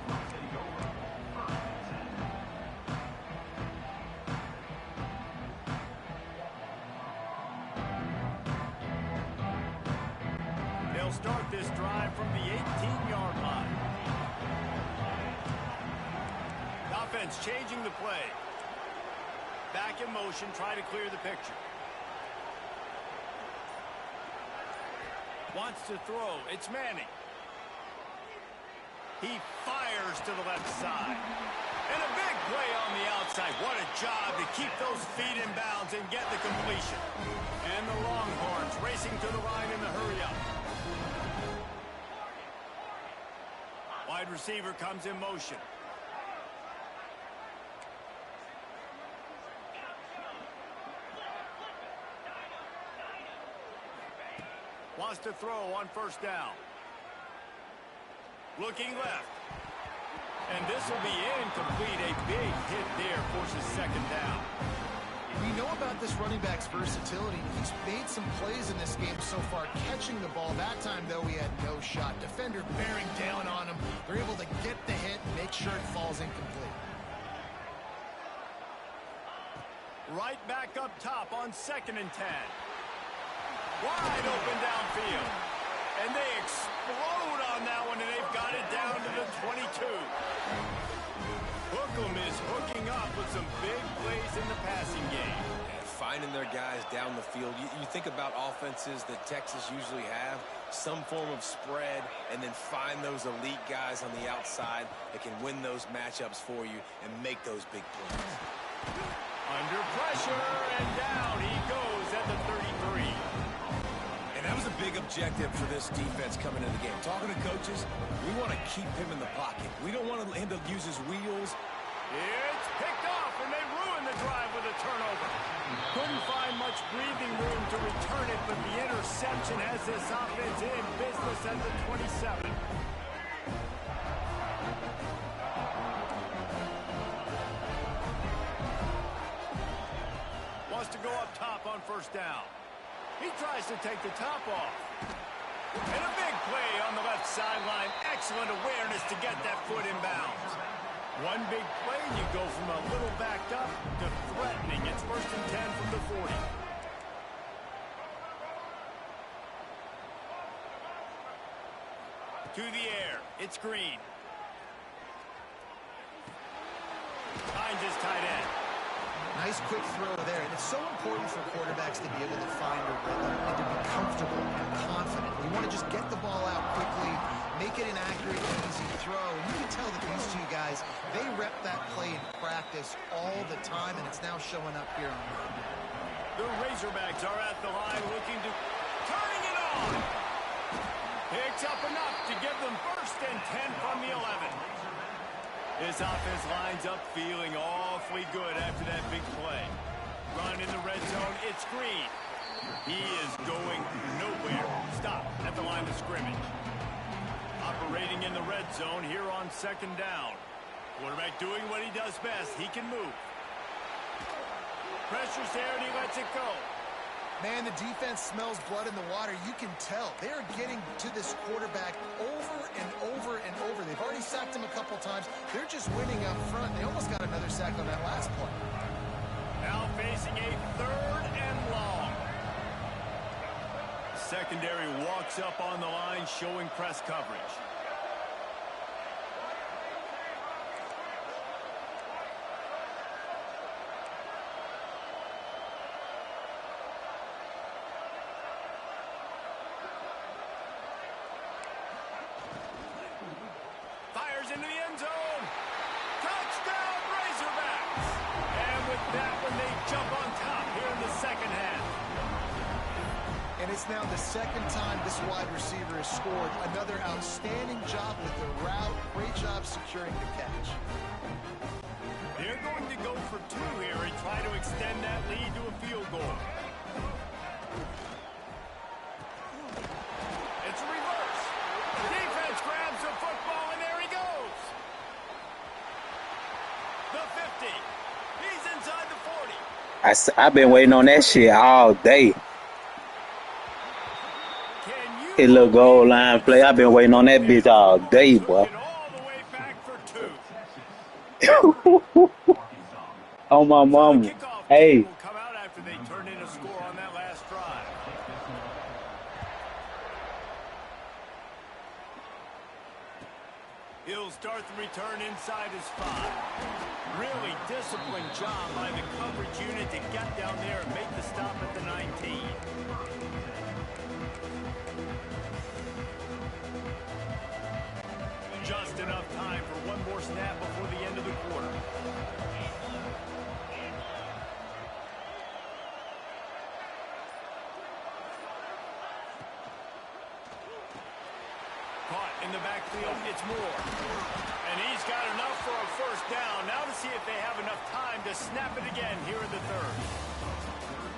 They'll start this drive from the 18-yard line. Offense changing the play. Back in motion, try to clear the picture. Wants to throw. It's Manning. He fires to the left side. And a big play on the outside. What a job to keep those feet in bounds and get the completion. And the Longhorns racing to the line in the hurry-up. Wide receiver comes in motion. Wants to throw on first down. Looking left. And this will be incomplete. A big hit there forces second down. We know about this running back's versatility. He's made some plays in this game so far, catching the ball. That time, though, he had no shot. Defender bearing down on him. They're able to get the hit and make sure it falls incomplete. Right back up top on 2nd and 10. Wide open downfield. And they explode on that one, and they've got it down to the 22. Hookem is hooking up with some big plays in the passing game. And finding their guys down the field. You think about offenses that Texas usually have, some form of spread, and then find those elite guys on the outside that can win those matchups for you and make those big plays. Under pressure, and down he goes at the 33. And that was a big objective for this defense coming into the game. Talking to coaches, we want to keep him in the pocket. We don't want him to use his wheels. It's picked off, and they ruin the drive with a turnover. Couldn't find much breathing room to return it, but the interception has this offense in business at the 27. Wants to go up top on first down. He tries to take the top off. And a big play on the left sideline. Excellent awareness to get that foot in bounds. One big play, and you go from a little backed up to threatening. It's 1st and 10 from the 40. To the air. It's Green. Finds his tight end. Nice quick throw there, and it's so important for quarterbacks to be able to find a rhythm and to be comfortable and confident. You want to just get the ball out quickly, make it an accurate, easy throw. And you can tell that these two guys, they rep that play in practice all the time, and it's now showing up here on the field. The Razorbacks are at the line looking to... Turning it on! Picks up enough to give them 1st and 10 from the 11. This offense lines up feeling awfully good after that big play. Run in the red zone, it's Green. He is going nowhere. Stop at the line of scrimmage. Operating in the red zone here on 2nd down. Quarterback doing what he does best. He can move. Pressure's there and he lets it go. Man, the defense smells blood in the water. You can tell. They're getting to this quarterback over and over and over. They've already sacked him a couple times. They're just winning up front. They almost got another sack on that last play. Now facing a 3rd and long. Secondary walks up on the line, showing press coverage. Into the end zone. Touchdown, Razorbacks. And with that one, they jump on top here in the 2nd half. And it's now the 2nd time this wide receiver has scored. Another outstanding job with the route. Great job securing the catch. They're going to go for 2 here and try to extend that lead to a field goal. It's a reverse. The defense grabs the football, and there he goes. The 50. He's inside the 40. I've been waiting on that shit all day. His little goal line play. I've been waiting on that bitch all day, boy. All the way back for 2. Oh my mama. Hey. Will come out after they turn in a score on that last drive. He'll start the return inside his 5. Really disciplined job by the coverage unit to get down there and make the stop at the 19. Just enough time for one more snap before the end of the quarter. Caught in the backfield, it's Moore. And he's got enough for a 1st down. Now to see if they have enough time to snap it again here in the 3rd.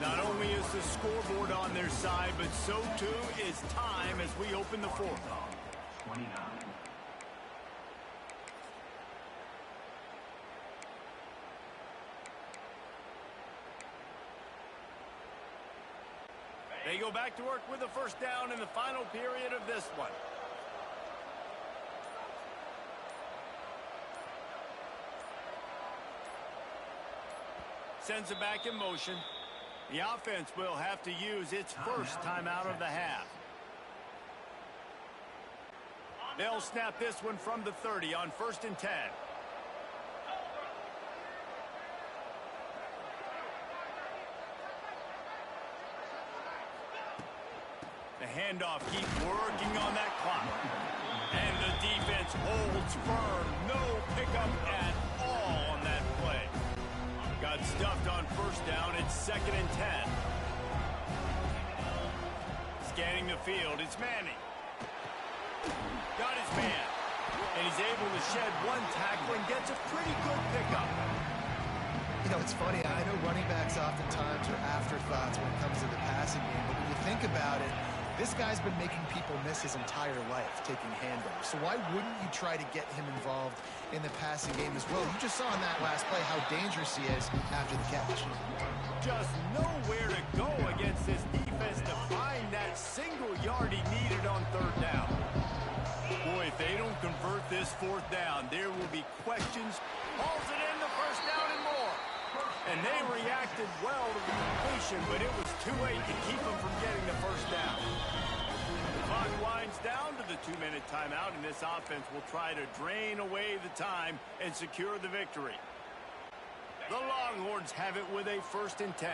Not only is the scoreboard on their side, but so too is time as we open the 4th. 29. They go back to work with a 1st down in the final period of this one. Sends it back in motion. The offense will have to use its 1st timeout of the half. They'll snap this one from the 30 on 1st and 10. The handoff keeps working on that clock. And the defense holds firm. No pickup at all on that play. Got stuffed on 1st down. It's 2nd and 10. Scanning the field. It's Manning. Got his man. And he's able to shed one tackle and gets a pretty good pickup. You know, it's funny. I know running backs oftentimes are afterthoughts when it comes to the passing game. But when you think about it, this guy's been making people miss his entire life taking handoffs. So why wouldn't you try to get him involved in the passing game as well? You just saw in that last play how dangerous he is after the catch. Just nowhere to go against this defense to find that single yard he needed on 3rd down. Boy, if they don't convert this 4th down, there will be questions. Hauls it in, the 1st down and more. And they reacted well to the completion, but it was too late to keep them from getting the 1st down. The clock winds down to the 2-minute timeout, and this offense will try to drain away the time and secure the victory. The Longhorns have it with a 1st and 10.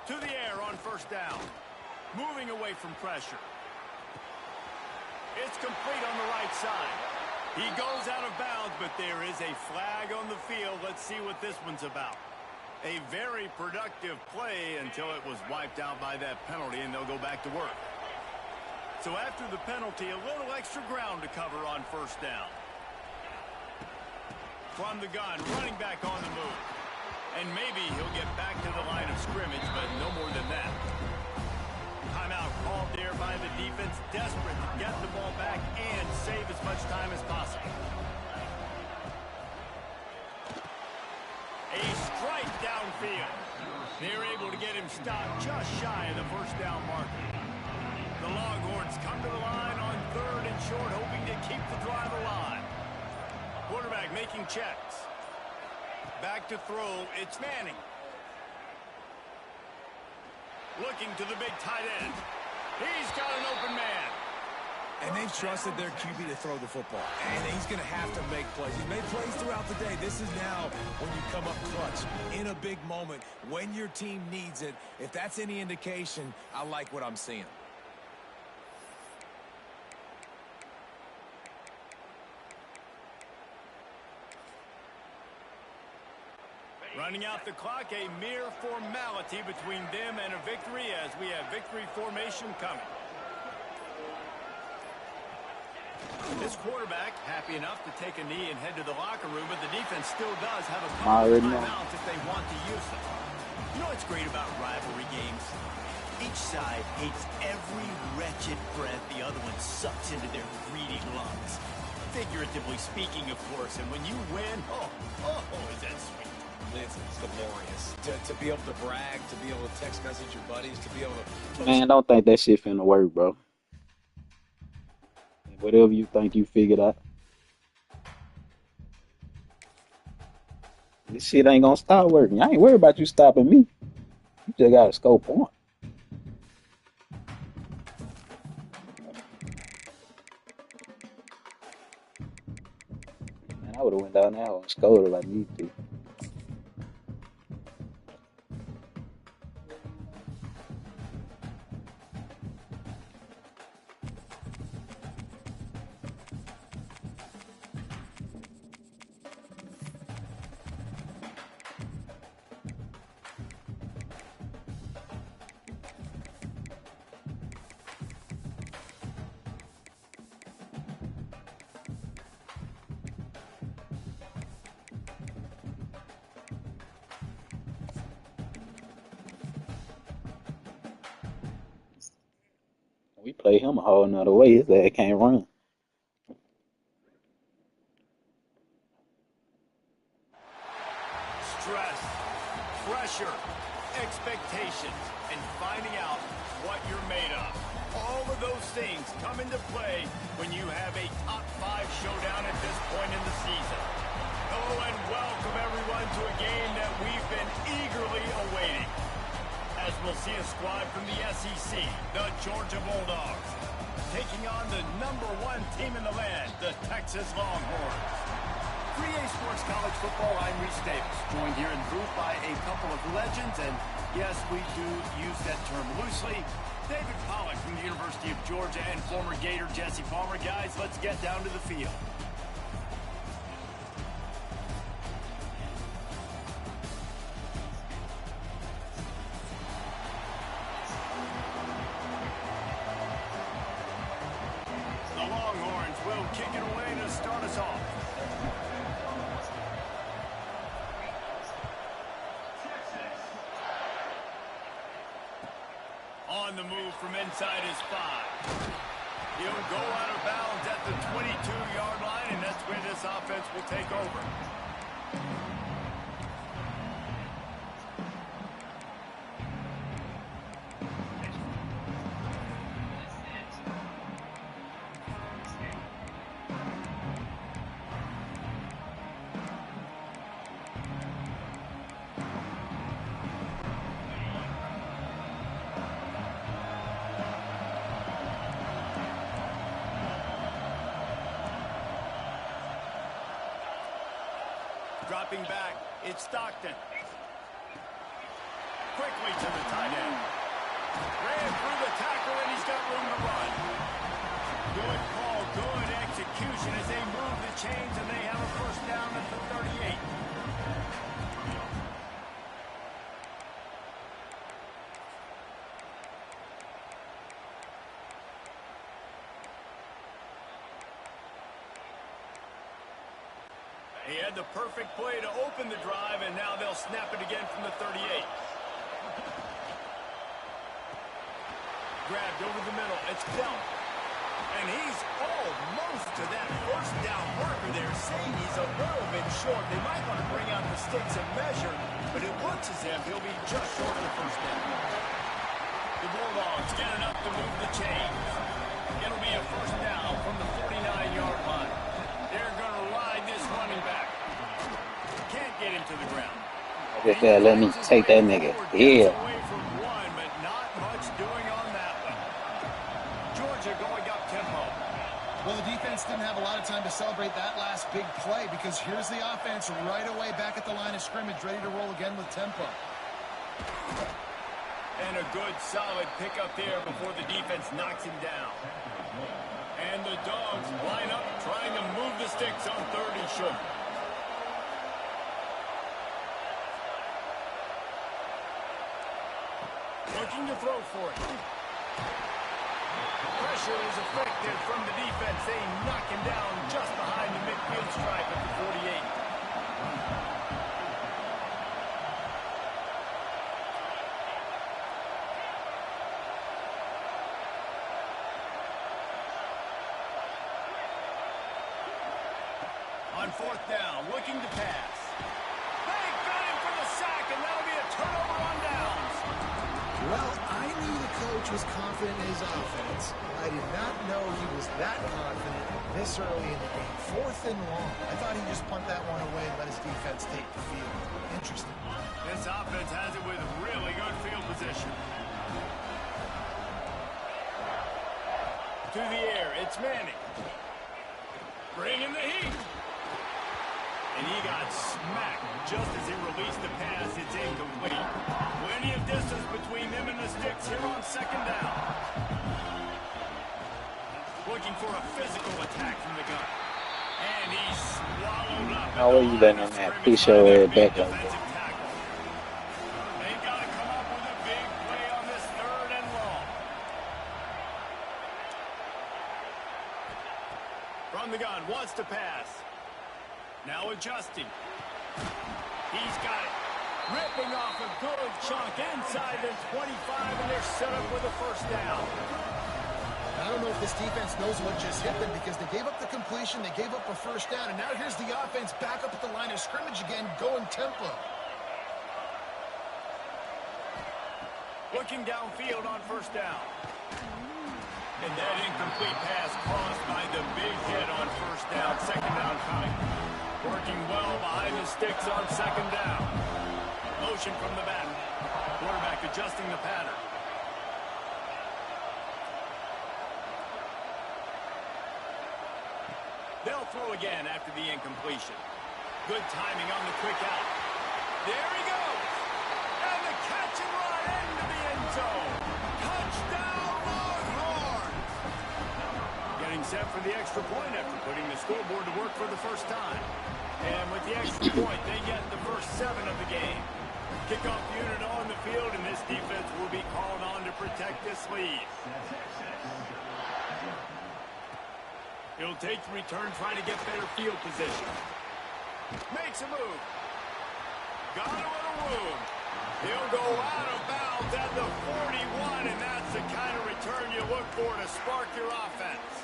To the air on 1st down. Moving away from pressure. It's complete on the right side. He goes out of bounds, but there is a flag on the field. Let's see what this one's about. A very productive play until it was wiped out by that penalty, and they'll go back to work. So after the penalty, a little extra ground to cover on 1st down. From the gun, running back on the move. And maybe he'll get back to the line of scrimmage, but no more than that. Timeout called there by the defense, desperate to get the ball back and save as much time as possible. A strike downfield. They're able to get him stopped just shy of the 1st down marker. The Longhorns come to the line on 3rd and short, hoping to keep the drive alive. Quarterback making checks. Back to throw, it's Manning. Looking to the big tight end. He's got an open man. And they've trusted their QB to throw the football. And he's going to have to make plays. He's made plays throughout the day. This is now when you come up clutch in a big moment when your team needs it. If that's any indication, I like what I'm seeing. Running out the clock, a mere formality between them and a victory as we have victory formation coming. This quarterback happy enough to take a knee and head to the locker room, but the defense still does have a couple of timeouts if they want to use them. You know what's great about rivalry games? Each side hates every wretched breath the other one sucks into their greedy lungs. Figuratively speaking, of course, and when you win, is that sweet. It's glorious. To be able to brag, to be able to text message your buddies, to be able to... Man, don't think that shit finna work, bro. Whatever you think you figured out. This shit ain't gonna stop working. I ain't worried about you stopping me. You just gotta score point. Man, I would've went down there and scored if I need to. We play him a whole nother way. His ass can't run. Stress, pressure, expectations, and finding out what you're made of. All of those things come into play when you have a top 5 showdown at this point in the season. Oh, and welcome everyone to a game that we've been eagerly awaiting. As we'll see a squad from the SEC, the Georgia Bulldogs, taking on the #1 team in the land, the Texas Longhorns. 3A Sports College Football, I'm Reese Davis, joined here in booth by a couple of legends, and yes, we do use that term loosely. David Pollack from the University of Georgia and former Gator Jesse Palmer. Guys, let's get down to the field. Kick it away to start us off. On the move from inside his 5. He'll go out of bounds at the 22-yard line, and that's where this offense will take over. Dropping back, it's Stockton. Quickly to the tight end. Ran through the tackle, and he's got room to run. Good call, good execution as they move the chains, and they have a first down at the 38. He had the perfect play to open the drive, and now they'll snap it again from the 38. Grabbed over the middle. It's Bell. And he's almost to that first down marker there, saying he's a little bit short. They might want to bring out the sticks and measure, but it looks as if he'll be just short of the first down. The Bulldogs get enough to move the chains. It'll be a first down from the 49-yard line. They're going to ride this running back. Can't get him to the ground. Just let me take that nigga. Yeah. Away from one, but not much doing on that one. Georgia going up tempo. Well, the defense didn't have a lot of time to celebrate that last big play because here's the offense right away back at the line of scrimmage, ready to roll again with tempo. And a good, solid pickup there before the defense knocks him down. And the Dogs line up, trying to move the sticks on 3rd and short. Looking to throw for it. Pressure is effective from the defense. They knock him down just behind the midfield stripe at the 48. On 4th down, looking to pass. They got him for the sack, and that'll be a turnover on downs. Well, I knew the coach was confident in his offense. I did not know he was that confident this early in the game. 4th and long. I thought he'd just punt that one away and let his defense take the field. Interesting. This offense has it with really good field position. To the air, it's Manning. Bringing the heat. And he got smacked just as he released the pass. It's incomplete. Plenty of distance between them and the sticks here on 2nd down. Looking for a physical attack from the gun. And he's swallowed up. How are you letting him have push your head back like that? They've got to come up with a big play on this 3rd and long. From the gun, wants to pass. Now adjusting. He's got it. Ripping off a good chunk inside the 25, and they're set up with a first down. I don't know if this defense knows what just hit them because they gave up the completion, they gave up a first down, and now here's the offense back up at the line of scrimmage again, going tempo. Looking downfield on 1st down. And that incomplete pass caused by the big hit on 1st down, 2nd down coming. Working well behind the sticks on 2nd down. Motion from the back. Quarterback adjusting the pattern. They'll throw again after the incompletion. Good timing on the quick out. There he goes. And the catch and run into the end zone. Touchdown, Longhorns. Getting set for the extra point after putting the scoreboard to work for the first time. And with the extra point, they get the first 7 of the game. Kickoff unit on the field, and this defense will be called on to protect this lead. He'll take the return, trying to get better field position. Makes a move. Got him with a room. He'll go out of bounds at the 41, and that's the kind of return you look for to spark your offense.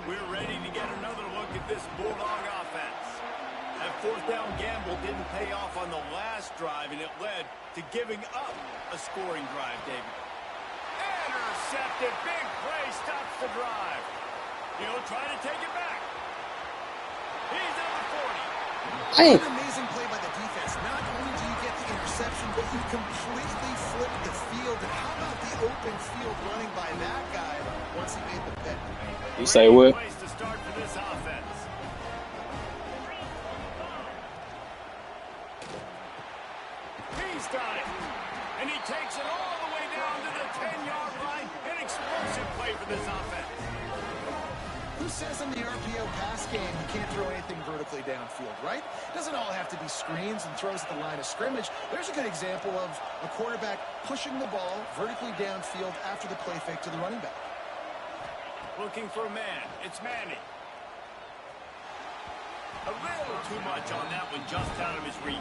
We're ready to get another look at this Bulldog offense. That 4th down gamble didn't pay off on the last drive, and it led to giving up a scoring drive, David. Intercepted. Big play stops the drive. He'll try to take it back. He's at the 40. An amazing play by the defense. Not only do you get the interception, but you completely flip the field. And how about the open open field running by that guy once he made the pick. You say what? Place to start for this offense. He's got it. And he takes it all the way down to the 10-yard line. An explosive play for this offense. Who says in the RPO pass game you can't throw anything vertically downfield, right? It doesn't all have to be screens and throws at the line of scrimmage. There's a good example of a quarterback pushing the ball vertically downfield after the play fake to the running back. Looking for a man. It's Manning. A little too much on that one, just out of his reach.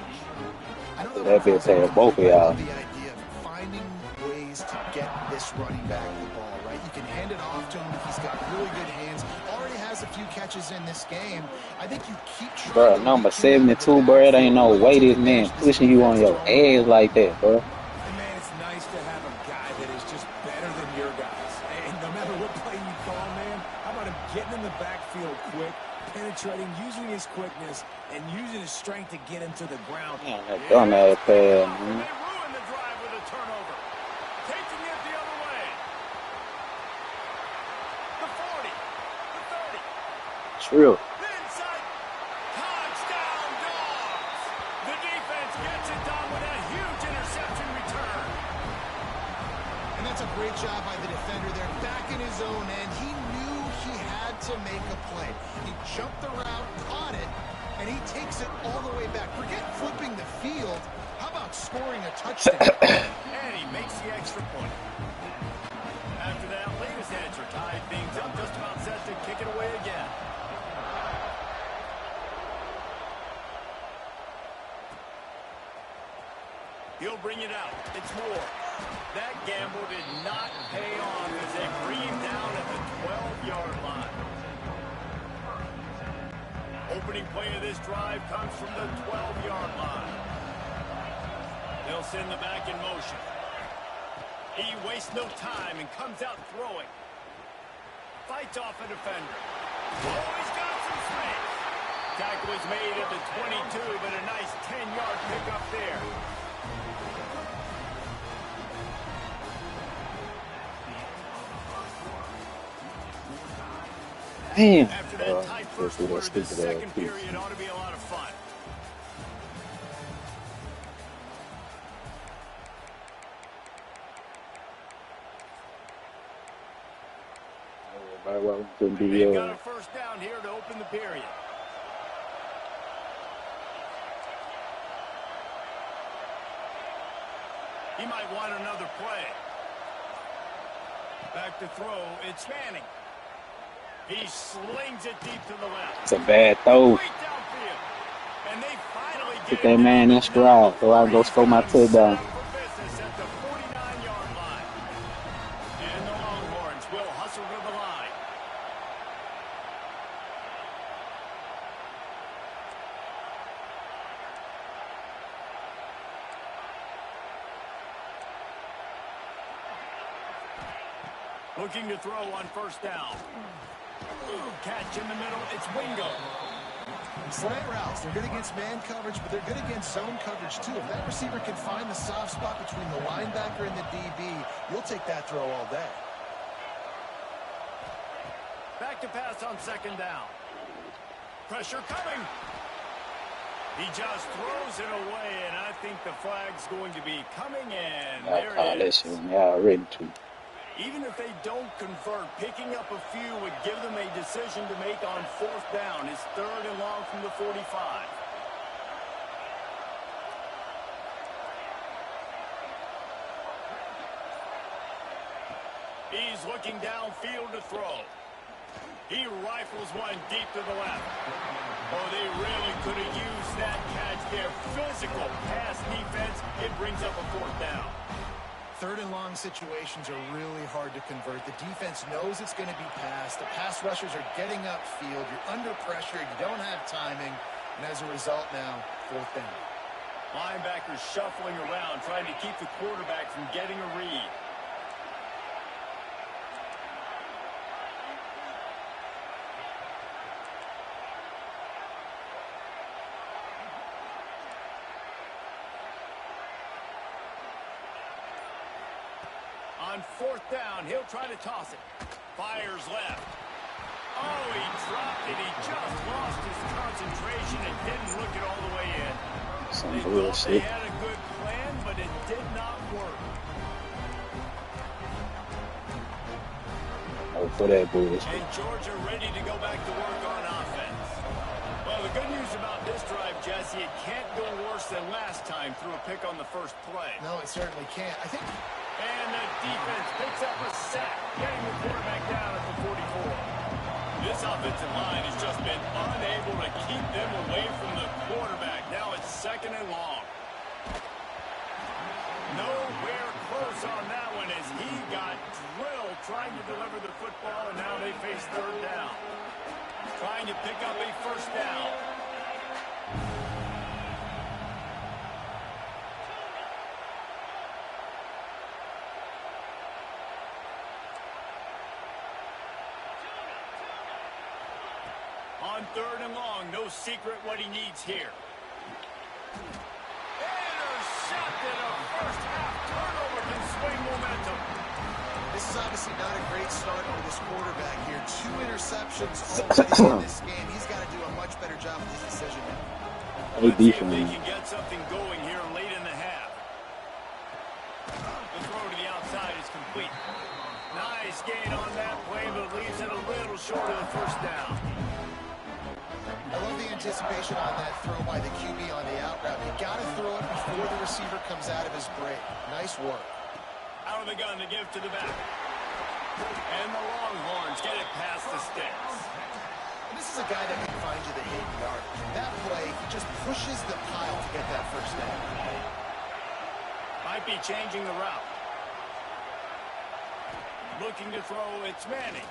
I know That bitch had both of y'all. The idea of finding ways to get this running back the ball, right? You can hand it off to him. He's got really good hands. Already has a few catches in this game. I think you keep trying. Bro, number 72, bro. It ain't no way this man pushing you on your ass like that, bro. And man, it's nice to have a guy that is just better than your guys. And no matter what play you call, man, how about him getting in the backfield quick, penetrating, using his quickness, and using his strength to get him to the ground. Man, that dumbass pass, They man. ruin the drive with a turnover. Taking it the other way. The 40. The 30. True. Inside. Touchdown, Dogs. The defense gets it done with a huge interception return. And that's a great job by the defender there, back in his own end. He knew he had to make a play. He jumped the route, caught it, and he takes it all the way back. Forget flipping the field. How about scoring a touchdown? And he makes the extra point. After that, latest answer tied things up, just about set to kick it away again. He'll bring it out. It's Moore. That gamble did not pay off as they bring him down at the 12-yard line. Opening play of this drive comes from the 12-yard line. They'll send the back in motion. He wastes no time and comes out throwing. Fights off a defender. Oh, he's got some space. Tackle was made at the 22, but a nice 10-yard pickup there. Damn. After that tight first quarter, the second period ought to be a lot of fun. They've got a first down here to open the period. He might want another play. Back to throw, it's Manning. He slings it deep to the left. It's a bad throw. Great downfield. And they finally Get that man in stride so I can go score my touchdown. for business at the 49-yard line. And the Longhorns will hustle to the line. Looking to throw on first down. Catch in the middle. It's Wingo. Slant routes, they're good against man coverage, but they're good against zone coverage too. If that receiver can find the soft spot between the linebacker and the DB, you'll take that throw all day. Back to pass on second down. Pressure coming. He just throws it away, and I think the flag's going to be coming in. I There call it that is. shit when y'all ready to. Even if they don't convert, picking up a few would give them a decision to make on fourth down. It's third and long from the 45. He's looking downfield to throw. He rifles one deep to the left. Oh, they really could have used that catch there. Physical pass defense. It brings up a fourth down. Third and long situations are really hard to convert. The defense knows it's going to be passed. The pass rushers are getting upfield. You're under pressure. You don't have timing. And as a result now, fourth down. Linebackers shuffling around, trying to keep the quarterback from getting a read. On On fourth down, he'll try to toss it. Fires left. Oh, he dropped it. He just lost his concentration and didn't look it all the way in. They thought they had a good plan, but it did not work. Oh, for that bullshit. And Georgia ready to go back to work on offense. Well, the good news about this drive, Jesse, it can't go worse than last time through a pick on the first play. No, it certainly can't. I think... And the defense picks up a sack, getting the quarterback down at the 44. This offensive line has just been unable to keep them away from the quarterback. Now it's second and long. Nowhere close on that one as he got drilled trying to deliver the football, and now they face third down. Trying to pick up a first down. On third and long, no secret what he needs here. Intercepted, a first half turnover can swing momentum. This is obviously not a great start for this quarterback here. 2 interceptions already in this game. He's got to do a much better job with his decision now. Let's see if they can get something going here late in the half. The throw to the outside is complete. Nice gain on that play, but leaves it a little short of the first down. I love the anticipation on that throw by the QB on the out route. You got to throw it before the receiver comes out of his break. Nice work. Out of the gun to give to the back. And the Longhorns get it past the sticks. And this is a guy that can find you the hidden yardage. That play, he just pushes the pile to get that first down. Might be changing the route. Looking to throw, it's Manning.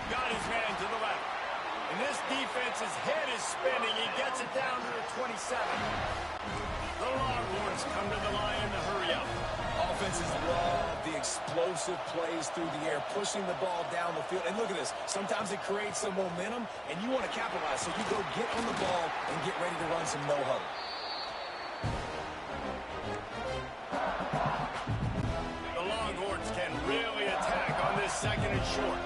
Got his man to the left. And this defense's head is spinning. He gets it down to the 27. The Longhorns come to the line in the hurry up. Offenses love the explosive plays through the air, pushing the ball down the field. And look at this. Sometimes it creates some momentum, and you want to capitalize. So you go get on the ball and get ready to run some no-huddle. The Longhorns can really attack on this second and short.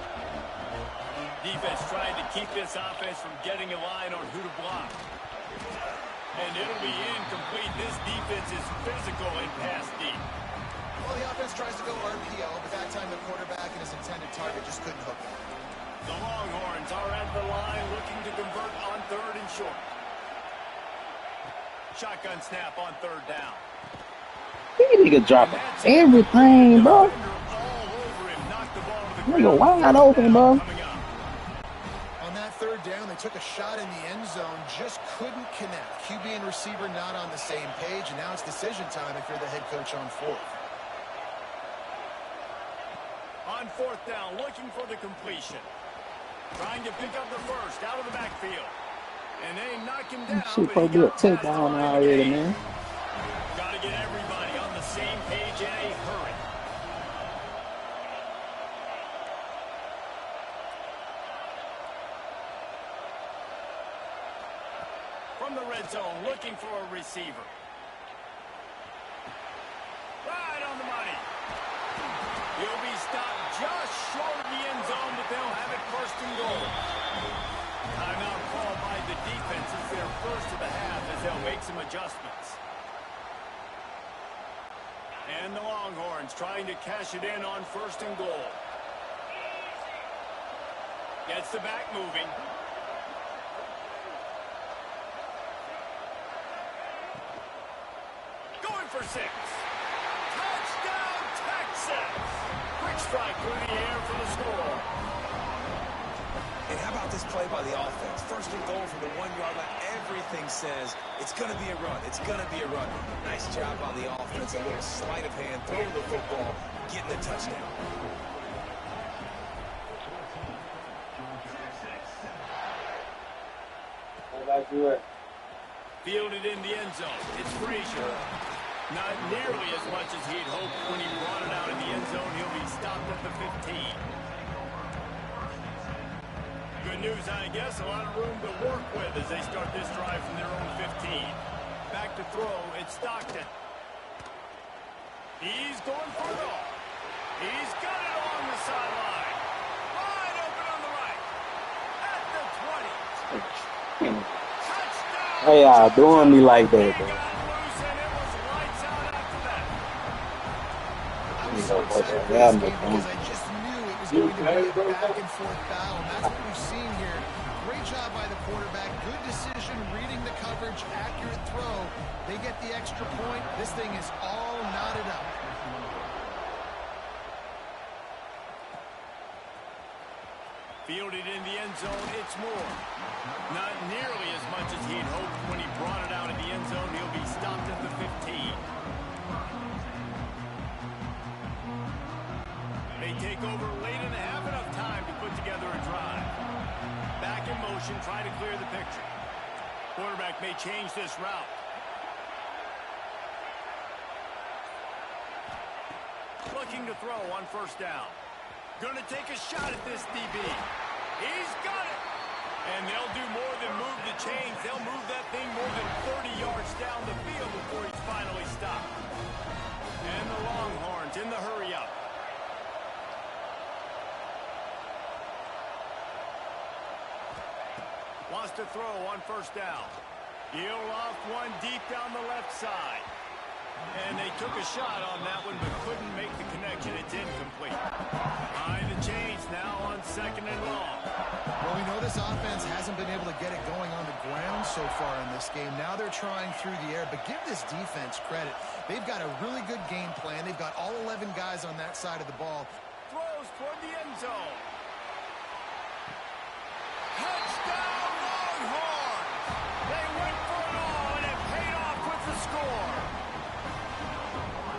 Defense trying to keep this offense from getting a line on who to block. And it'll be incomplete. This defense is physical and pass deep. Well, the offense tries to go RPO, but that time the quarterback and his intended target just couldn't hook it. The Longhorns are at the line looking to convert on third and short. Shotgun snap on third down. Nigga dropping everything, bro. Nigga wide open, bro. Third down, they took a shot in the end zone, just couldn't connect. QB and receiver not on the same page, and now it's decision time if you're the head coach on fourth. On fourth down, looking for the completion. Trying to pick up the first out of the backfield. And they knock him down. Shit, probably a touchdown already, man. Got to get everybody on the same page in a hurry. From the red zone, looking for a receiver. Right on the money. He'll be stopped just short of the end zone, but they'll have it first and goal. Timeout called by the defense. It's their first of the half as they'll make some adjustments. And the Longhorns trying to cash it in on first and goal. Gets the back moving. For 6. Touchdown, Texas! Quick strike through the air for the score. And how about this play by the offense? First and goal from the 1-yard line. Everything says it's going to be a run. It's going to be a run. Nice job by the offense. A little sleight of hand, throwing the football, getting the touchdown. Fielded in the end zone. It's Frazier. Not nearly as much as he'd hoped when he brought it out in the end zone. He'll be stopped at the 15. Good news, I guess. A lot of room to work with as they start this drive from their own 15. Back to throw. It's Stockton. He's going for it all. He's got it along the sideline. Wide open on the right. At the 20. Touchdown. Hey, y'all doing me like that, He bro. got loose and it was lights out after that. I You was know so what excited for y'all this know, game because I just knew it was going to be a back-and-forth battle. And that's what we've seen here. Great job by the quarterback. Good decision, reading the coverage, accurate throw. They get the extra point. This thing is all knotted up. Fielded in the end zone, it's more. Not nearly as much as he'd hoped when he brought it out of the end zone. He'll be stopped at the 15. They take over late and have enough time to put together a drive. Back in motion, try to clear the picture. Quarterback may change this route. Looking to throw on first down. Going to take a shot at this DB. He's got it. And they'll do more than move the chains. They'll move that thing more than 30 yards down the field before he's finally stopped. And the Longhorns in the hurry up. Wants to throw on first down. He'll off one deep down the left side. And they took a shot on that one, but couldn't make the connection. It's incomplete. Behind the chains now on second and long. Well, we know this offense hasn't been able to get it going on the ground so far in this game. Now they're trying through the air, but give this defense credit. They've got a really good game plan. They've got all 11 guys on that side of the ball. Throws toward the end zone. Touchdown, Longhorns! They went for it all, and it paid off with the score.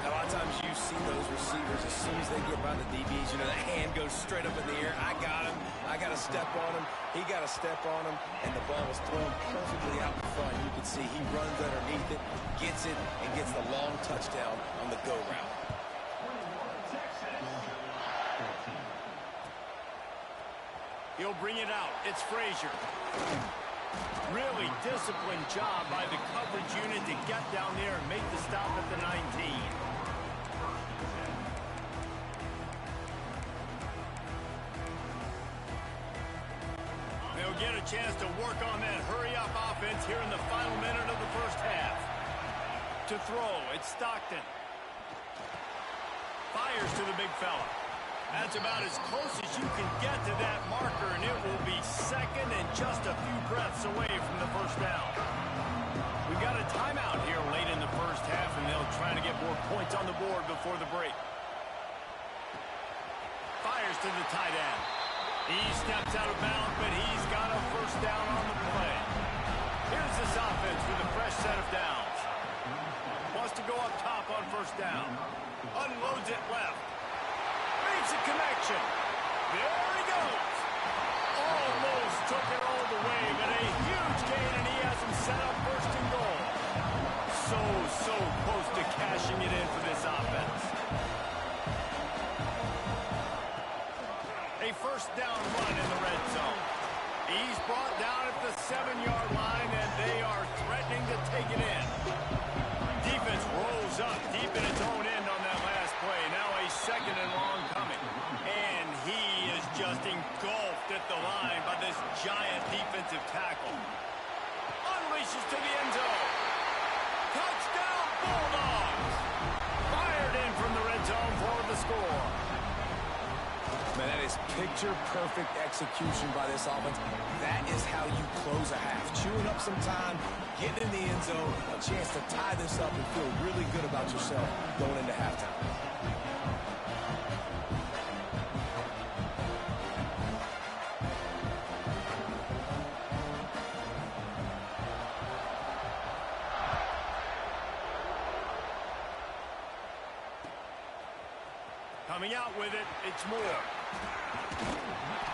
A lot of times you see those receivers, as soon as they get by the DBs, you know, the hand goes straight up in the air. I got him. I got to step on him. He got to step on him. And the ball was thrown perfectly out in front. You can see he runs underneath it, gets it, and gets the long touchdown on the go route. He'll bring it out. It's Frazier. Really disciplined job by the coverage unit to get down there and make the stop at the 19. They'll get a chance to work on that hurry-up offense here in the final minute of the first half. To throw, it's Stockton. Fires to the big fella. That's about as close as you can get to that marker, and it will be second and just a few breaths away from the first down. We've got a timeout here late in the first half, and they'll try to get more points on the board before the break. Fires to the tight end. He steps out of bounds, but he's got a first down on the play. Here's this offense with a fresh set of downs. Wants to go up top on first down. Unloads it left. Makes a connection. There he goes. Almost took it all the way, but a huge gain, and he has him set up first and goal. So close to cashing it in for this offense. A first down run in the red zone. He's brought down at the 7-yard line, and they are threatening to take it in. Defense rolls up deep in its own end on that last play. Now a second and long coming. And he is just engulfed at the line by this giant defensive tackle. Unleashes to the end zone. Touchdown, Bulldogs! Fired in from the red zone for the score. Man, that is picture-perfect execution by this offense. That is how you close a half. Chewing up some time, getting in the end zone, a chance to tie this up and feel really good about yourself going into halftime. Coming out with it, it's Moore.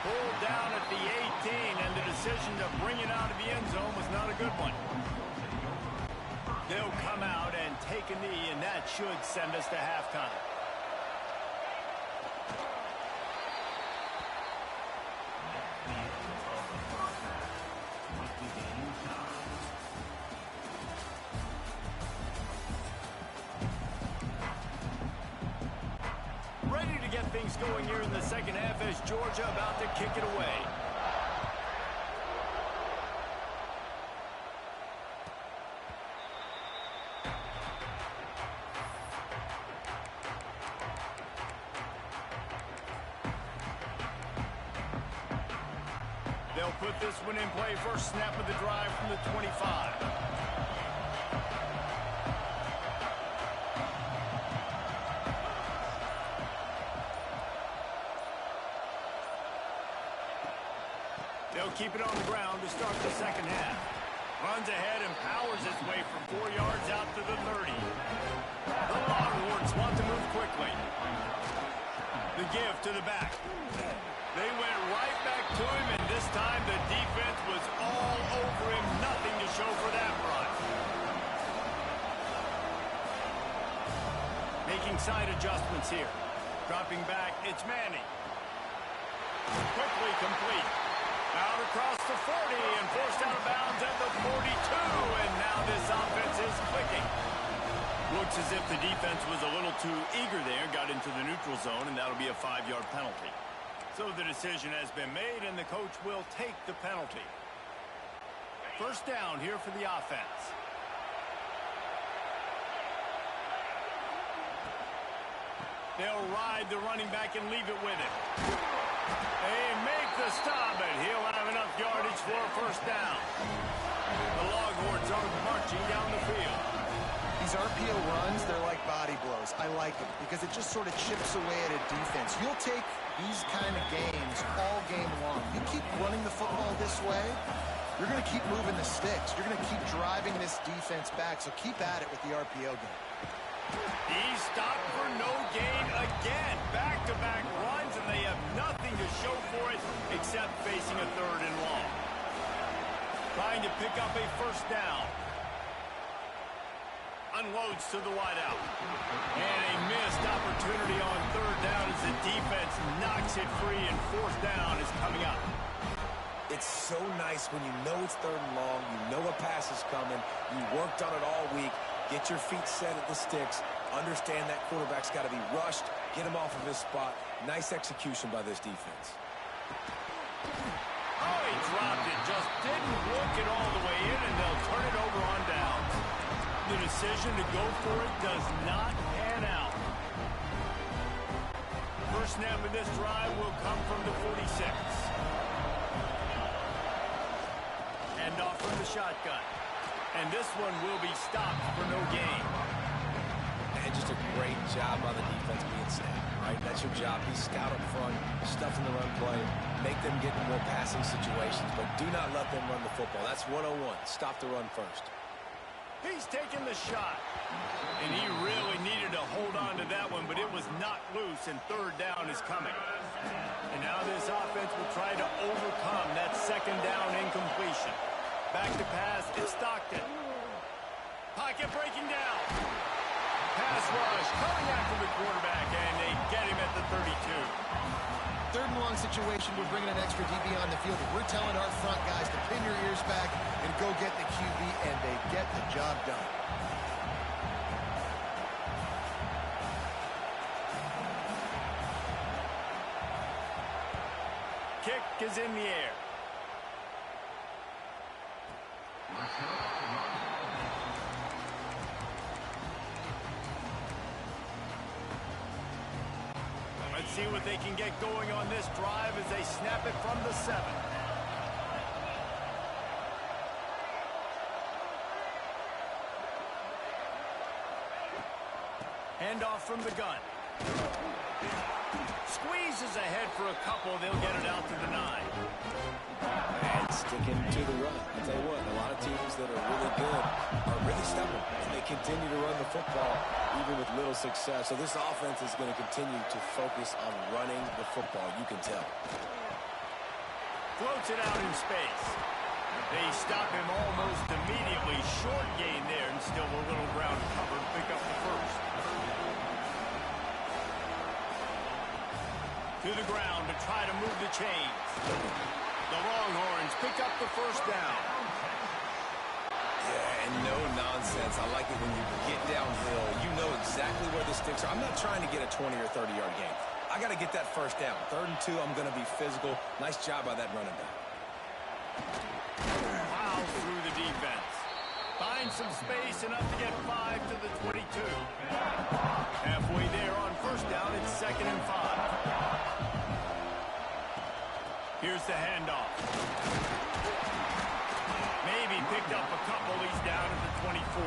Pulled down at the 18, and the decision to bring it out of the end zone was not a good one. They'll come out and take a knee, and that should send us to halftime. Ready to get things going here in the second half as Georgia about to kick it away. They'll put this one in play. First snap of the drive from the 25. They'll keep it on the ground to start the second half. Runs ahead and powers his way from 4 yards out to the 30. The Longhorns want to move quickly. The give to the back. They went right back to him, and this time the defense was all over him. Nothing to show for that run. Making side adjustments here. Dropping back, it's Manning. Quickly complete. Out across the 40 and forced out of bounds at the 42, and now this offense is clicking. Looks as if the defense was a little too eager there, got into the neutral zone, and that'll be a 5-yard penalty. So the decision has been made, and the coach will take the penalty. First down here for the offense. They'll ride the running back and leave it with him. They make the stop, and he'll have enough yardage for a first down. The Longhorns are marching down the field. These RPO runs, they're like body blows. I like them because it just sort of chips away at a defense. You'll take these kind of games all game long. You keep running the football this way, you're going to keep moving the sticks. You're going to keep driving this defense back, so keep at it with the RPO game. He's stopped for no gain again. Back-to-back runs, and they have nothing to show for it except facing a 3rd and long. Trying to pick up a first down. Unloads to the wideout. And a missed opportunity on 3rd down as the defense knocks it free, and 4th down is coming up. It's so nice when you know it's 3rd and long, you know a pass is coming, you worked on it all week, get your feet set at the sticks, understand that quarterback's got to be rushed, get him off of his spot. Nice execution by this defense. Oh, he dropped it, just didn't work it all the way in, and they'll turn it over on down. The decision to go for it does not pan out. First snap of this drive will come from the 46. Hand off from the shotgun. And this one will be stopped for no gain. And just a great job by the defense being snapped, right? That's your job. Be scout up front, stuff in the run play, make them get in more passing situations, but do not let them run the football. That's 101. Stop the run first. He's taking the shot. And he really needed to hold on to that one, but it was knocked loose, and 3rd down is coming. And now this offense will try to overcome that 2nd down incompletion. Back to pass, it's Stockton. Pocket breaking down. Pass rush coming after the quarterback, and they get him at the 32. 3rd and long situation, we're bringing an extra DB on the field. We're telling our front guys to pin your ears back and go get the QB, and they get the job done. Kick is in the air. Let's see what they can get going on this drive as they snap it from the 7. Handoff from the gun. Squeezes ahead for a couple. They'll get it out to the 9. And sticking to the run. I'll tell you what, a lot of teams that are really good are really stubborn, and they continue to run the football even with little success. So this offense is going to continue to focus on running the football. You can tell. Floats it out in space. They stop him almost immediately. Short gain there, and still a little ground covered. Pick up the first. To the ground to try to move the chains. The Longhorns pick up the first down. Yeah, and no nonsense. I like it when you get downhill. You know exactly where the sticks are. I'm not trying to get a 20 or 30-yard gain. I got to get that first down. 3rd and 2, I'm going to be physical. Nice job by that running back. Wow, through the defense. Finds some space, enough to get 5 to the 22. Halfway there on 1st down, it's 2nd and 5. Here's the handoff. Maybe picked up a couple. He's down at the 24.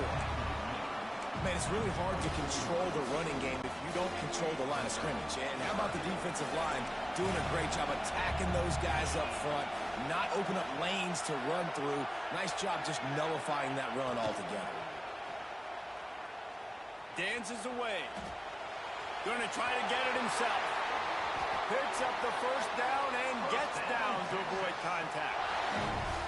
Man, it's really hard to control the running game if you don't control the line of scrimmage. And how about the defensive line doing a great job attacking those guys up front, not open up lanes to run through. Nice job just nullifying that run altogether. Dances away. Going to try to get it himself. Picks up the 1st down and gets down to avoid contact.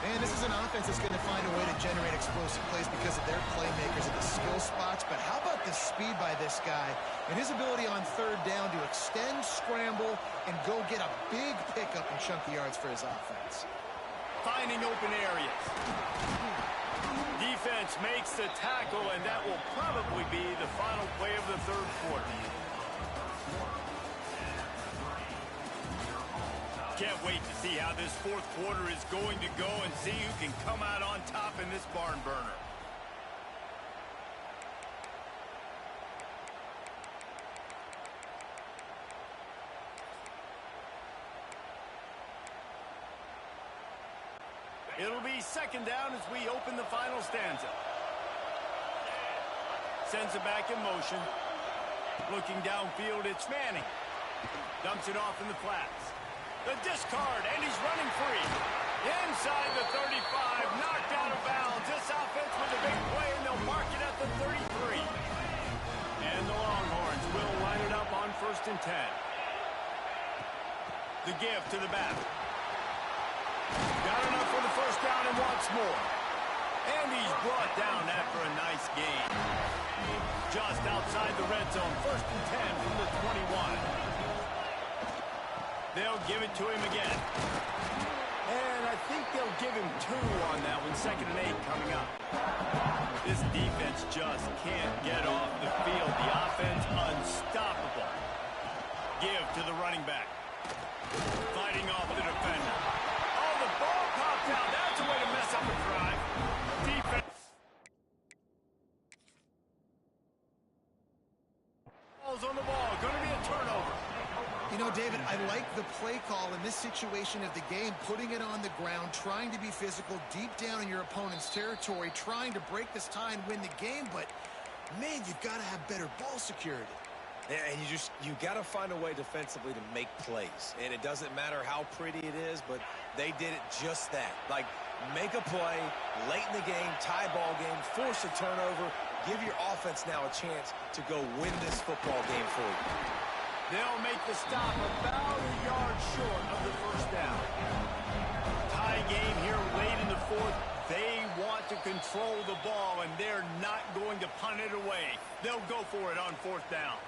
Man, this is an offense that's going to find a way to generate explosive plays because of their playmakers at the skill spots. But how about the speed by this guy and his ability on 3rd down to extend, scramble, and go get a big pickup and chunky yards for his offense? Finding open areas. Defense makes the tackle, and that will probably be the final play of the 3rd quarter. Can't wait to see how this 4th quarter is going to go and see who can come out on top in this barn burner. It'll be 2nd down as we open the final stanza. Sends it back in motion. Looking downfield, it's Manning. Dumps it off in the flats. The discard, and he's running free. Inside the 35, knocked out of bounds. This offense with a big play, and they'll mark it at the 33. And the Longhorns will line it up on 1st and 10. The give to the back. Got enough for the 1st down and wants more. And he's brought down after a nice gain. Just outside the red zone, 1st and 10 from the 21. They'll give it to him again. And I think they'll give him 2 on that one. 2nd and 8 coming up. This defense just can't get off the field. The offense unstoppable. Give to the running back. Fighting off the defender. Oh, the ball popped out. That's a way to mess up a drive. Defense. Ball's on the ball. Going to be a turnover. You know, David, I like the play call in this situation of the game, putting it on the ground, trying to be physical, deep down in your opponent's territory, trying to break this tie and win the game, but, man, you've got to have better ball security. Yeah, and you got to find a way defensively to make plays. And it doesn't matter how pretty it is, but they did it just that. Like, make a play, late in the game, tie ball game, force a turnover, give your offense now a chance to go win this football game for you. They'll make the stop about a yard short of the 1st down. Tie game here late in the 4th. They want to control the ball, and they're not going to punt it away. They'll go for it on 4th down.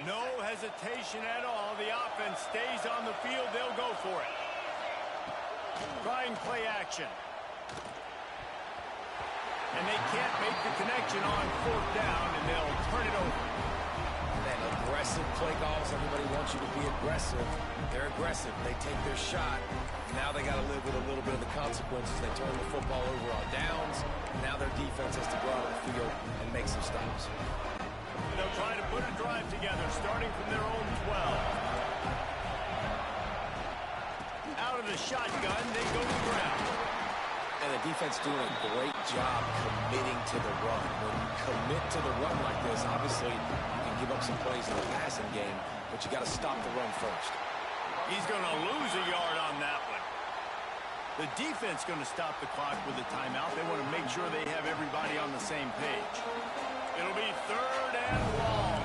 No hesitation at all. The offense stays on the field. They'll go for it. Trying play action. And they can't make the connection on 4th down, and they'll turn it over. That aggressive play calls. Everybody wants you to be aggressive. They're aggressive. They take their shot. Now they got to live with a little bit of the consequences. They turn the football over on downs. Now their defense has to go out on the field and make some stops. And they'll try to put a drive together, starting from their own 12. Out of the shotgun, they go to the ground. And the defense doing a great job committing to the run. When you commit to the run like this, obviously you can give up some plays in the passing game, but you got to stop the run first. He's going to lose a yard on that one. The defense going to stop the clock with a timeout. They want to make sure they have everybody on the same page. It'll be 3rd and long.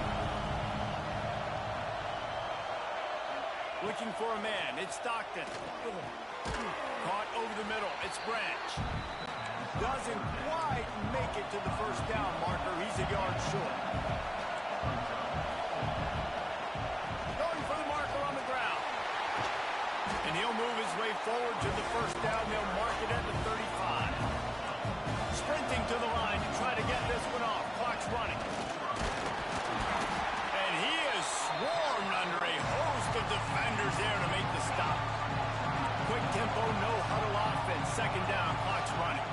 Looking for a man. It's Stockton. Caught over the middle. It's Branch. Doesn't quite make it to the 1st down marker. He's a yard short. Going for the marker on the ground. And he'll move his way forward to the 1st down. They'll mark it at the 35. Sprinting to the line to try to get this one off. Clock's running. And he is swarmed under a host of defenders there to make the stop. Quick tempo, no huddle offense. Second down, clock's running.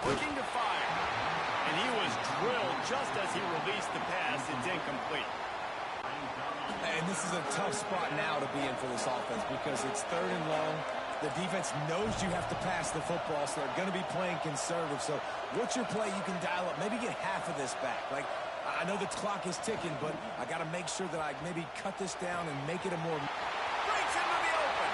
Looking to fire. And he was drilled just as he released the pass. It's incomplete. And this is a tough spot now to be in for this offense because it's 3rd and long. The defense knows you have to pass the football, so they're going to be playing conservative. So what's your play you can dial up? Maybe get half of this back. Like, I know the clock is ticking, but I got to make sure that I maybe cut this down and make it a more... Breaks into the open.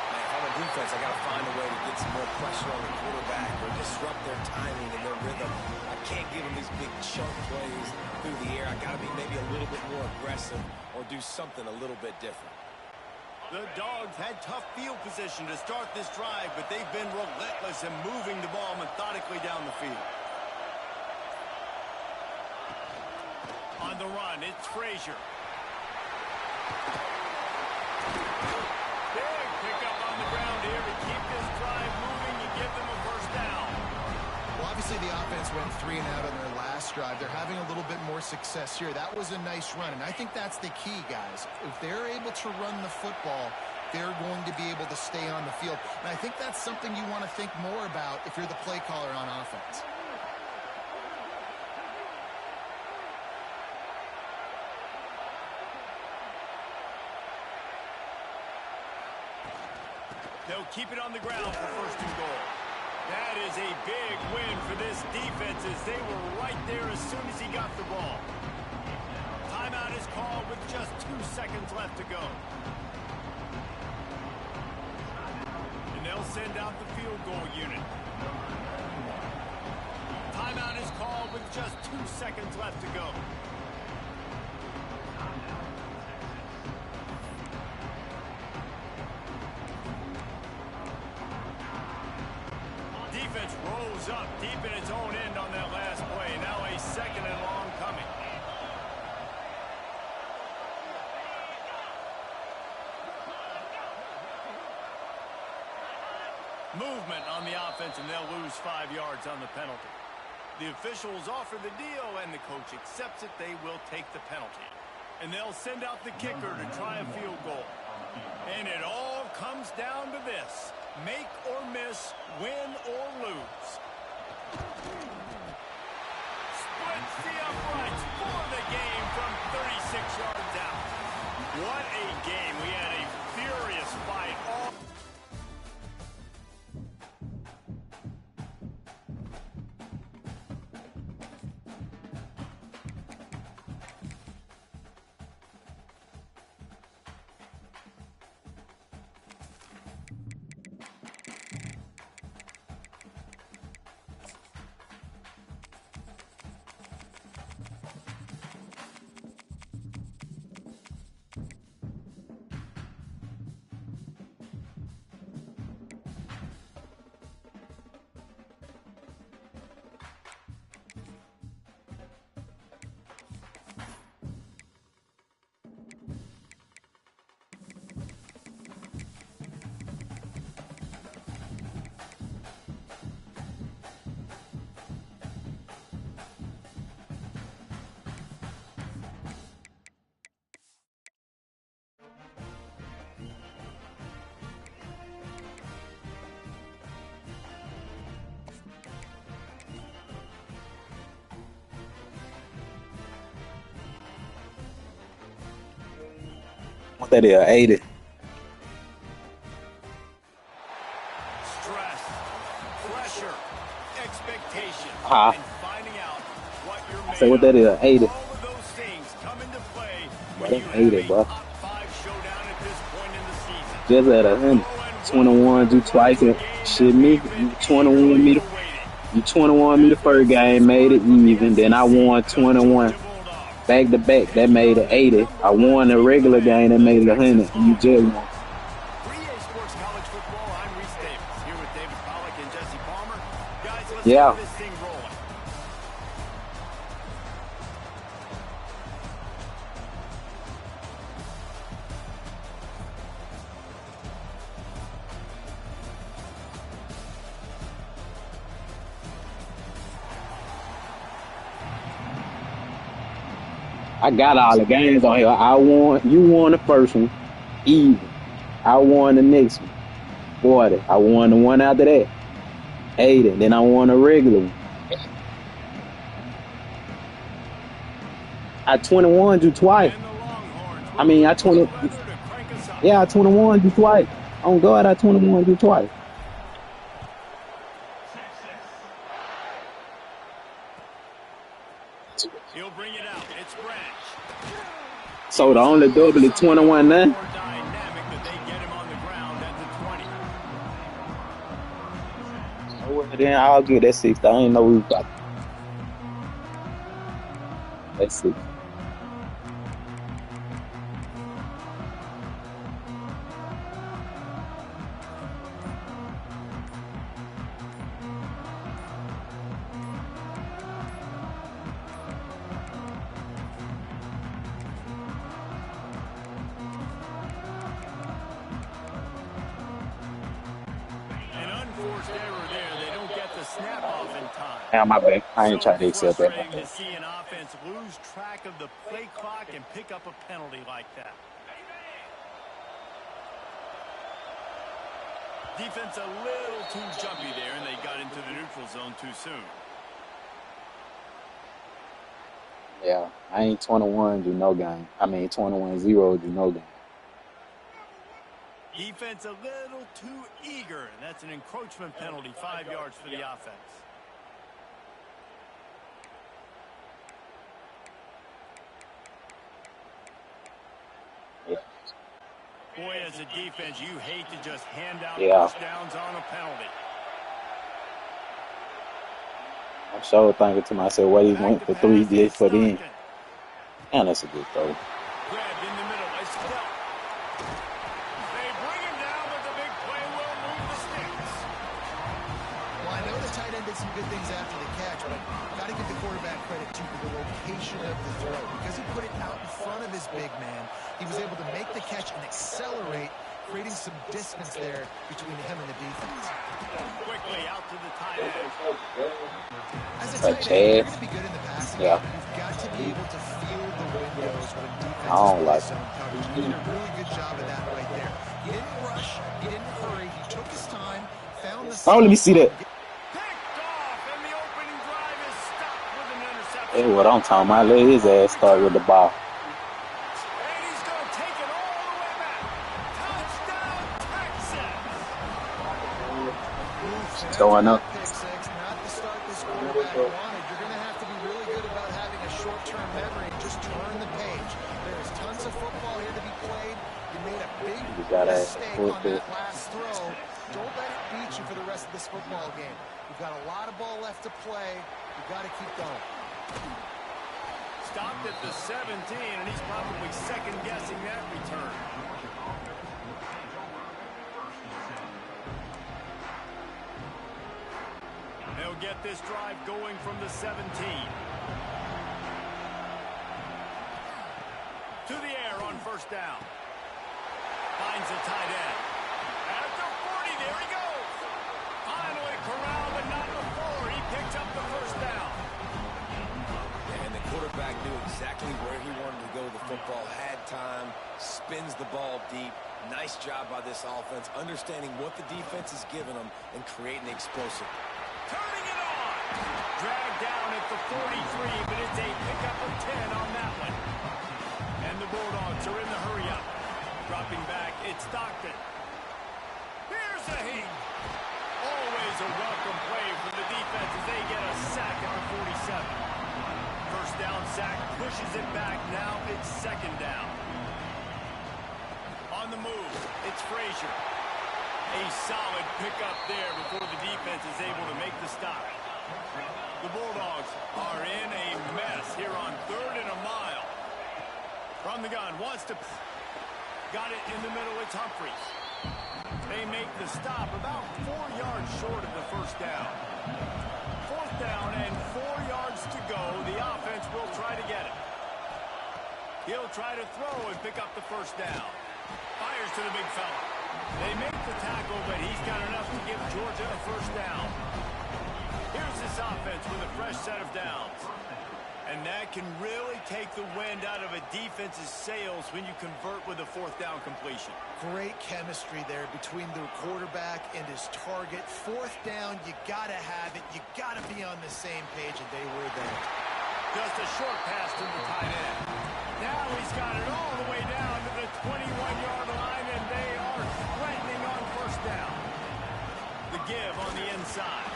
Man, if I'm a defense, I got to find a way to get some more pressure on the quarterback or disrupt their timing and their rhythm. I can't give them these big chunk plays through the air. I got to be maybe a little bit more aggressive or do something a little bit different. The Dogs had tough field position to start this drive, but they've been relentless in moving the ball methodically down the field. On the run, it's Frazier. Big pickup on the ground here to keep this drive moving and give them a first down. Well, obviously the offense went 3 and out on their last drive. They're having a little bit more success here. That was a nice run, and I think that's the key, guys. If they're able to run the football, they're going to be able to stay on the field. And I think that's something you want to think more about if you're the play caller on offense. They'll keep it on the ground for 1st and goal. That is a big win for this defense as they were right there as soon as he got the ball. Timeout is called with just 2 seconds left to go. And they'll send out the field goal unit. Timeout is called with just 2 seconds left to go. Defense rolls up deep in its own end on that last play. Now a 2nd and long coming. Movement on the offense, and they'll lose 5 yards on the penalty. The officials offer the deal, and the coach accepts it. They will take the penalty. And they'll send out the kicker to try a field goal. And it all comes down to this. Make or miss, win or lose. Splits the uprights for the game from 36 yards out. What a game. We had a furious fight all... What that is, 80. Stress, pressure, expectation, Uh-huh. and finding out what you're I made say what that is, 80. All of those things come into play when Bro, you that's have 80, a bro. top 5 showdown at this point in the season. Just at 100. 21, you twice and shit me. You 21 me the first game, made it even. Then I won 21 back to back. That made it 80. I won the regular game, that made it 100. You just won. 3A Sports College Football, I'm Reese Davis, here with David Pollack and Jesse Palmer. Guys, let's Yeah. get this thing rolling. I got all the games on here. I won. You won the first one, even. I won the next one, 40. I won the one after that, 80. Then I won a regular one. I 21 you twice. I mean, I 20. Yeah, I 21 you twice. On God, I 21 you twice. He'll bring it out. It's Branch. So the only double is 21 now. More dynamic that they get him on the ground at the 20. Oh, well, then I'll get that 60. I ain't know we got that 60. An unforced error there. They don't get the snap off in time. Damn, my bad. I ain't trying to accept that. Frustrating to see an offense lose track of the play clock and pick up a penalty like that. Defense a little too jumpy there, and they got into the neutral zone too soon. Yeah, I ain't 21 do no game. I mean, 21-0 do no game. Defense a little too eager, and that's an encroachment penalty, 5 yards for the offense. Yeah. Boy, as a defense, you hate to just hand out Yeah. downs on a penalty. I'm sure thinking to myself, what he Back went to for 3 pass, did it's for them. Stockton. And that's a good throw. Grabbed in the middle by Snell. They bring him down, but the big play will move the sticks. Well, I know the tight end did some good things after the catch, but got to give the quarterback credit, too, for the location of the throw. Because he put it out in front of his big man, he was able to make the catch and accelerate, creating some distance there between him and the defense. Quickly out to the tight end. As a Like tight end, you're Chad. going to be good in the passing Yeah. game. You've got to be able to feel the windows when defense I don't is like zone coverage. He did a really good job of that right there. He didn't rush. He didn't hurry. He took his time, found the Oh, let me see that. picked off, and the opening drive is stopped with an interception. That's what I'm talking about. Let his ass start with the ball. And he's going to take it all the way back. Touchdown, Texas. Throwing up. Pick six, not the start this quarterback wanted. You're going to have to be really good about having a short-term memory and just turn the page. There is tons of football here to be played. You made a big You gotta mistake on that last throw. Don't let it beat you for the rest of this football game. You've got a lot of ball left to play. You've got to keep going. Stopped at the 17, and he's probably second-guessing that return. They'll get this drive going from the 17. To the air on first down. Finds a tight end. At the 40, there he goes. Finally corralled, but not before. He picks up the first down. And the quarterback knew exactly where he wanted to go. The football had time, spins the ball deep. Nice job by this offense, understanding what the defense is giving them and creating explosive. Turning it on. Dragged down at the 43, but it's a pickup of 10 on that one. And the Bulldogs are in the hurry-up. Dropping back, it's Stockton. Here's a hit. Always a welcome play for the defense as they get a sack at the 47. First down sack, pushes it back. Now it's second down. On the move, it's Frazier. A solid pickup there before the defense is able to make the stop. The Bulldogs are in a mess here on 3rd and a mile. From the gun, wants to... Got it in the middle, it's Humphries. They make the stop about 4 yards short of the first down. 4th down and 4 yards to go. The offense will try to get it. He'll try to throw and pick up the first down. Fires to the big fella. They make the tackle, but he's got enough to give Georgia a first down. Here's this offense with a fresh set of downs. And that can really take the wind out of a defense's sails when you convert with a fourth down completion. Great chemistry there between the quarterback and his target. Fourth down, you got to have it. You got to be on the same page, and they were there. Just a short pass to the tight end. Now he's got it all the way down to the 21-yard line, and they are threatening on first down. The give on the inside.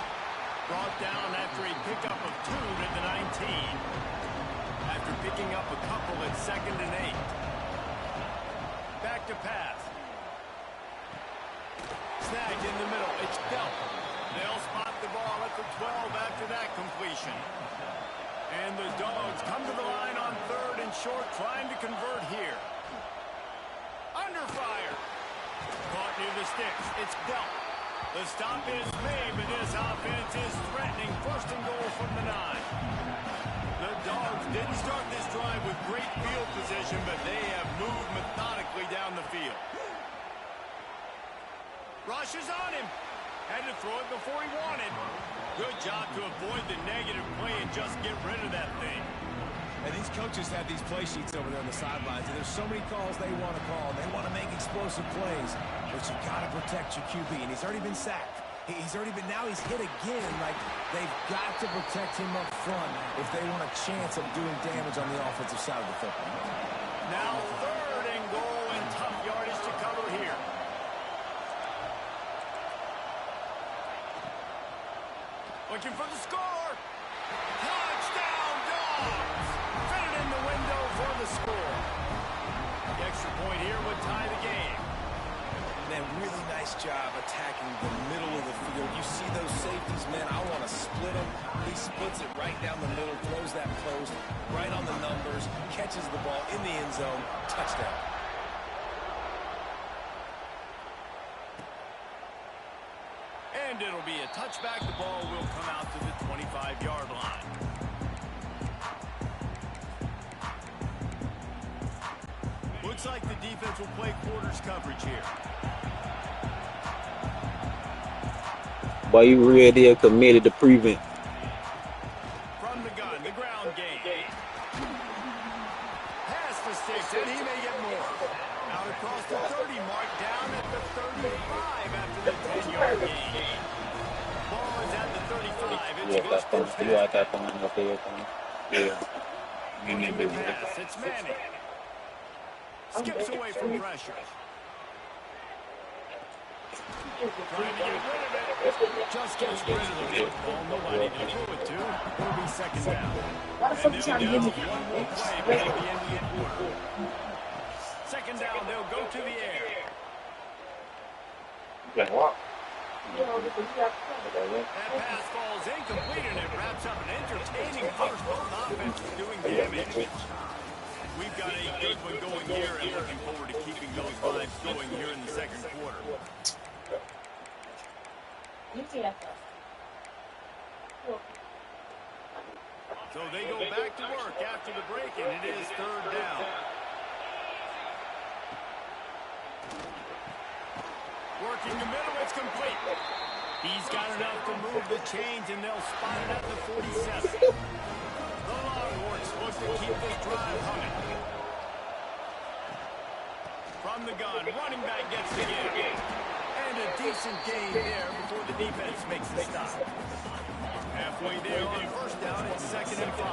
Brought down after a pickup of 2 to the 19. After picking up a couple at 2nd and 8. Back to pass. Snagged in the middle. It's Belt. They'll spot the ball at the 12 after that completion. And the Dogs come to the line on 3rd and short, trying to convert here. Under fire. Caught near the sticks. It's Belt. The stop is made, but this offense is threatening. 1st and goal from the 9. The Dogs didn't start this drive with great field position, but they have moved methodically down the field. Rush is on him. Had to throw it before he wanted. Good job to avoid the negative play and just get rid of that thing. And these coaches have these play sheets over there on the sidelines, and there's so many calls they want to call. They want to make explosive plays, but you got to protect your QB, and he's already been sacked. Now he's hit again. Like, they've got to protect him up front if they want a chance of doing damage on the offensive side of the football. Now 3rd and goal and tough yardage to cover here. Looking for the score. Touchdown, Dogs! Fit it in the window for the score. The extra point here would tie the game. Man, really nice job attacking the middle of the field. You see those safeties, man, I want to split them. He splits it right down the middle, throws that post, right on the numbers, catches the ball in the end zone, touchdown. And it'll be a touchback. The ball will come out to the 25-yard line. Looks like the defense will play quarters coverage here. Boy, you real deal committed to prevent. From the gun, the ground game. Pass the sticks, and he may get more. Out across the 30 mark, down at the 35 after the 10-yard gain. Ball is at the 35. It's Looking to pass. It's Manning. Skips away from pressure. Trying to get rid of it. Just gets rid of the football. Nobody to throw it to. It'll be 2nd down. And they'll do one more play before the end of the quarter. 2nd down, they'll go to the air. That pass falls incomplete, and it wraps up an entertaining first. Both offenses doing damage. We've got a good one going here, and looking forward to keeping those vibes going here in the 2nd quarter. So they go back to work after the break, and it is 3rd down. Working the middle, it's complete. He's got enough to move the chains, and they'll spot it at the 47. The Longhorns look to keep this drive humming. From the gun, running back gets the game. And a decent gain there before the defense makes the stop. Halfway there on 1st down, it's 2nd and 5.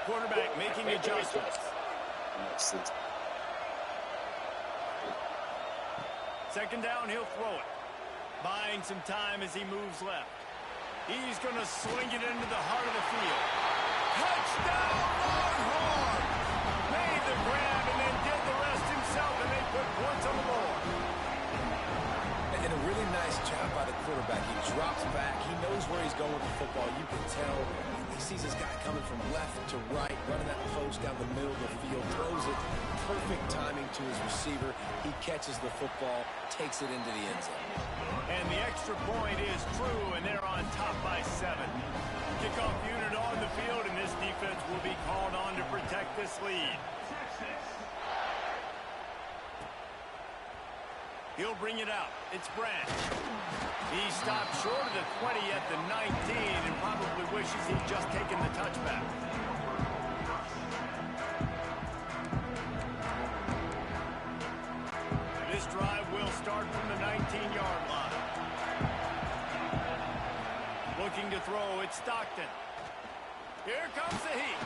Quarterback making adjustments. 2nd down, he'll throw it. Buying some time as he moves left. He's going to sling it into the heart of the field. Touchdown, Longhorns! Made the grab and then did the rest himself, and they put points on the board. And a really nice job by the quarterback. He drops back. He knows where he's going with the football. You can tell. He sees his guy coming from left to right, running that post down the middle of the field, throws it. Perfect timing to his receiver. He catches the football, takes it into the end zone. And the extra point is true, and they're on top by 7. Kickoff unit on the field, and this defense will be called on to protect this lead. He'll bring it out. It's Branch. He stopped short of the 20 at the 19 and probably wishes he'd just taken the touchback. This drive will start from the 19-yard line. Looking to throw, it's Stockton. Here comes the heat.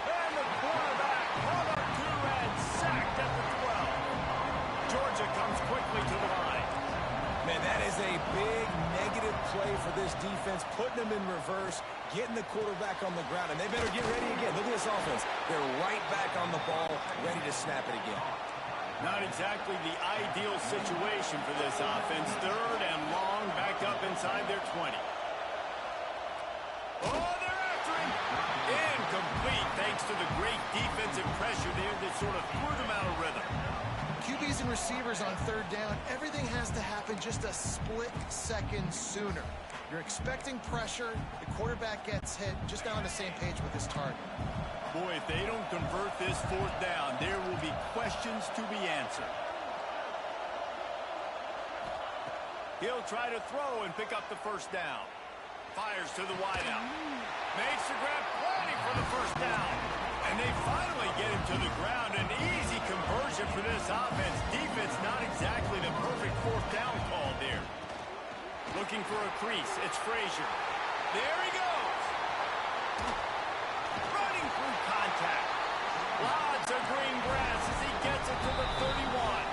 And the quarterback brought up two and sacked at the 12. Georgia comes quickly to the line. Man, that is a big negative play for this defense, putting them in reverse, getting the quarterback on the ground, and they better get ready again. Look at this offense. They're right back on the ball, ready to snap it again. Not exactly the ideal situation for this offense. Third and long, back up inside their 20. Oh, they're after him. Incomplete, thanks to the great defensive pressure there that sort of threw them out of rhythm. QBs and receivers on third down, everything has to happen just a split second sooner. You're expecting pressure, the quarterback gets hit, just not on the same page with his target. Boy, if they don't convert this fourth down, there will be questions to be answered. He'll try to throw and pick up the first down. Fires to the wideout. Makes the grab, plenty for the first down. And they finally get him to the ground. An easy conversion for this offense. Defense not exactly the perfect fourth down call there. Looking for a crease. It's Frazier. There he goes. Running through contact. Lots of green grass as he gets it to the 31.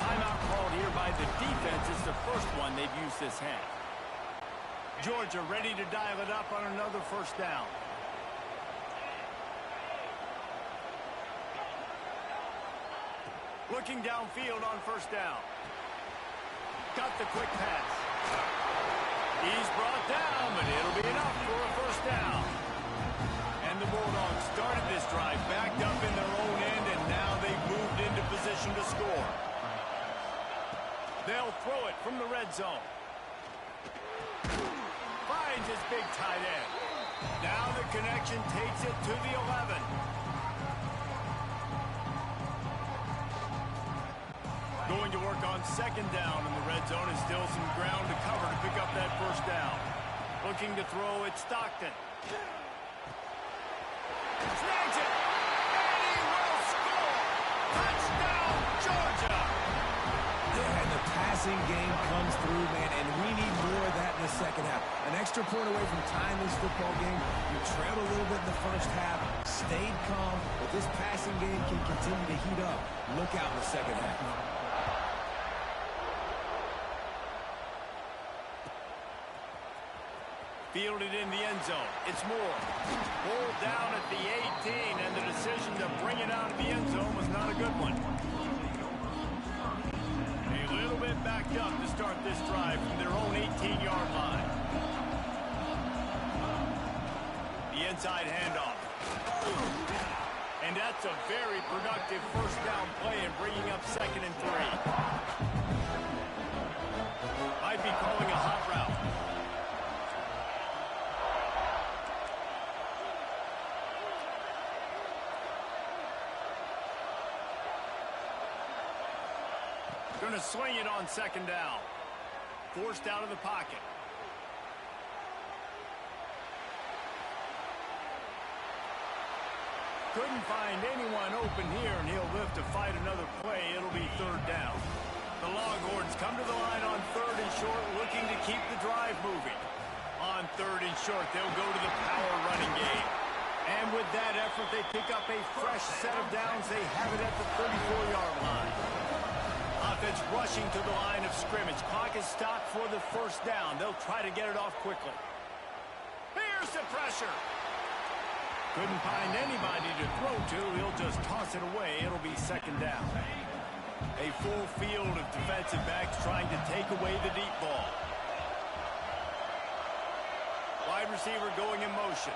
Timeout called here by the defense. It's the first one they've used this half. Georgia ready to dial it up on another first down. Looking downfield on first down. Got the quick pass. He's brought down, but it'll be enough for a first down. And the Bulldogs started this drive backed up in their own end, and now they've moved into position to score. They'll throw it from the red zone. Finds his big tight end. Now the connection takes it to the 11. Going to work on second down in the red zone, and still some ground to cover to pick up that first down. Looking to throw, it's Stockton. Snags it, and he will score! Touchdown, Georgia! Yeah, and the passing game comes through, man, and we need more of that in the second half. An extra point away from tying this football game. You trailed a little bit in the first half, stayed calm, but this passing game can continue to heat up. Look out in the second half. Fielded in the end zone. It's Moore. Pulled down at the 18, and the decision to bring it out of the end zone was not a good one. A little bit backed up to start this drive from their own 18-yard line. The inside handoff. And that's a very productive first down play and bringing up 2nd and 3. Might be calling a hot route. Going to swing it on 2nd down. Forced out of the pocket. Couldn't find anyone open here, and he'll live to fight another play. It'll be 3rd down. The Longhorns come to the line on 3rd and short, looking to keep the drive moving. On 3rd and short, they'll go to the power running game. And with that effort, they pick up a fresh set of downs. They have it at the 34-yard line. Offense rushing to the line of scrimmage. Clock is stopped for the first down. They'll try to get it off quickly. Here's the pressure. Couldn't find anybody to throw to. He'll just toss it away. It'll be 2nd down. A full field of defensive backs trying to take away the deep ball. Wide receiver going in motion.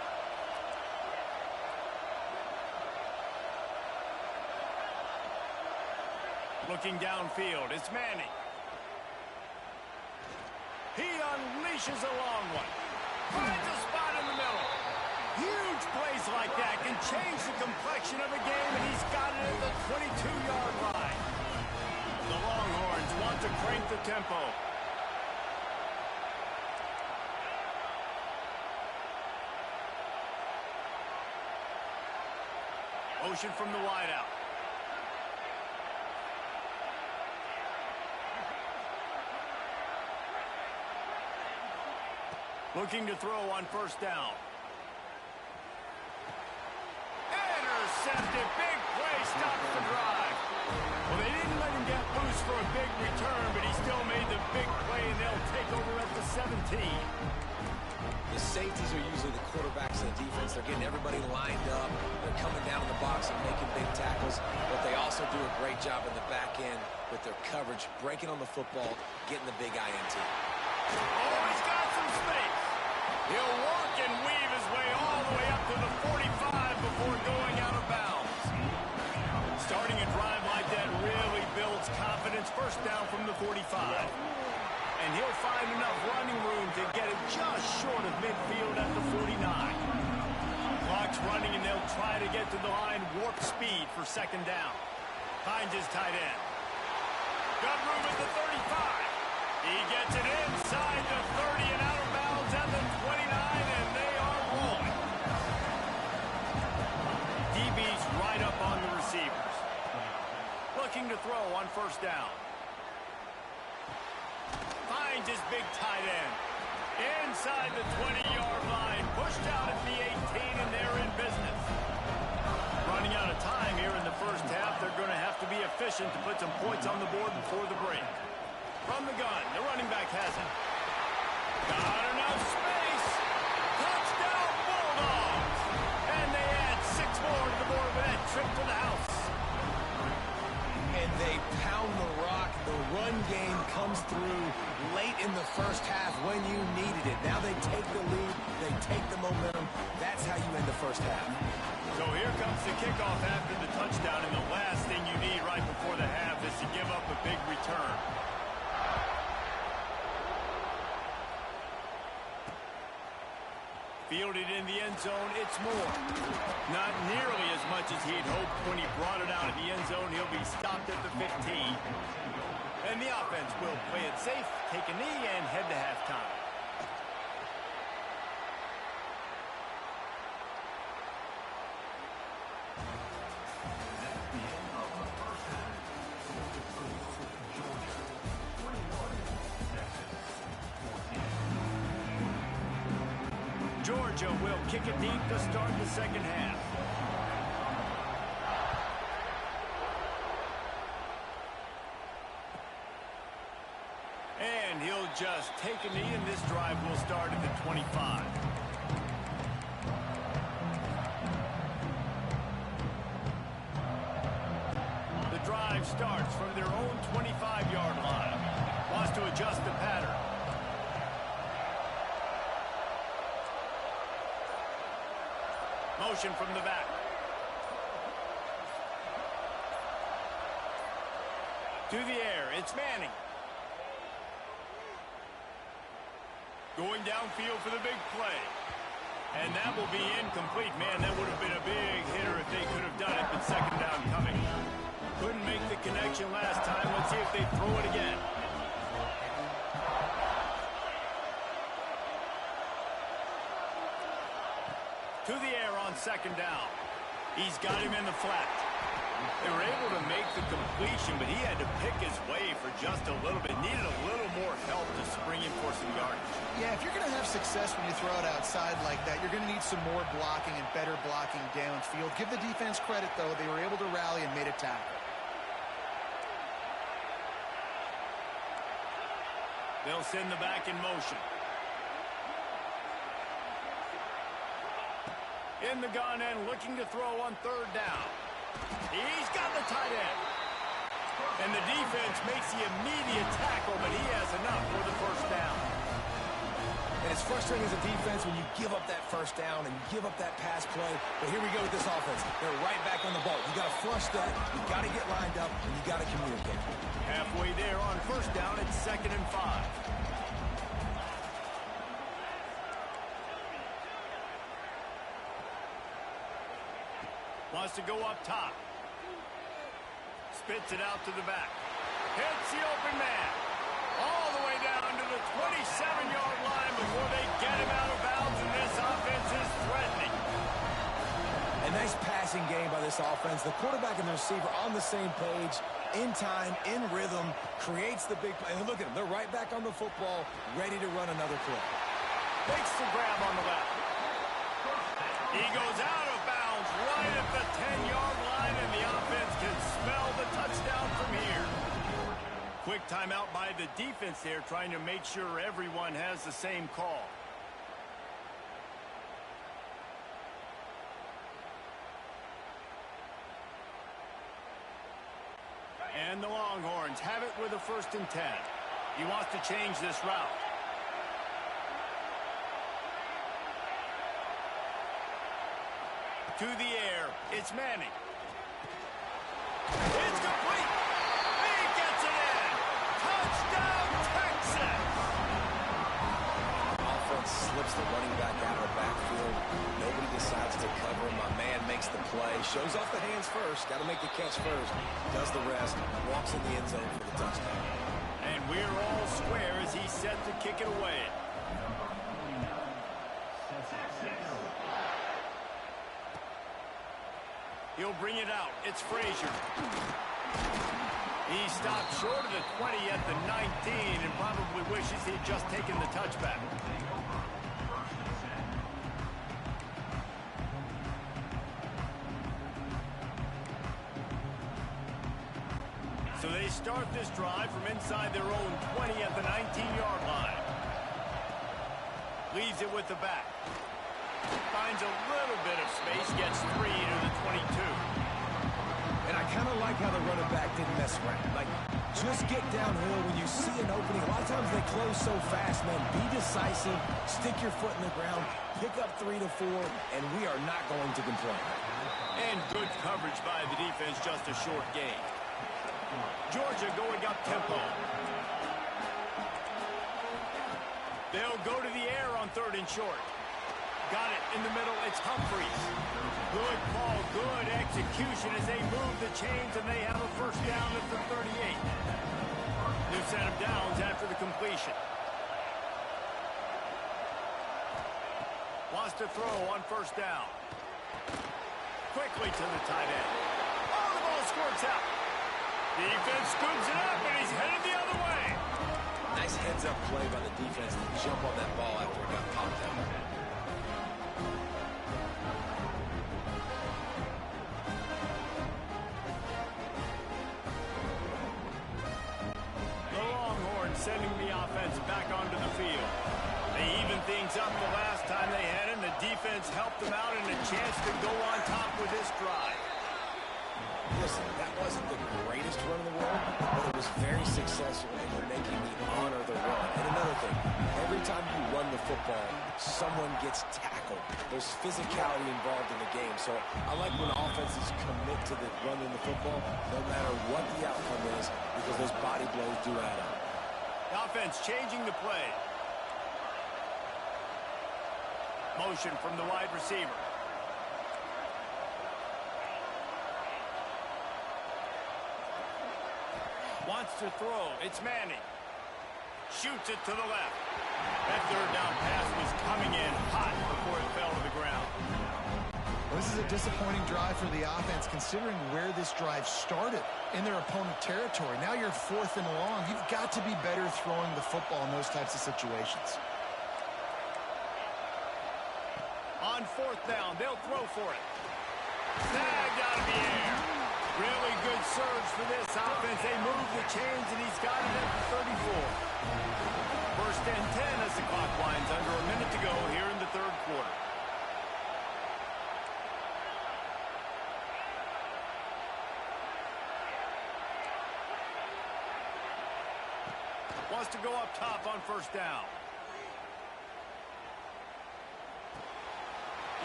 Looking downfield, it's Manning. He unleashes a long one. Finds a spot in the middle. Huge plays like that can change the complexion of a game, and he's got it at the 22-yard line. The Longhorns want to crank the tempo. Motion from the wideout. Looking to throw on first down. Intercepted. Big play. Stops the drive. Well, they didn't let him get loose for a big return, but he still made the big play, and they'll take over at the 17. The safeties are usually the quarterbacks of the defense. They're getting everybody lined up. They're coming down in the box and making big tackles. But they also do a great job in the back end with their coverage, breaking on the football, getting the big INT. Oh, he's got some space. He'll walk and weave his way all the way up to the 45 before going out of bounds. Starting a drive like that really builds confidence. First down from the 45. And he'll find enough running room to get it just short of midfield at the 49. Clock's running, and they'll try to get to the line warp speed for second down. Finds his tight end. Got room at the 35. He gets it inside the 30 and out of bounds at the 29, and they are rolling. DB's right up on the receivers. Looking to throw on first down. Finds his big tight end. Inside the 20-yard line. Pushed out at the 18, and they're in business. Running out of time here in the first half. They're going to have to be efficient to put some points on the board before the break. From the gun, the running back has it. Got enough space. Touchdown, Bulldogs. And they add 6 more to the board with that trip to the house. And they pound the rock. The run game comes through late in the first half when you needed it. Now they take the lead. They take the momentum. That's how you end the first half. So here comes the kickoff after the touchdown, and the last thing you need right before the half is to give up a big return. Fielded in the end zone, it's more. Not nearly as much as he'd hoped when he brought it out of the end zone. He'll be stopped at the 15. And the offense will play it safe, take a knee, and head to halftime. Georgia will kick it deep to start the second half. And he'll just take a knee, and this drive will start at the 25. The drive starts from their own 25-yard line. Wants to adjust the pattern. Motion from the back. To the air, it's Manning. Going downfield for the big play. And that will be incomplete. Man, that would have been a big hitter if they could have done it, but second down coming. Couldn't make the connection last time. Let's see if they throw it again. To the air on second down. He's got him in the flat. They were able to make the completion, but he had to pick his way for just a little bit. Needed a little more help to spring him for some yardage. Yeah, if you're going to have success when you throw it outside like that, you're going to need some more blocking and better blocking downfield. Give the defense credit, though. They were able to rally and made a tackle. They'll send the back in motion. In the gun and looking to throw on third down. He's got the tight end. And the defense makes the immediate tackle, but he has enough for the first down. And it's frustrating as a defense when you give up that first down and you give up that pass play. But here we go with this offense. They're right back on the ball. You got to flush that. You got to get lined up, and you got to communicate. Halfway there on first down, it's 2nd and 5. Wants to go up top. Spits it out to the back. Hits the open man. All the way down to the 27-yard line before they get him out of bounds, and this offense is threatening. A nice passing game by this offense. The quarterback and the receiver on the same page, in time, in rhythm, creates the big play. And look at them. They're right back on the football, ready to run another play. Makes the grab on the left. He goes out of bounds right at the 10-yard line, and the offense can smell the touchdown from here. Quick timeout by the defense there, trying to make sure everyone has the same call. And the Longhorns have it with a 1st and 10. He wants to change this route. To the air, it's Manning. It's complete. He gets it in. Touchdown, Texas. Offense slips the running back out of the backfield. Nobody decides to cover him. My man makes the play. Shows off the hands first. Got to make the catch first. Does the rest. Walks in the end zone for the touchdown. And we're all square as he's set to kick it away. He'll bring it out. It's Frazier. He stopped short of the 20 at the 19 and probably wishes he'd just taken the touchback. So they start this drive from inside their own 20 at the 19-yard line. Leaves it with the back. Finds a little bit of space, gets 3 to the 22. And I kind of like how the running back didn't mess around. Like, just get downhill when you see an opening. A lot of times they close so fast, man. Be decisive, stick your foot in the ground, pick up 3 to 4, and we are not going to complain. And good coverage by the defense, just a short gain. Georgia going up tempo. They'll go to the air on 3rd and short. Got it in the middle. It's Humphries. Good call, good execution as they move the chains, and they have a 1st down at the 38. New set of downs after the completion. Wants to throw on 1st down. Quickly to the tight end. Oh, the ball squirts out. Defense scoops it up, and he's headed the other way. Nice heads-up play by the defense to jump on that ball after it got popped out. Sending the offense back onto the field. They even things up the last time they had him. The defense helped them out and a chance to go on top with this drive. Listen, that wasn't the greatest run in the world, but it was very successful, and you're making me honor the run. And another thing, every time you run the football, someone gets tackled. There's physicality involved in the game. So I like when offenses commit to the running the football, no matter what the outcome is, because those body blows do add up. Offense changing the play. Motion from the wide receiver. Wants to throw. It's Manning. Shoots it to the left. That 3rd down pass was coming in hot before it fell to the ground. Well, this is a disappointing drive for the offense, considering where this drive started in their opponent territory. Now you're 4th and long. You've got to be better throwing the football in those types of situations. On 4th down, they'll throw for it. Snagged out of the air. Really good surge for this offense. They move the chains, and he's got it at the 34. 1st and 10 as the clock winds under a minute to go here in the 3rd quarter. Wants to go up top on 1st down.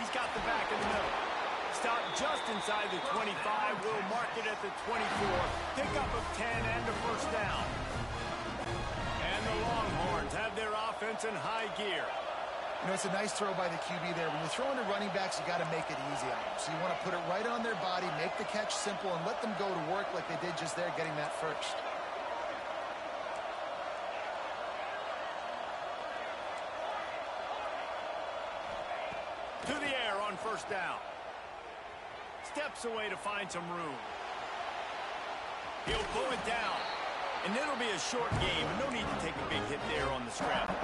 He's got the back in the middle. Stop just inside the 25. We'll mark it at the 24. Pickup of 10 and a 1st down. And the Longhorns have their offense in high gear. You know, it's a nice throw by the QB there. When you're throwing to running backs, you got to make it easy on them. So you want to put it right on their body, make the catch simple, and let them go to work like they did just there, getting that 1st. first down. Steps away to find some room. He'll pull it down. And it'll be a short game. No need to take a big hit there on the scramble.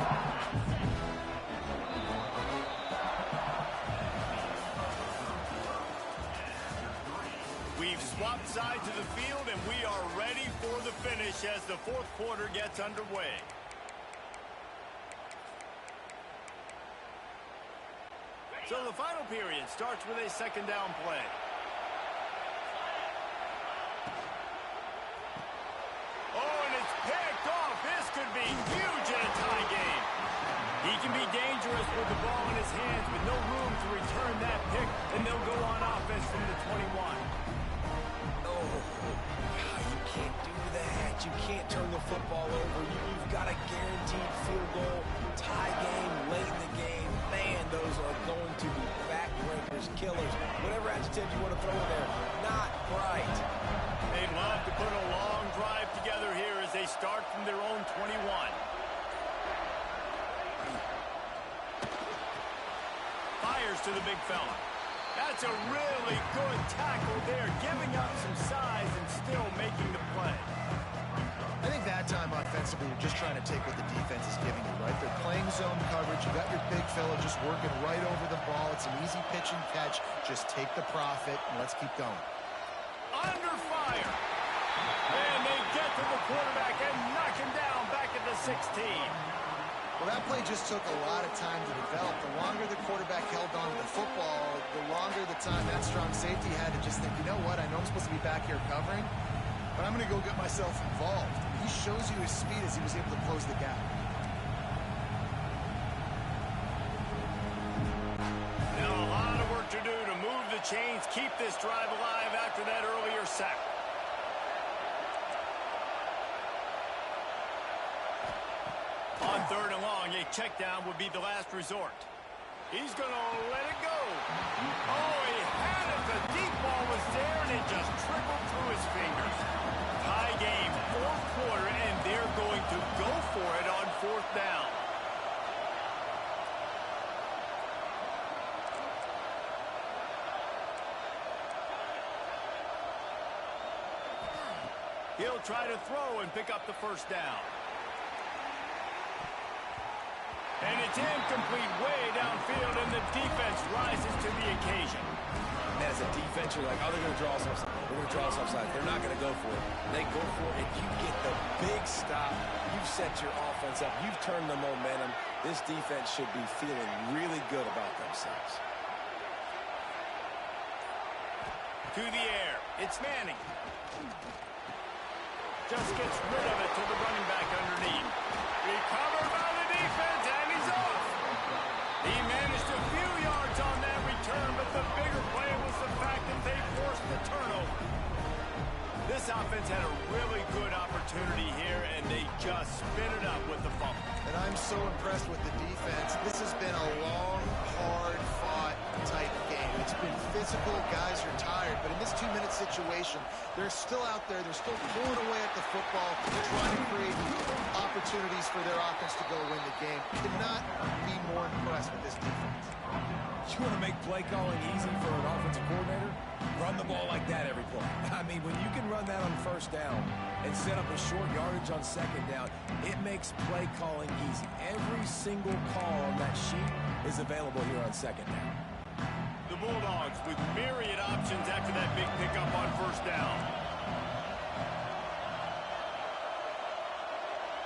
We've swapped sides of the field, and we are ready for the finish as the fourth quarter gets underway. So the final period starts with a second down play. Oh, and it's picked off. This could be huge in a tie game. He can be dangerous with the ball in his hands with no room to return that pick, and they'll go on offense from the 21. Oh, you can't do that. You can't turn the football over. You've got a guaranteed field goal, tie game, late in the game. Man, those are going to be backbreakers, killers, whatever adjective you want to throw in there. Not bright. They'd love to put a long drive together here as they start from their own 21. Fires to the big fella. That's a really good tackle there, giving up some size and still making the play. I think that time offensively, you're just trying to take what the defense is giving you, right? They're playing zone coverage. You got your big fella just working right over the ball. It's an easy pitch and catch. Just take the profit, and let's keep going. Under fire. And they get to the quarterback and knock him down back at the 16. Well, that play just took a lot of time to develop. The longer the quarterback held on to the football, the longer the time that strong safety had to just think, you know what, I know I'm supposed to be back here covering, but I'm going to go get myself involved. He shows you his speed as he was able to close the gap. Now a lot of work to do to move the chains, keep this drive alive after that earlier sack. On third and long, a check down would be the last resort. He's going to let it go. Oh, he had it. The deep ball was there, and it just trickled through his fingers. Tie game, fourth quarter, and they're going to go for it on fourth down. He'll try to throw and pick up the first down. And it's incomplete way downfield, and the defense rises to the occasion. And as a defense, you're like, oh, they're going to draw us offside. They're going to draw us offside. They're not going to go for it. They go for it, and you get the big stop. You've set your offense up. You've turned the momentum. This defense should be feeling really good about themselves. To the air. It's Manning. Just gets rid of it to the running back underneath. Recovered by the defense, and he's off. He managed a few yards on that return, but the bigger play was the fact that they forced the turnover. This offense had a really good opportunity here, and they just spin it up with the fumble. And I'm so impressed with the defense. This has been a long, hard-fought type game. It's been physical. Guys are tired. But in this 2-minute situation, they're still out there. They're still pulling away at the football, trying to create opportunities for their offense to go win the game. Cannot be more impressed with this defense. You want to make play calling easy for an offensive coordinator? Run the ball like that every play. I mean, when you can run that on first down and set up a short yardage on second down, it makes play calling easy. Every single call on that sheet is available here on second down. The Bulldogs with myriad options after that big pickup on first down.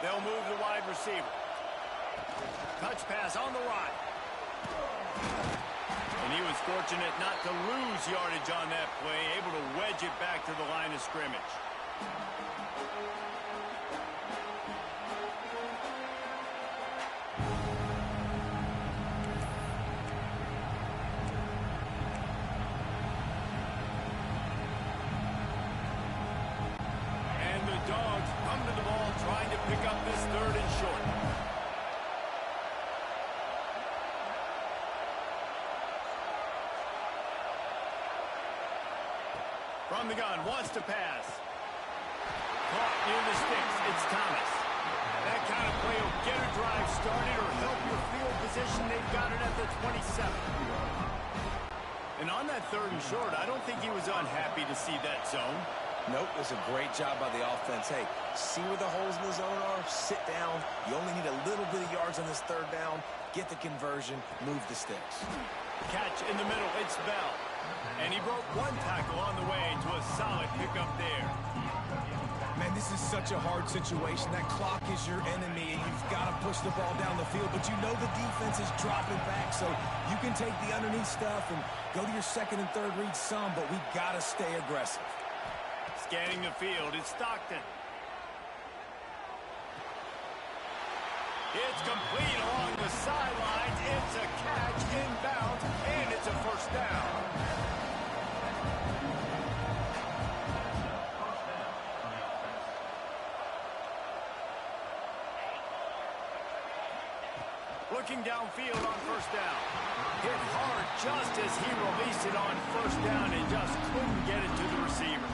They'll move the wide receiver. Touch pass on the right. And he was fortunate not to lose yardage on that play, able to wedge it back to the line of scrimmage. And the Dogs come to the ball trying to pick up this third and short. From the gun, wants to pass. Caught near the sticks, it's Thomas. That kind of play will get a drive started or help your field position. They've got it at the 27. And on that 3rd and short, I don't think he was unhappy to see that zone. Nope, it was a great job by the offense. Hey, see where the holes in the zone are? Sit down. You only need a little bit of yards on this 3rd down. Get the conversion. Move the sticks. Catch in the middle. It's Bell. And he broke 1 tackle on the way to a solid pickup there. Man, this is such a hard situation. That clock is your enemy, and you've got to push the ball down the field. But you know the defense is dropping back, so you can take the underneath stuff and go to your 2nd and 3rd read some, but we've got to stay aggressive. Scanning the field, it's Stockton. It's complete along the sidelines. It's a catch inbounds, and it's a 1st down. Looking downfield on 1st down. Hit hard just as he released it on 1st down and just couldn't get it to the receiver.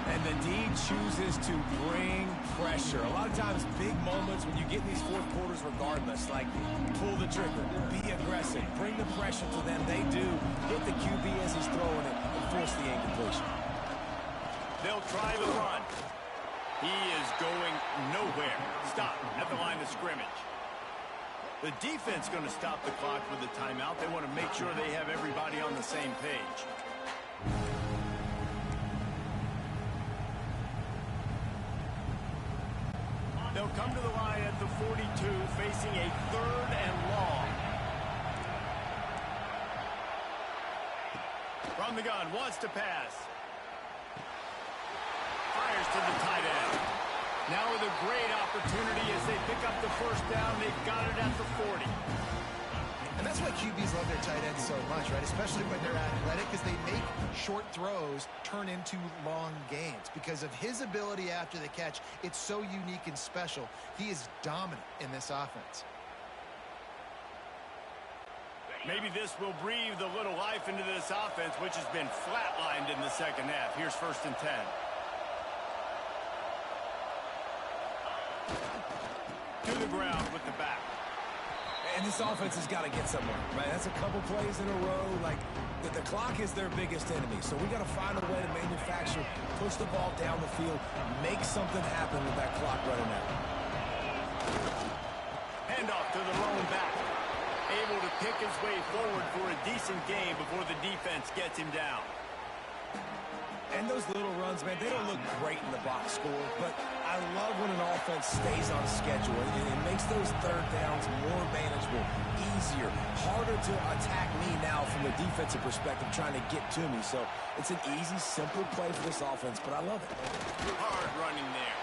And the D chooses to bring pressure. A lot of times, big moments when you get in these 4th quarters regardless, like pull the trigger, be aggressive, bring the pressure to them. They do. Hit the QB as he's throwing it and force the incompletion. They'll try the run. He is going nowhere. Stop at the line of scrimmage. The defense going to stop the clock with the timeout. They want to make sure they have everybody on the same page. They'll come to the line at the 42, facing a 3rd and long. From the gun, wants to pass. Fires to the tight end. Now with a great opportunity as they pick up the 1st down. They've got it at the 40. And that's why QBs love their tight ends so much, right? Especially when they're athletic, because they make short throws turn into long gains. Because of his ability after the catch, it's so unique and special. He is dominant in this offense. Maybe this will breathe a little life into this offense, which has been flatlined in the 2nd half. Here's 1st and 10. To the ground with the back. And this offense has got to get somewhere, right? That's a couple plays in a row. Like, the clock is their biggest enemy. So we got to find a way to manufacture, push the ball down the field, make something happen with that clock running out. Handoff to the lone back. Able to pick his way forward for a decent game before the defense gets him down. And those little runs, man, they don't look great in the box score, but I love when an offense stays on schedule. It makes those 3rd downs more manageable, easier, harder to attack me now from the defensive perspective trying to get to me. So it's an easy, simple play for this offense, but I love it. Hard running there.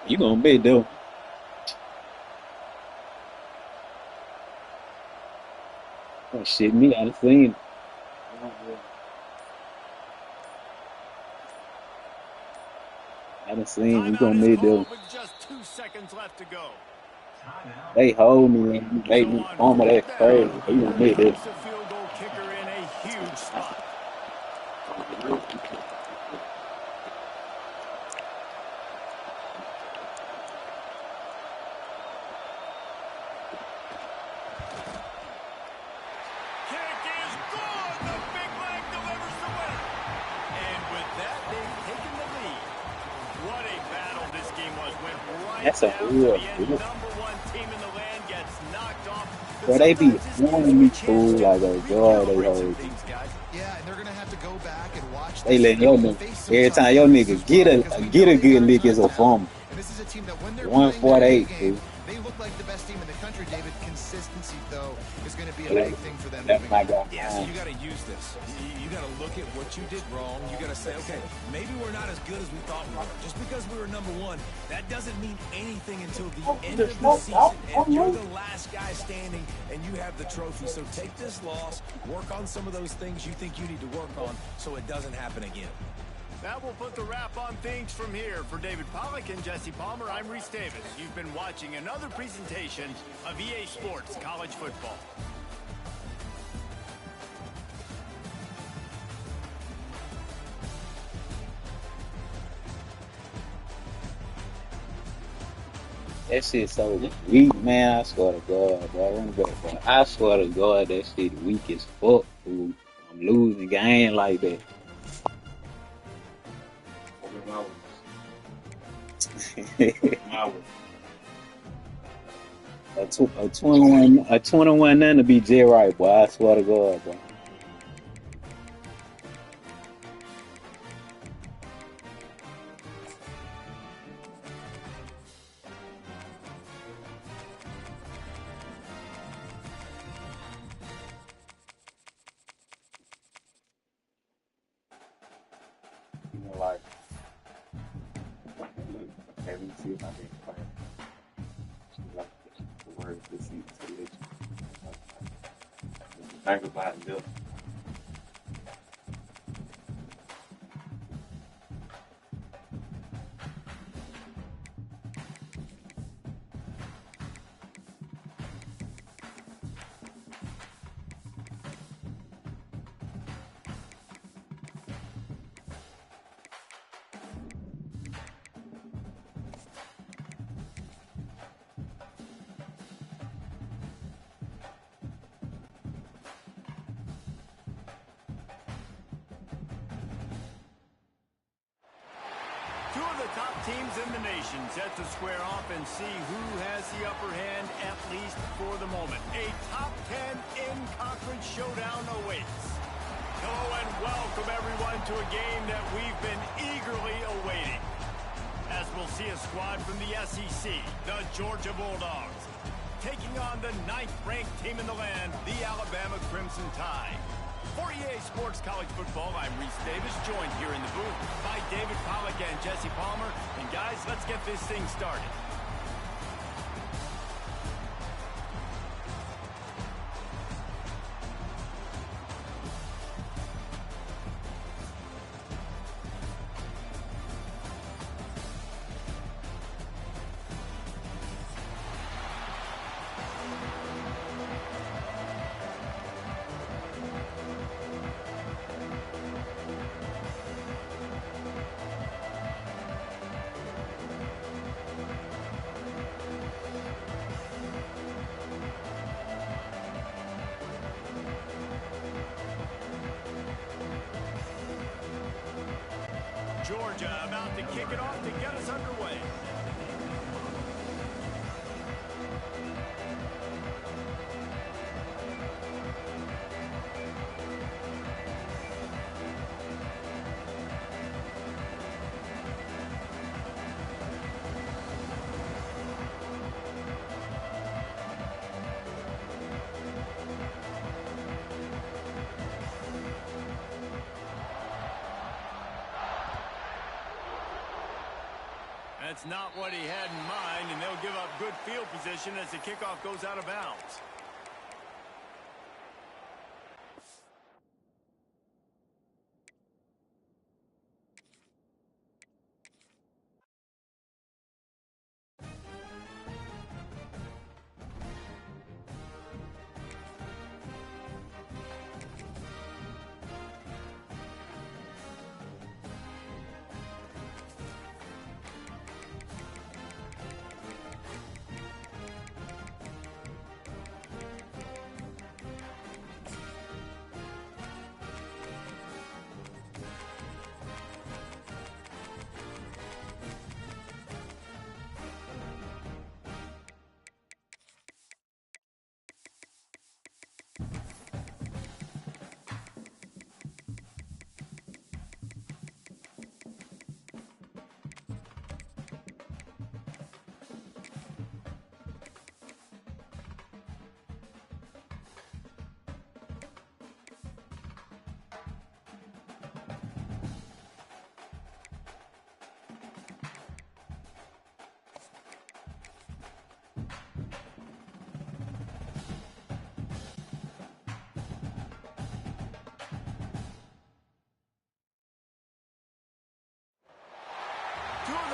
You gonna be though. Oh shit, me, I done seen it. I done seen you gonna be though. With just 2 seconds left to go. They hold me and make me armor that crazy. You gonna be there. Puts the field goal kicker in a huge spot. That's a real. Number 1 team in the land gets knocked off. Bro, they be warning me fool like a god. They hold. Yeah, and they're gonna have to go back and watch. They let your nigga every time your nigga get a good lick is a fumble. And this is a team that when they're 148, game, they look like the best team in the country, David. Consistency, though, is going to be a big thing for them. That's my guy. Yeah, so you got to use this. You got to look at what you did wrong. You got to say, okay, maybe we're not as good as we thought we were. Just because we were number 1, that doesn't mean anything until the end of the season. And you're the last guy standing, and you have the trophy. So take this loss, work on some of those things you think you need to work on, so it doesn't happen again. That will put the wrap on things from here. For David Pollack and Jesse Palmer, I'm Reese Davis. You've been watching another presentation of EA Sports College Football. That shit so weak, man. I swear to God, bro. Run back, bro. I swear to God, that shit weak as fuck, fool. I'm losing game like that. A 21 nothing to be J right, boy. I swear to God, bro. You know, like, look, let me see if I can find like the word this is to let you think about it, though. Two of the top teams in the nation set to square off and see who has the upper hand, at least for the moment. A top 10 in-conference showdown awaits. Hello and welcome everyone to a game that we've been eagerly awaiting. As we'll see a squad from the SEC, the Georgia Bulldogs, taking on the 9th-ranked team in the land, the Alabama Crimson Tide. For EA Sports College Football, I'm Reese Davis, joined here in the booth by David Pollack and Jesse Palmer. And guys, let's get this thing started. Georgia about to kick it off to get us underway. That's not what he had in mind, and they'll give up good field position as the kickoff goes out of bounds.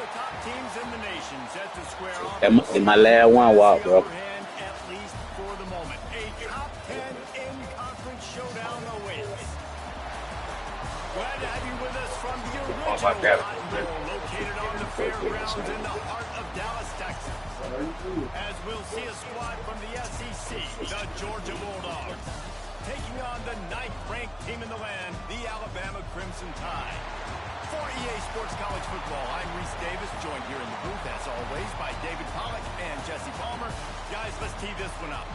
the top teams in the nation set to square off. That must be my last one walk, bro. At least for the moment. A top 10 in-conference showdown awaits. Glad to have you with us from the original Cotton Bowl, located on the fairgrounds in the heart of Dallas, Texas. As we'll see a squad from the SEC, the Georgia Bulldogs, taking on the 9th-ranked team in the land, the Alabama Crimson Tide. For EA Sports College Football, I'm Reese Davis, joined here in the booth, as always, by David Pollack and Jesse Palmer. Guys, let's tee this one up.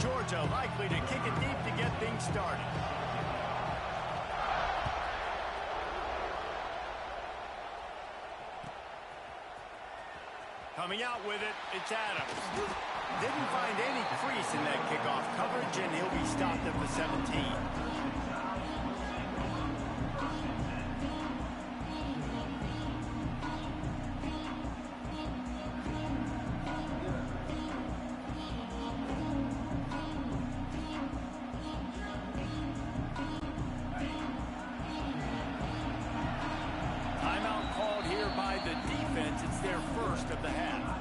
Georgia likely to kick it deep to get things started. Coming out with it, it's Adams. Didn't find any crease in that kickoff coverage, and he'll be stopped at the 17. It's their first of the half.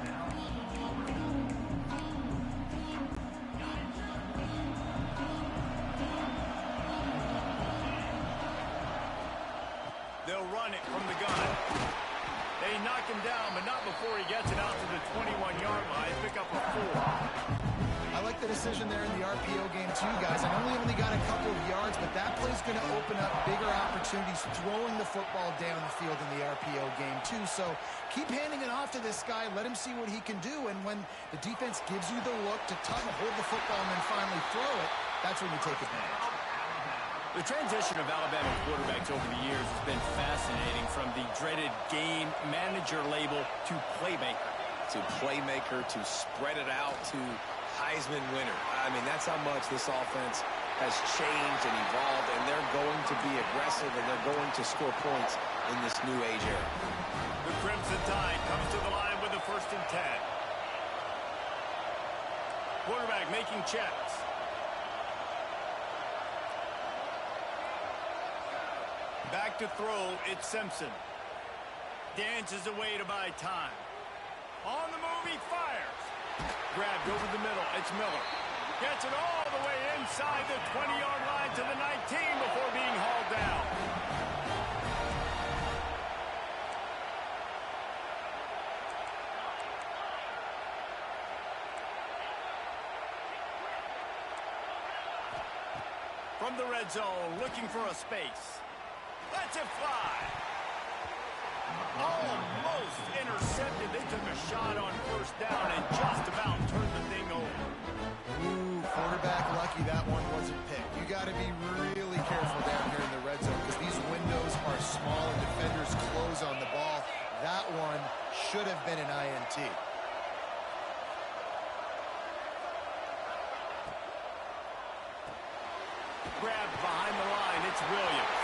They'll run it from the gun. They knock him down, but not before he gets it out to the 21-yard line. Pick up a 4. I like the decision there in the RPO game too, guys. I know we only got a couple of yards, but that play's going to open up bigger opportunities throwing the football down the field in the RPO game too. So keep handing it off to this guy. Let him see what he can do. And when the defense gives you the look to hold the football and then finally throw it, that's when you take advantage. The transition of Alabama quarterbacks over the years has been fascinating, from the dreaded game manager label to playmaker. To spread it out to Heisman winner. I mean, that's how much this offense has changed and evolved, and they're going to be aggressive, and they're going to score points in this new age era. The Crimson Tide comes to the line with a 1st and 10. Quarterback making checks. Back to throw, it's Simpson. Dances away to buy time. On the move, he fires. Grabbed over the middle, it's Miller. Gets it all the way inside the 20-yard line to the 19 before being hauled down. From the red zone, looking for a space. Lets it fly. Almost intercepted. They took a shot on 1st down and just about turned the thing over. Ooh, quarterback lucky that one wasn't picked. You got to be really careful down here in the red zone because these windows are small and defenders close on the ball. That one should have been an INT. Grabbed behind the line. It's Williams.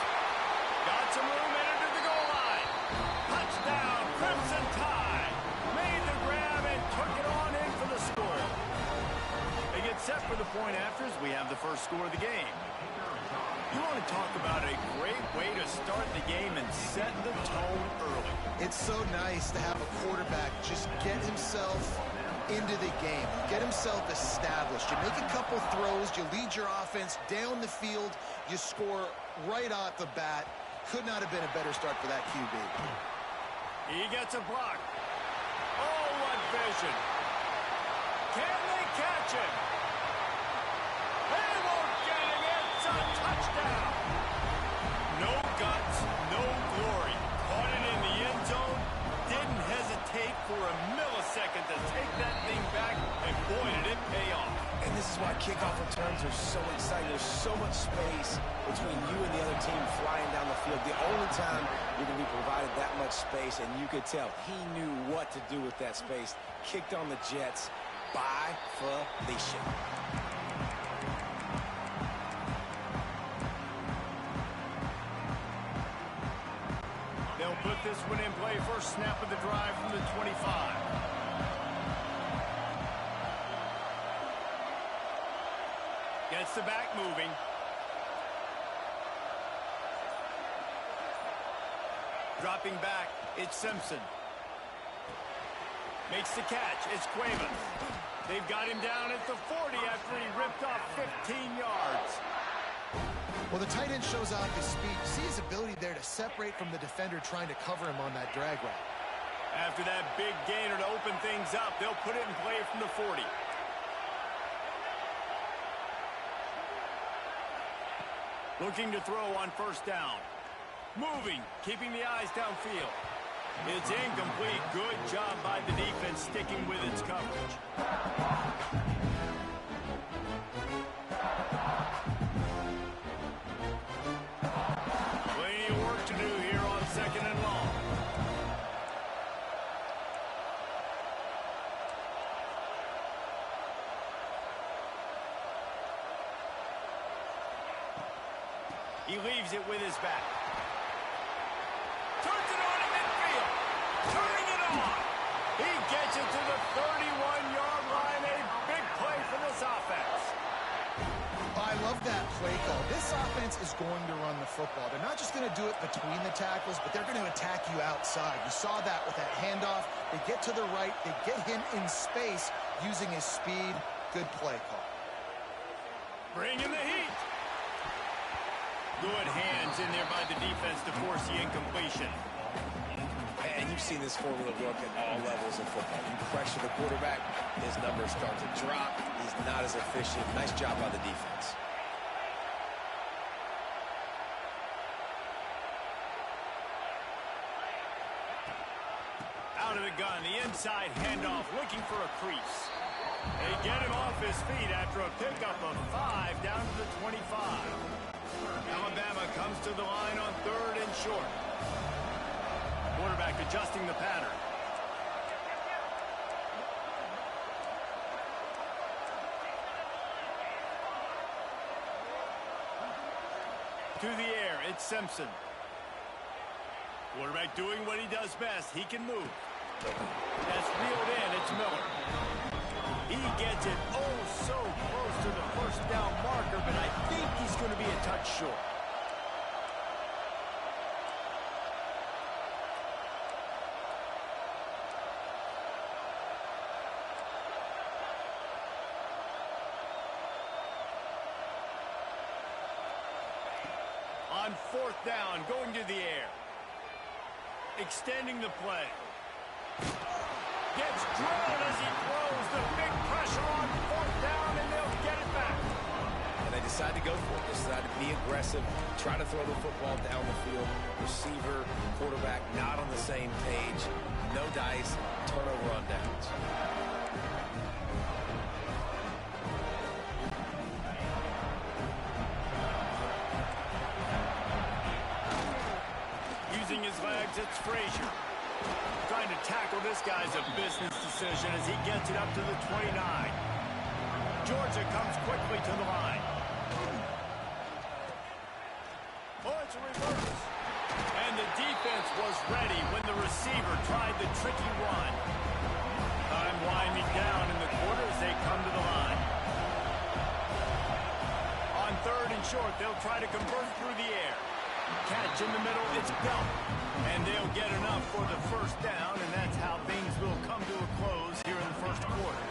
Got some room in it to the goal line. Touchdown, Crimson Tide. Made the grab and took it on in for the score. They get set for the point afters. We have the first score of the game. You want to talk about a great way to start the game and set the tone early. It's so nice to have a quarterback just get himself into the game, get himself established. You make a couple throws, you lead your offense down the field, you score right off the bat. Could not have been a better start for that QB. He gets a block. Oh, what vision. Can they catch him? They won't get him. It's a touchdown. No guts, no glory. Caught it in the end zone. Didn't hesitate for a millisecond to take that thing back, and boy, did it pay off. And this is why kickoff returns are so exciting. There's so much space between you and the other team flying down the field. The only time you're going to be provided that much space, and you could tell he knew what to do with that space. Kicked on the jets, By Felicia. They'll put this one in play. First snap of the drive from the 25. Gets the back moving. Dropping back, it's Simpson. Makes the catch, it's Cuevas. They've got him down at the 40 after he ripped off 15 yards. Well, the tight end shows off his speed. See his ability there to separate from the defender trying to cover him on that drag route. After that big gainer to open things up, they'll put it in play from the 40. Looking to throw on first down. Moving, keeping the eyes downfield. It's incomplete. Good job by the defense sticking with its coverage. Plenty of work to do here on second and long. He leaves it with his back. Turns it on in midfield. Turning it on. He gets it to the 31-yard line. A big play for this offense. I love that play call. This offense is going to run the football. They're not just going to do it between the tackles, but they're going to attack you outside. You saw that with that handoff. They get to the right. They get him in space using his speed. Good play call. Bringing the heat. Good hands in there by the defense to force the incompletion. And you've seen this formula work at all levels of football. You pressure the quarterback, his numbers start to drop. He's not as efficient. Nice job by the defense. Out of the gun, the inside handoff, looking for a crease. They get him off his feet after a pickup of 5 down to the 25. Alabama comes to the line on third and short. Quarterback adjusting the pattern. To the air, it's Simpson. Quarterback doing what he does best. He can move. That's reeled in. It's Miller. He gets it oh so close to the first down marker, but I think he's going to be a touch short. On fourth down, going to the air. Extending the play. Gets drilled as he throws. The big pressure on fourth down, and they'll get it back. And they decide to go for it. They decide to be aggressive, try to throw the football down the field. Receiver, quarterback, not on the same page. No dice, turnover on downs. Using his legs, it's Frazier. Trying to tackle this guy's a business decision as he gets it up to the 29. Georgia comes quickly to the line. Oh, it's a reverse. And the defense was ready when the receiver tried the tricky run. Time winding down in the quarter as they come to the line. On third and short, they'll try to convert through the air. Catch in the middle, it's Bell. And they'll get enough for the first down, and that's how things will come to a close here in the first quarter.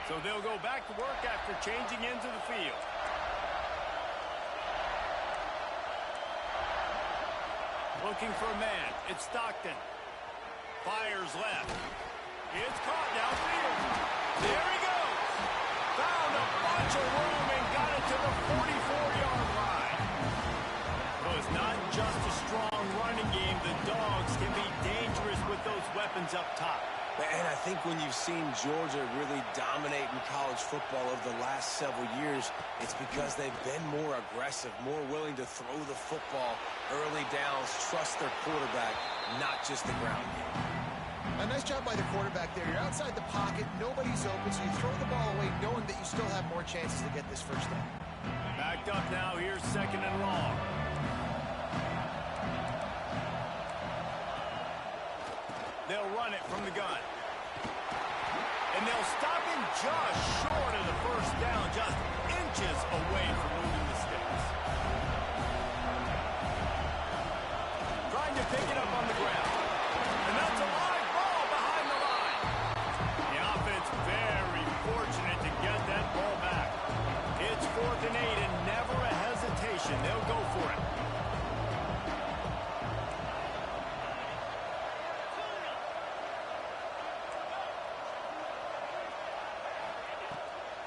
So they'll go back to work after changing into the field. Looking for a man. It's Stockton. Fires left. It's caught downfield. There he goes. Found a bunch of room and got it to the 44-yard line. So it's not just a strong running game. The Dogs can be dangerous with those weapons up top. And I think when you've seen Georgia really dominate in college football over the last several years, it's because they've been more aggressive, more willing to throw the football early downs, trust their quarterback, not just the ground game. A nice job by the quarterback there. You're outside the pocket, nobody's open, so you throw the ball away knowing that you still have more chances to get this first down. Backed up now, here's 2nd and long. They'll run it from the gun. And they'll stop him just short of the first down, just inches away from moving the sticks. Trying to pick it up on the ground. And that's a live ball behind the line. The offense very fortunate to get that ball back. It's 4th and 8 and never a hesitation. They'll go for it.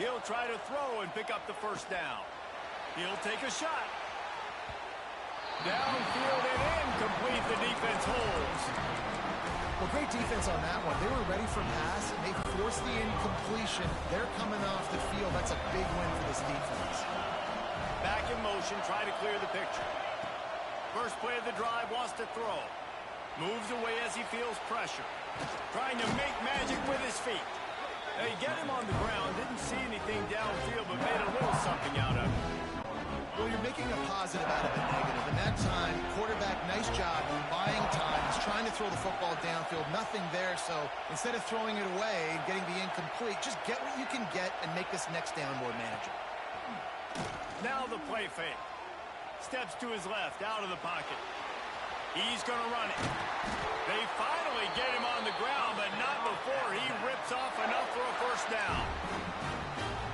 He'll try to throw and pick up the first down. He'll take a shot. Downfield and incomplete. The defense holds. Well, great defense on that one. They were ready for pass, and they forced the incompletion. They're coming off the field. That's a big win for this defense. Back in motion, try to clear the picture. First play of the drive, wants to throw. Moves away as he feels pressure. Trying to make magic with his feet. They get him on the ground, didn't see anything downfield, but made a little something out of it. Well, you're making a positive out of a negative. And that time, quarterback, nice job buying time. He's trying to throw the football downfield. Nothing there, so instead of throwing it away and getting the incomplete, just get what you can get and make this next down more manageable. Now the play fake. Steps to his left, out of the pocket. He's going to run it. They finally get him on the ground, but not before he rips off enough for a first down.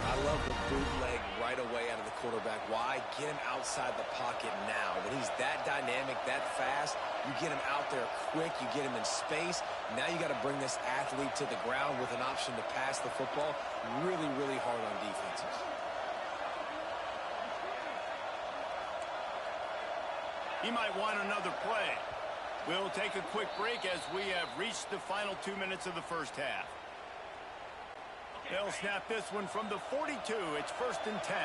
I love the bootleg right away out of the quarterback. Why? Get him outside the pocket now. When he's that dynamic, that fast, you get him out there quick, you get him in space. Now you got to bring this athlete to the ground with an option to pass the football. Really, really hard on defenses. He might want another play. We'll take a quick break as we have reached the final 2 minutes of the first half. They'll snap this one from the 42. It's 1st and 10.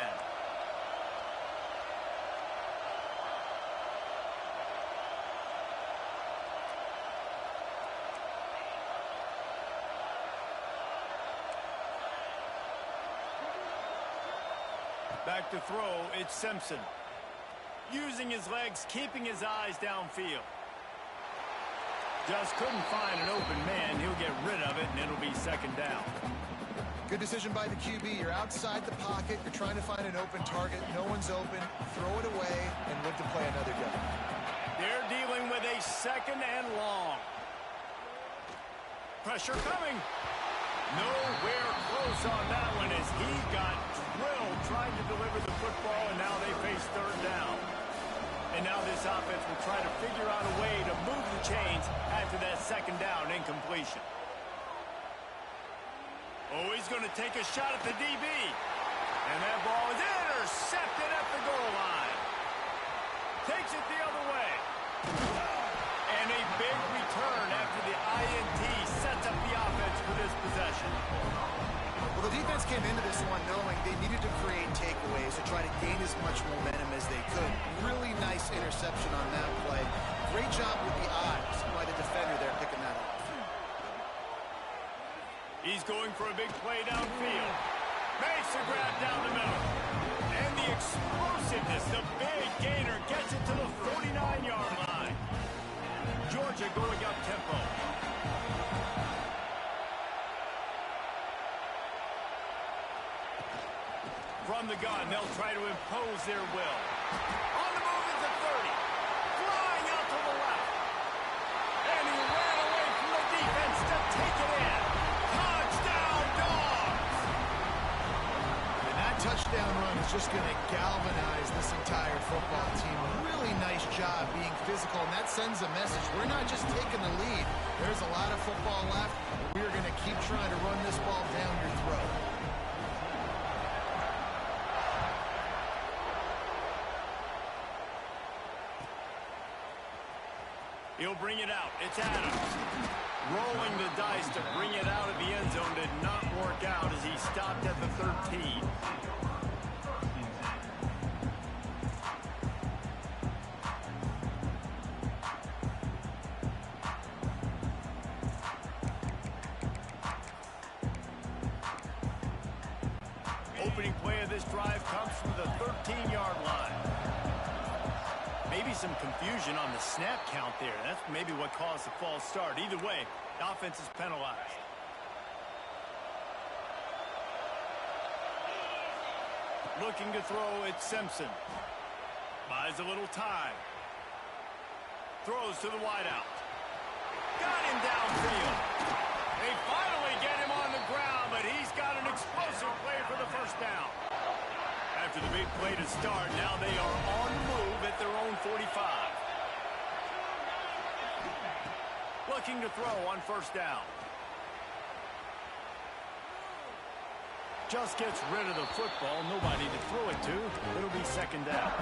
Back to throw, it's Simpson. Using his legs, keeping his eyes downfield. Just couldn't find an open man. He'll get rid of it, and it'll be 2nd down. Good decision by the QB. You're outside the pocket. You're trying to find an open target. No one's open. Throw it away and live to play another down. They're dealing with a 2nd and long. Pressure coming. Nowhere close on that one as he got drilled trying to deliver the football, and now they face 3rd down. And now this offense will try to figure out a way to move the chains after that 2nd down incompletion. Oh, he's going to take a shot at the DB. And that ball is intercepted at the goal line. Takes it the other way. And a big return after the INT sets up the offense for this possession. Well, the defense came into this one knowing they needed to create takeaways to try to gain as much momentum as they could. Really nice interception on that play. Great job with the eyes by the defender there picking that up. He's going for a big play downfield. Makes a grab down the middle. And the explosiveness, the big gainer gets it to the 49-yard line. Georgia going up tempo. From the gun, they'll try to impose their will. On the move is the 30. Flying out to the left. And he ran away from the defense to take it in. Touchdown, Dogs! And that touchdown run is just going to galvanize this entire football team. Really nice job being physical, and that sends a message. We're not just taking the lead. There's a lot of football left. We're going to keep trying to run this ball down your throat. He'll bring it out. It's Adams. Rolling the dice to bring it out of the end zone did not work out as he stopped at the 13. Opening play of this drive comes from the 13-yard line. Maybe some confusion on the snap count there. That's maybe what caused the false start. Either way, the offense is penalized. Looking to throw, it's Simpson. Buys a little time. Throws to the wideout. Got him downfield. They finally get him on the ground, but he's got an explosive play for the first down. After the big play to start, now they are on the move at their own 45. Looking to throw on first down. Just gets rid of the football. Nobody to throw it to. It'll be second down.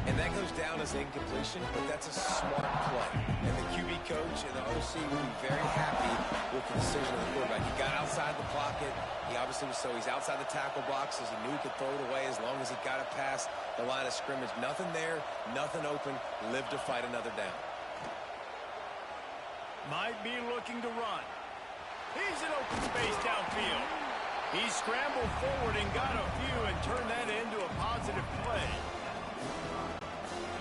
And that goes down as incompletion, but that's a smart play. And the QB coach and the OC will be very happy with the decision of the quarterback. He got outside the pocket. He obviously was he's outside the tackle boxes. He knew he could throw it away as long as he got it past the line of scrimmage. Nothing there, nothing open. Live to fight another down. Might be looking to run. He's in open space downfield. He scrambled forward and got a few and turned that into a positive play.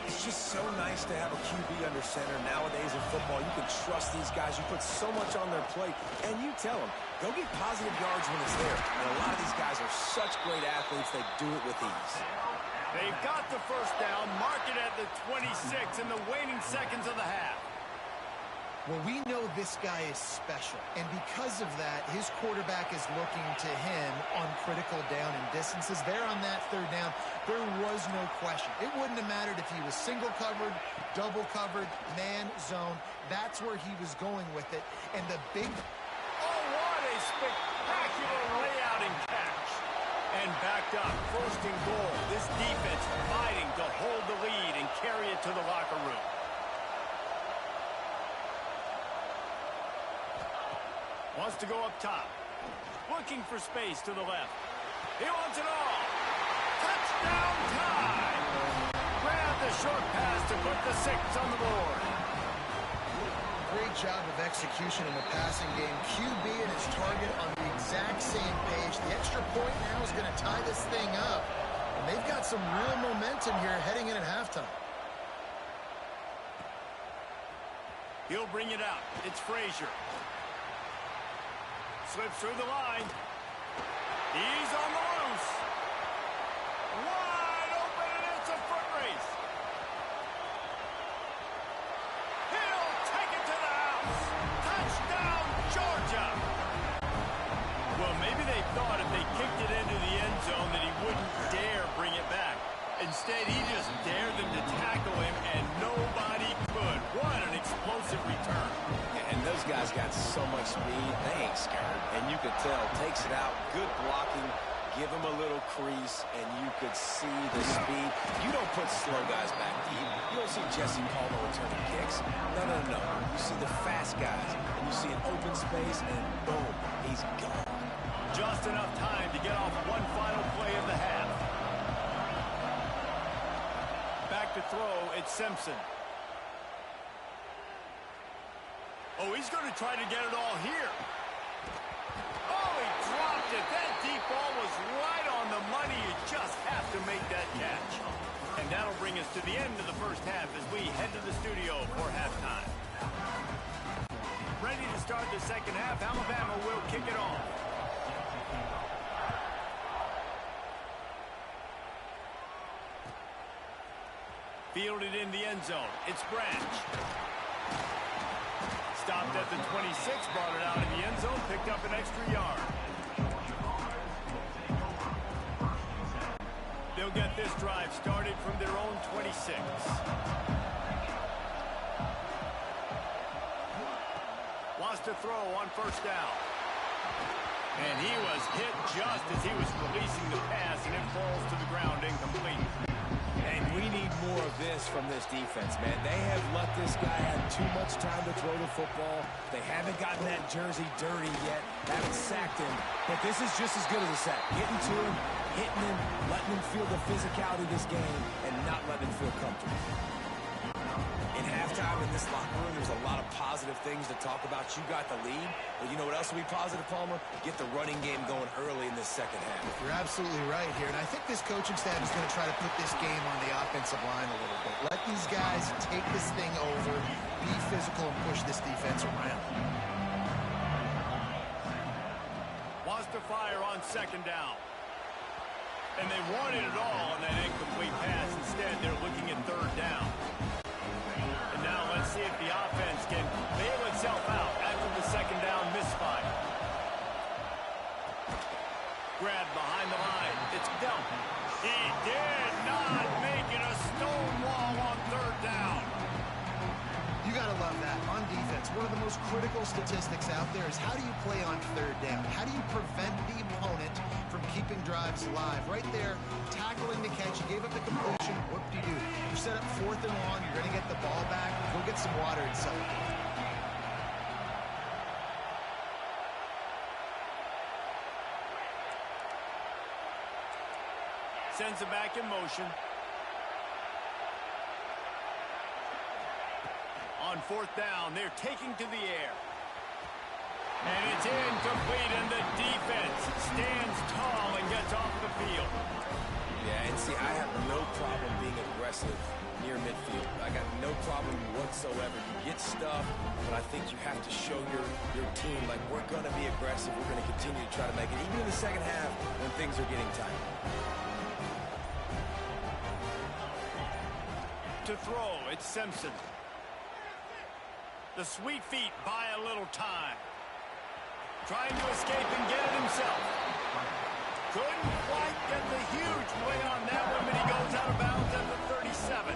It's just so nice to have a QB under center. Nowadays in football, you can trust these guys. You put so much on their plate, and you tell them, go get positive yards when it's there. And a lot of these guys are such great athletes, they do it with ease. They've got the first down, mark it at the 26 in the waning seconds of the half. Well, we know this guy is special, and because of that, his quarterback is looking to him on critical down and distances. There on that third down, there was no question. It wouldn't have mattered if he was single covered, double covered, man, zone. That's where he was going with it. And the big... Oh, what a spectacular layout and catch. And backed up, first and goal. This defense fighting to hold the lead and carry it to the locker room. Wants to go up top. Looking for space to the left. He wants it all. Touchdown time. Grab the short pass to put the 6 on the board. Great job of execution in the passing game. QB and his target on the exact same page. The extra point now is going to tie this thing up. And they've got some real momentum here heading in at halftime. He'll bring it out. It's Frazier. Slips through the line. He's on the loose. Wide open, and it's a foot race. He'll take it to the house. Touchdown, Georgia. Well, maybe they thought if they kicked it into the end zone that he wouldn't dare bring it back. Instead, he just dared them to tackle him, and nobody could. What an explosive return. And those guys got so much speed, they ain't scared. And you could tell, takes it out, good blocking, give him a little crease, and you could see the speed. You don't put slow guys back deep. You don't see Jesse Palmer returning kicks. No. You see the fast guys, and you see an open space, and boom, he's gone. Just enough time to get off one final play of the half. Back to throw, it's Simpson. Oh, he's going to try to get it all here. Oh, he dropped it. That deep ball was right on the money. You just have to make that catch. And that'll bring us to the end of the first half as we head to the studio for halftime. Ready to start the second half. Alabama will kick it off. Fielded in the end zone. It's Branch. Stopped at the 26, brought it out in the end zone, picked up an extra yard. They'll get this drive started from their own 26. Wants to throw on first down. And he was hit just as he was releasing the pass, and it falls to the ground incomplete. And we need more of this from this defense, man. They have let this guy have too much time to throw the football. They haven't gotten that jersey dirty yet, haven't sacked him. But this is just as good as a sack. Getting to him, hitting him, letting him feel the physicality of this game, and not letting him feel comfortable. In halftime in this locker room, there's a lot of positive things to talk about. You got the lead, but you know what else will be positive, Palmer? Get the running game going early in this second half. You're absolutely right here, and I think this coaching staff is going to try to put this game on the offensive line a little bit. Let these guys take this thing over, be physical, and push this defense around. Wants to fire on second down. And they wanted it all on that incomplete pass. Instead, they're looking at third down. And now let's see if the offense can bail itself out after the second down misfire. Grab behind the line. It's dealt. He did not make it a stone wall on third down. You got to love that. On defense, one of the most critical statistics out there is how do you play on third down? How do you prevent the opponent from keeping drives alive? Right there, tackling the catch. You gave up the completion. Whoop-de-doo. You set up fourth and long. You're going to get the ball back. Go get some water and celebrate. Sends it back in motion. On fourth down, they're taking to the air. And it's incomplete, and the defense stands tall and gets off the field. Yeah, and see, I have no problem being aggressive near midfield. I got no problem whatsoever. You get stuff, but I think you have to show your team, like, we're going to be aggressive. We're going to continue to try to make it, even in the second half when things are getting tight. To throw, it's Simpson. The sweet feet buy a little time. Trying to escape and get it himself. Couldn't quite get the huge play on that one, but he goes out of bounds at the 37.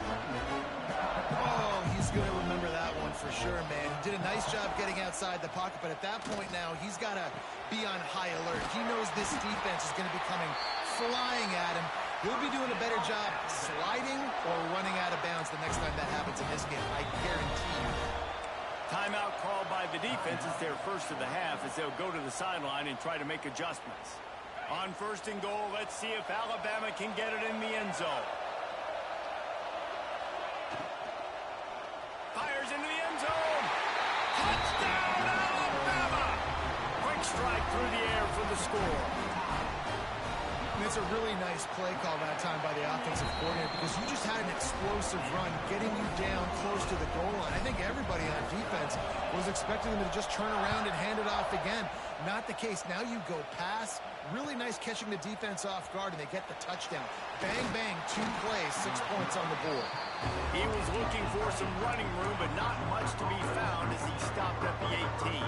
Oh, he's going to remember that one for sure, man. He did a nice job getting outside the pocket, but at that point now, he's got to be on high alert. He knows this defense is going to be coming flying at him. He'll be doing a better job sliding or running out of bounds the next time that happens in this game, I guarantee you. Timeout called by the defense. It's their first of the half as they'll go to the sideline and try to make adjustments. On first and goal, let's see if Alabama can get it in the end zone. Fires into the end zone. Touchdown, Alabama! Quick strike through the air for the score. And it's a really nice play call that time by the offensive coordinator because you just had an explosive run getting you down close to the goal line. I think everybody on defense was expecting them to just turn around and hand it off again. Not the case. Now you go pass. Really nice catching the defense off guard, and they get the touchdown. Bang, bang, 2 plays, 6 points on the board. He was looking for some running room, but not much to be found as he stopped at the 18.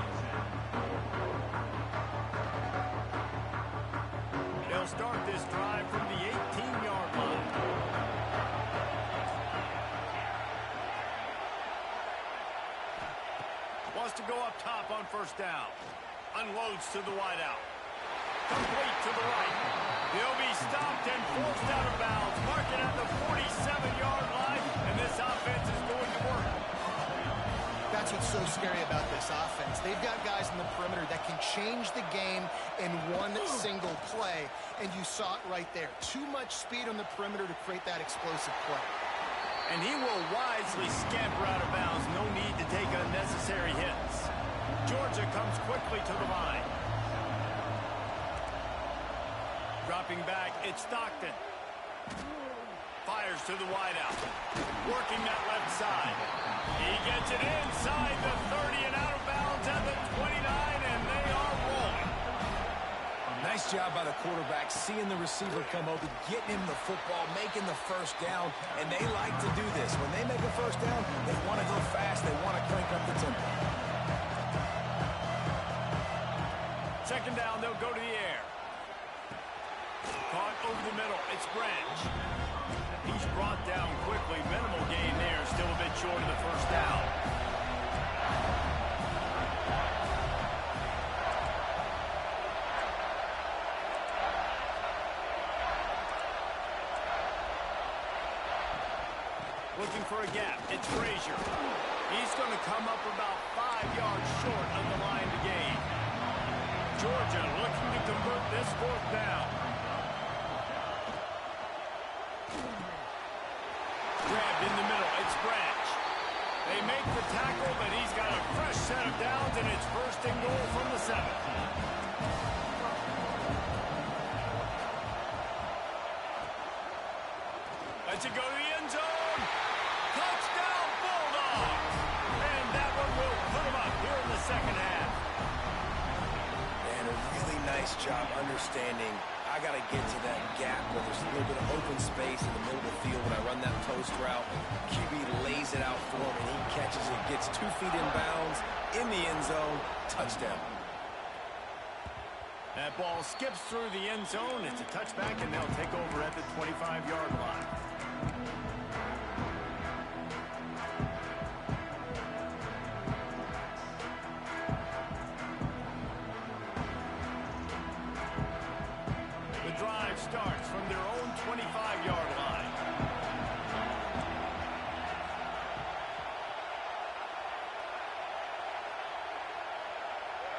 They'll start this drive from the 18-yard line. Wants to go up top on first down. Unloads to the wideout. Complete to the right. He'll be stopped and forced out of bounds. Mark it at the 47-yard line, and this offense is going to work. That's what's so scary about this offense. They've got guys in the perimeter that can change the game in one single play, and you saw it right there. Too much speed on the perimeter to create that explosive play. And he will wisely scamper out of bounds. No need to take unnecessary hits. Georgia comes quickly to the line. Dropping back, it's Stockton. Fires to the wideout. Working that left side. He gets it inside the 30 and out of bounds at the 29, and they are rolling. Nice job by the quarterback, seeing the receiver come open, getting him the football, making the first down, and they like to do this. When they make a first down, they want to go fast, they want to crank up the tempo. Second down, they'll go to the air. Caught over the middle, it's Branch. He's brought down quickly. Minimal gain there. Still a bit short of the first down. Looking for a gap. It's Frazier. He's going to come up about 5 yards short of the line to gain. Georgia looking to convert this 4th down. Grabbed in the middle. It's Branch. They make the tackle, but he's got a fresh set of downs, and it's 1st and goal from the 7. Lets it go to the end zone. Touchdown, Bulldogs! And that one will put them up here in the 2nd half. And a really nice job understanding I got to get to that gap where there's a little bit of open space in the middle of the field when I run that post route. QB lays it out for him, and he catches it, gets 2 feet in bounds, in the end zone, touchdown. That ball skips through the end zone. It's a touchback, and they'll take over at the 25-yard line. The drive starts from their own 25-yard line.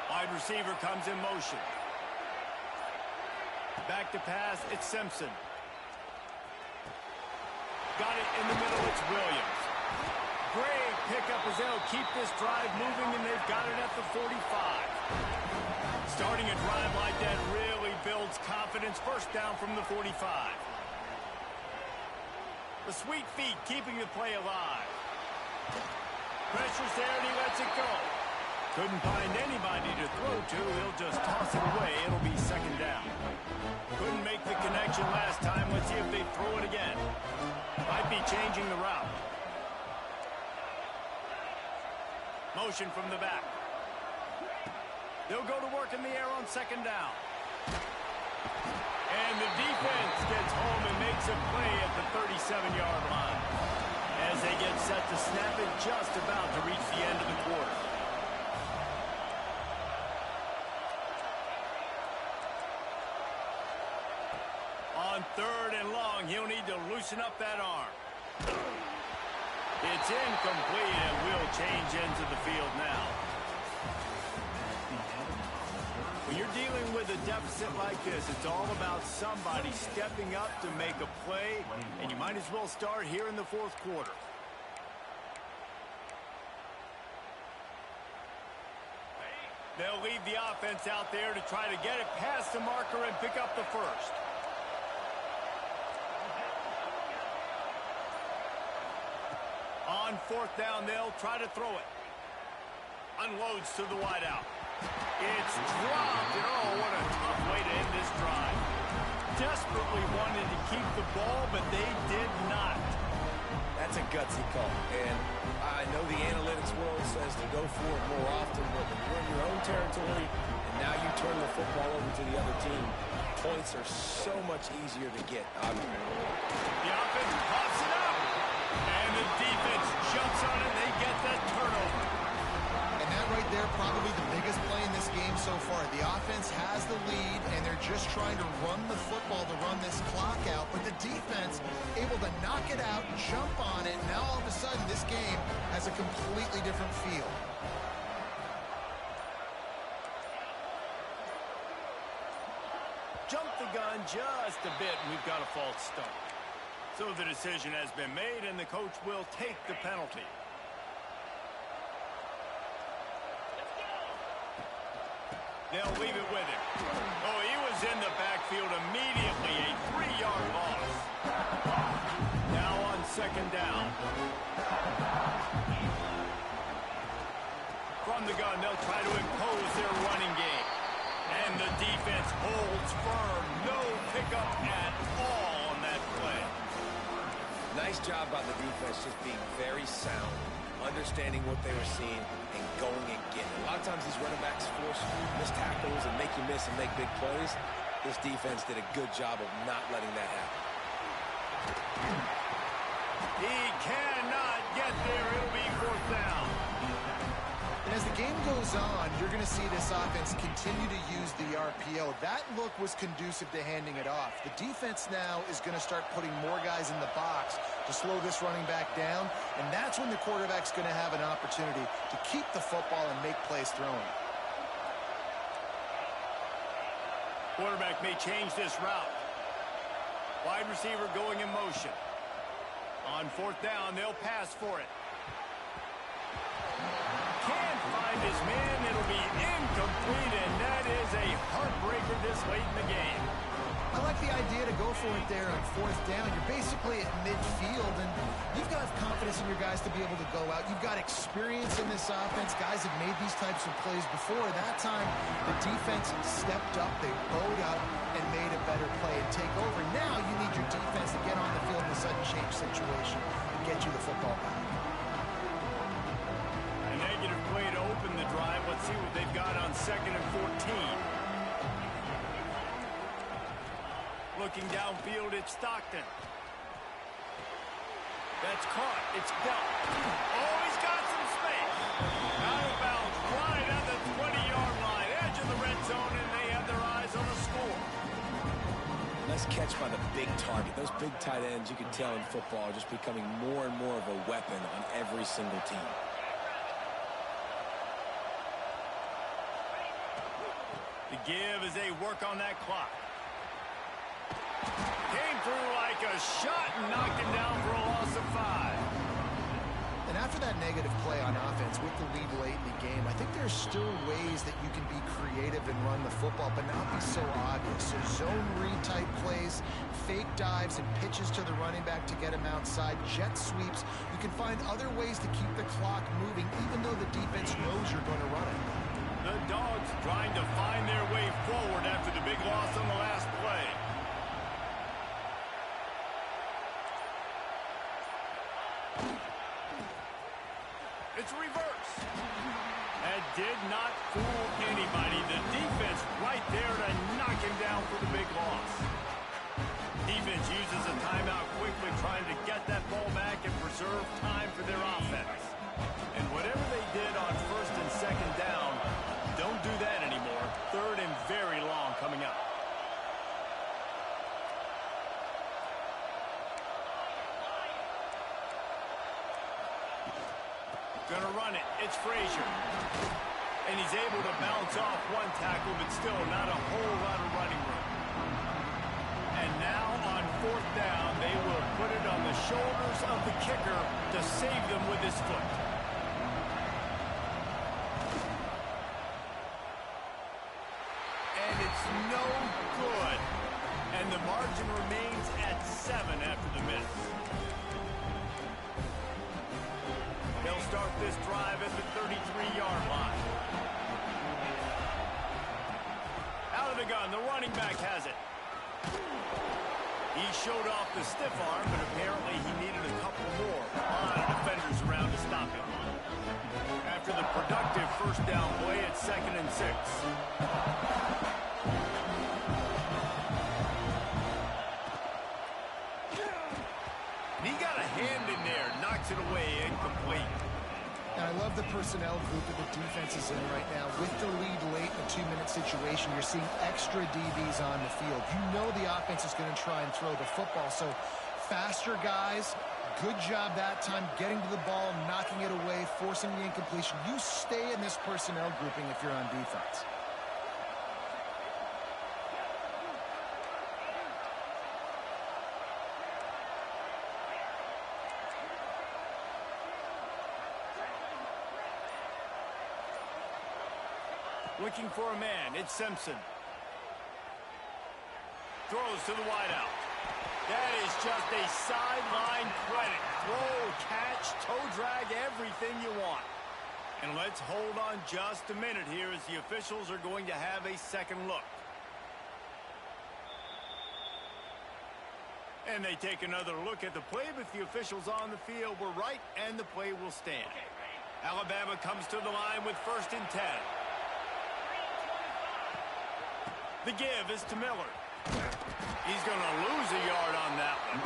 Wide receiver comes in motion. Back to pass, it's Simpson. Got it in the middle, it's Williams. Great pickup as they'll keep this drive moving, and they've got it at the 45. Starting a drive like that really builds confidence. 1st down from the 45. The sweet feet keeping the play alive. Pressure's there, and he lets it go. Couldn't find anybody to throw to. He'll just toss it away. It'll be 2nd down. Couldn't make the connection last time. Let's see if they throw it again. Might be changing the route. Motion from the back. They'll go to work in the air on 2nd down. And the defense gets home and makes a play at the 37-yard line. As they get set to snap it, just about to reach the end of the quarter. On 3rd and long, he'll need to loosen up that arm. It's incomplete, and we'll change into the field now. When you're dealing with a deficit like this, it's all about somebody stepping up to make a play, and you might as well start here in the 4th quarter. They'll leave the offense out there to try to get it past the marker and pick up the 1st. On 4th down, they'll try to throw it. Unloads to the wideout. It's dropped, and oh, what a tough way to end this drive. Desperately wanted to keep the ball, but they did not. That's a gutsy call, and I know the analytics world says to go for it more often, but when you're in your own territory, and now you turn the football over to the other team, points are so much easier to get. The offense pops it up, and the defense jumps on it. They get that turnover. And that right there, probably the biggest play in this game so far. The offense has the lead, and they're just trying to run the football to run this clock out. But the defense able to knock it out, jump on it. Now all of a sudden, this game has a completely different feel. Jump the gun just a bit, and we've got a false start. So the decision has been made, and the coach will take the penalty. They'll leave it with him. Oh, he was in the backfield immediately. A 3-yard loss. Now on 2nd down. From the gun, they'll try to impose their running game. And the defense holds firm. No pickup at all on that play. Nice job by the defense just being very sound, understanding what they were seeing, and going and getting it. A lot of times these running backs force missed tackles and make you miss and make big plays. This defense did a good job of not letting that happen. He cannot get there. It'll be 4th down. And as the game goes on, you're going to see this offense continue to use the RPO. That look was conducive to handing it off. The defense now is going to start putting more guys in the box to slow this running back down, and that's when the quarterback's going to have an opportunity to keep the football and make plays throwing. Quarterback may change this route. Wide receiver going in motion. On fourth down, they'll pass for it. Can't find his man. It'll be incomplete, and that is a heartbreaker this late in the game. I like the idea to go for it there on fourth down. You're basically at midfield, and you've got confidence in your guys to be able to go out. You've got experience in this offense. Guys have made these types of plays before. That time, the defense stepped up. They bowed up and made a better play and take over. Now you need your defense to get on the field in a sudden change situation and get you the football back. A negative play to open the drive. Let's see what they've got on 2nd and 14. Looking downfield, it's Stockton. That's caught. It's dealt. Oh, he's got some space. Out of bounds, right at the 20-yard line. Edge of the red zone, and they have their eyes on the score. Nice catch by the big target. Those big tight ends, you can tell in football, are just becoming more and more of a weapon on every single team. The give as they work on that clock. Came through like a shot and knocked him down for a loss of 5. And after that negative play on offense with the lead late in the game, I think there's still ways that you can be creative and run the football, but not be so obvious. So zone read type plays, fake dives and pitches to the running back to get him outside, jet sweeps. You can find other ways to keep the clock moving, even though the defense knows you're going to run it. The Dogs trying to find their way forward after the big loss on the last play. It's reverse. That did not fool anybody. The defense right there to knock him down for the big loss. Defense uses a timeout quickly, trying to get that ball back and preserve time for their offense. And whatever they did on 1st and 2nd down, don't do that anymore. 3rd and very long coming up. Gonna run it. It's Frazier. And he's able to bounce off one tackle, but still not a whole lot of running room. And now on 4th down, they will put it on the shoulders of the kicker to save them with his foot. And it's no good. And the margin remains at 7 after the miss. They'll start this drive at the 33-yard line. Out of the gun, the running back has it. He showed off the stiff arm, but apparently he needed a couple more. A lot of defenders around to stop him. After the productive 1st down play, it's 2nd and 6. And he got a hand in there, knocks it away, incomplete. And I love the personnel group that the defense is in right now. With the lead late in a 2-minute situation, you're seeing extra DBs on the field. You know the offense is going to try and throw the football. So faster guys, good job that time getting to the ball, knocking it away, forcing the incompletion. You stay in this personnel grouping if you're on defense. Looking for a man, it's Simpson. Throws to the wideout. That is just a sideline credit. Throw, catch, toe drag, everything you want. And let's hold on just a minute here as the officials are going to have a second look. And they take another look at the play, but the officials on the field were right, and the play will stand. Alabama comes to the line with 1st and 10. The give is to Miller. He's going to lose a yard on that one.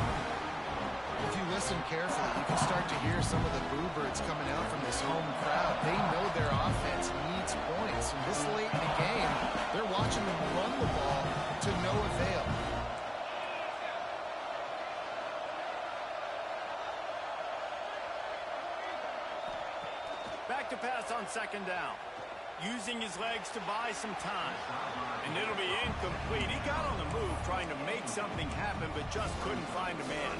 If you listen listen carefully, you can start to hear some of the boo birds coming out from this home crowd. They know their offense needs points. And this late in the game, they're watching them run the ball to no avail. Back to pass on second down. Using his legs to buy some time. And it'll be incomplete. He got on the move trying to make something happen, but just couldn't find a man.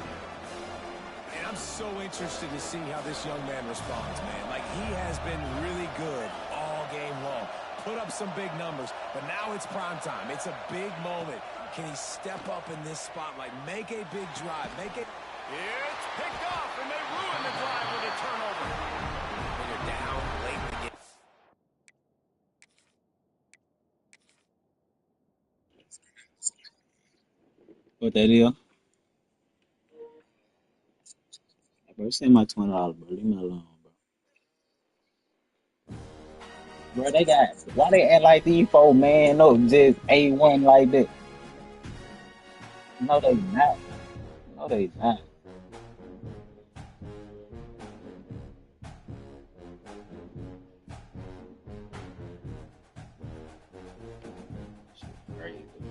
And I'm so interested to see how this young man responds, man. Like, he has been really good all game long. Put up some big numbers, but now it's prime time. It's a big moment. Can he step up in this spotlight, make a big drive, make it... It's picked off, and they ruin the drive with a turnover. When you're down late in the game. What that is? Bro, send my $20, bro. Leave me alone, bro. Bro, they got why they act like these four man up just A1 like that? No, they not. No, they not. Shit crazy, bro.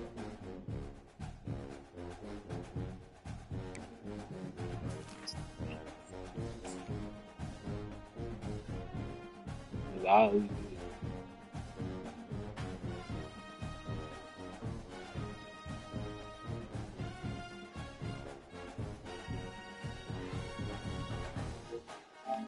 It's all we do.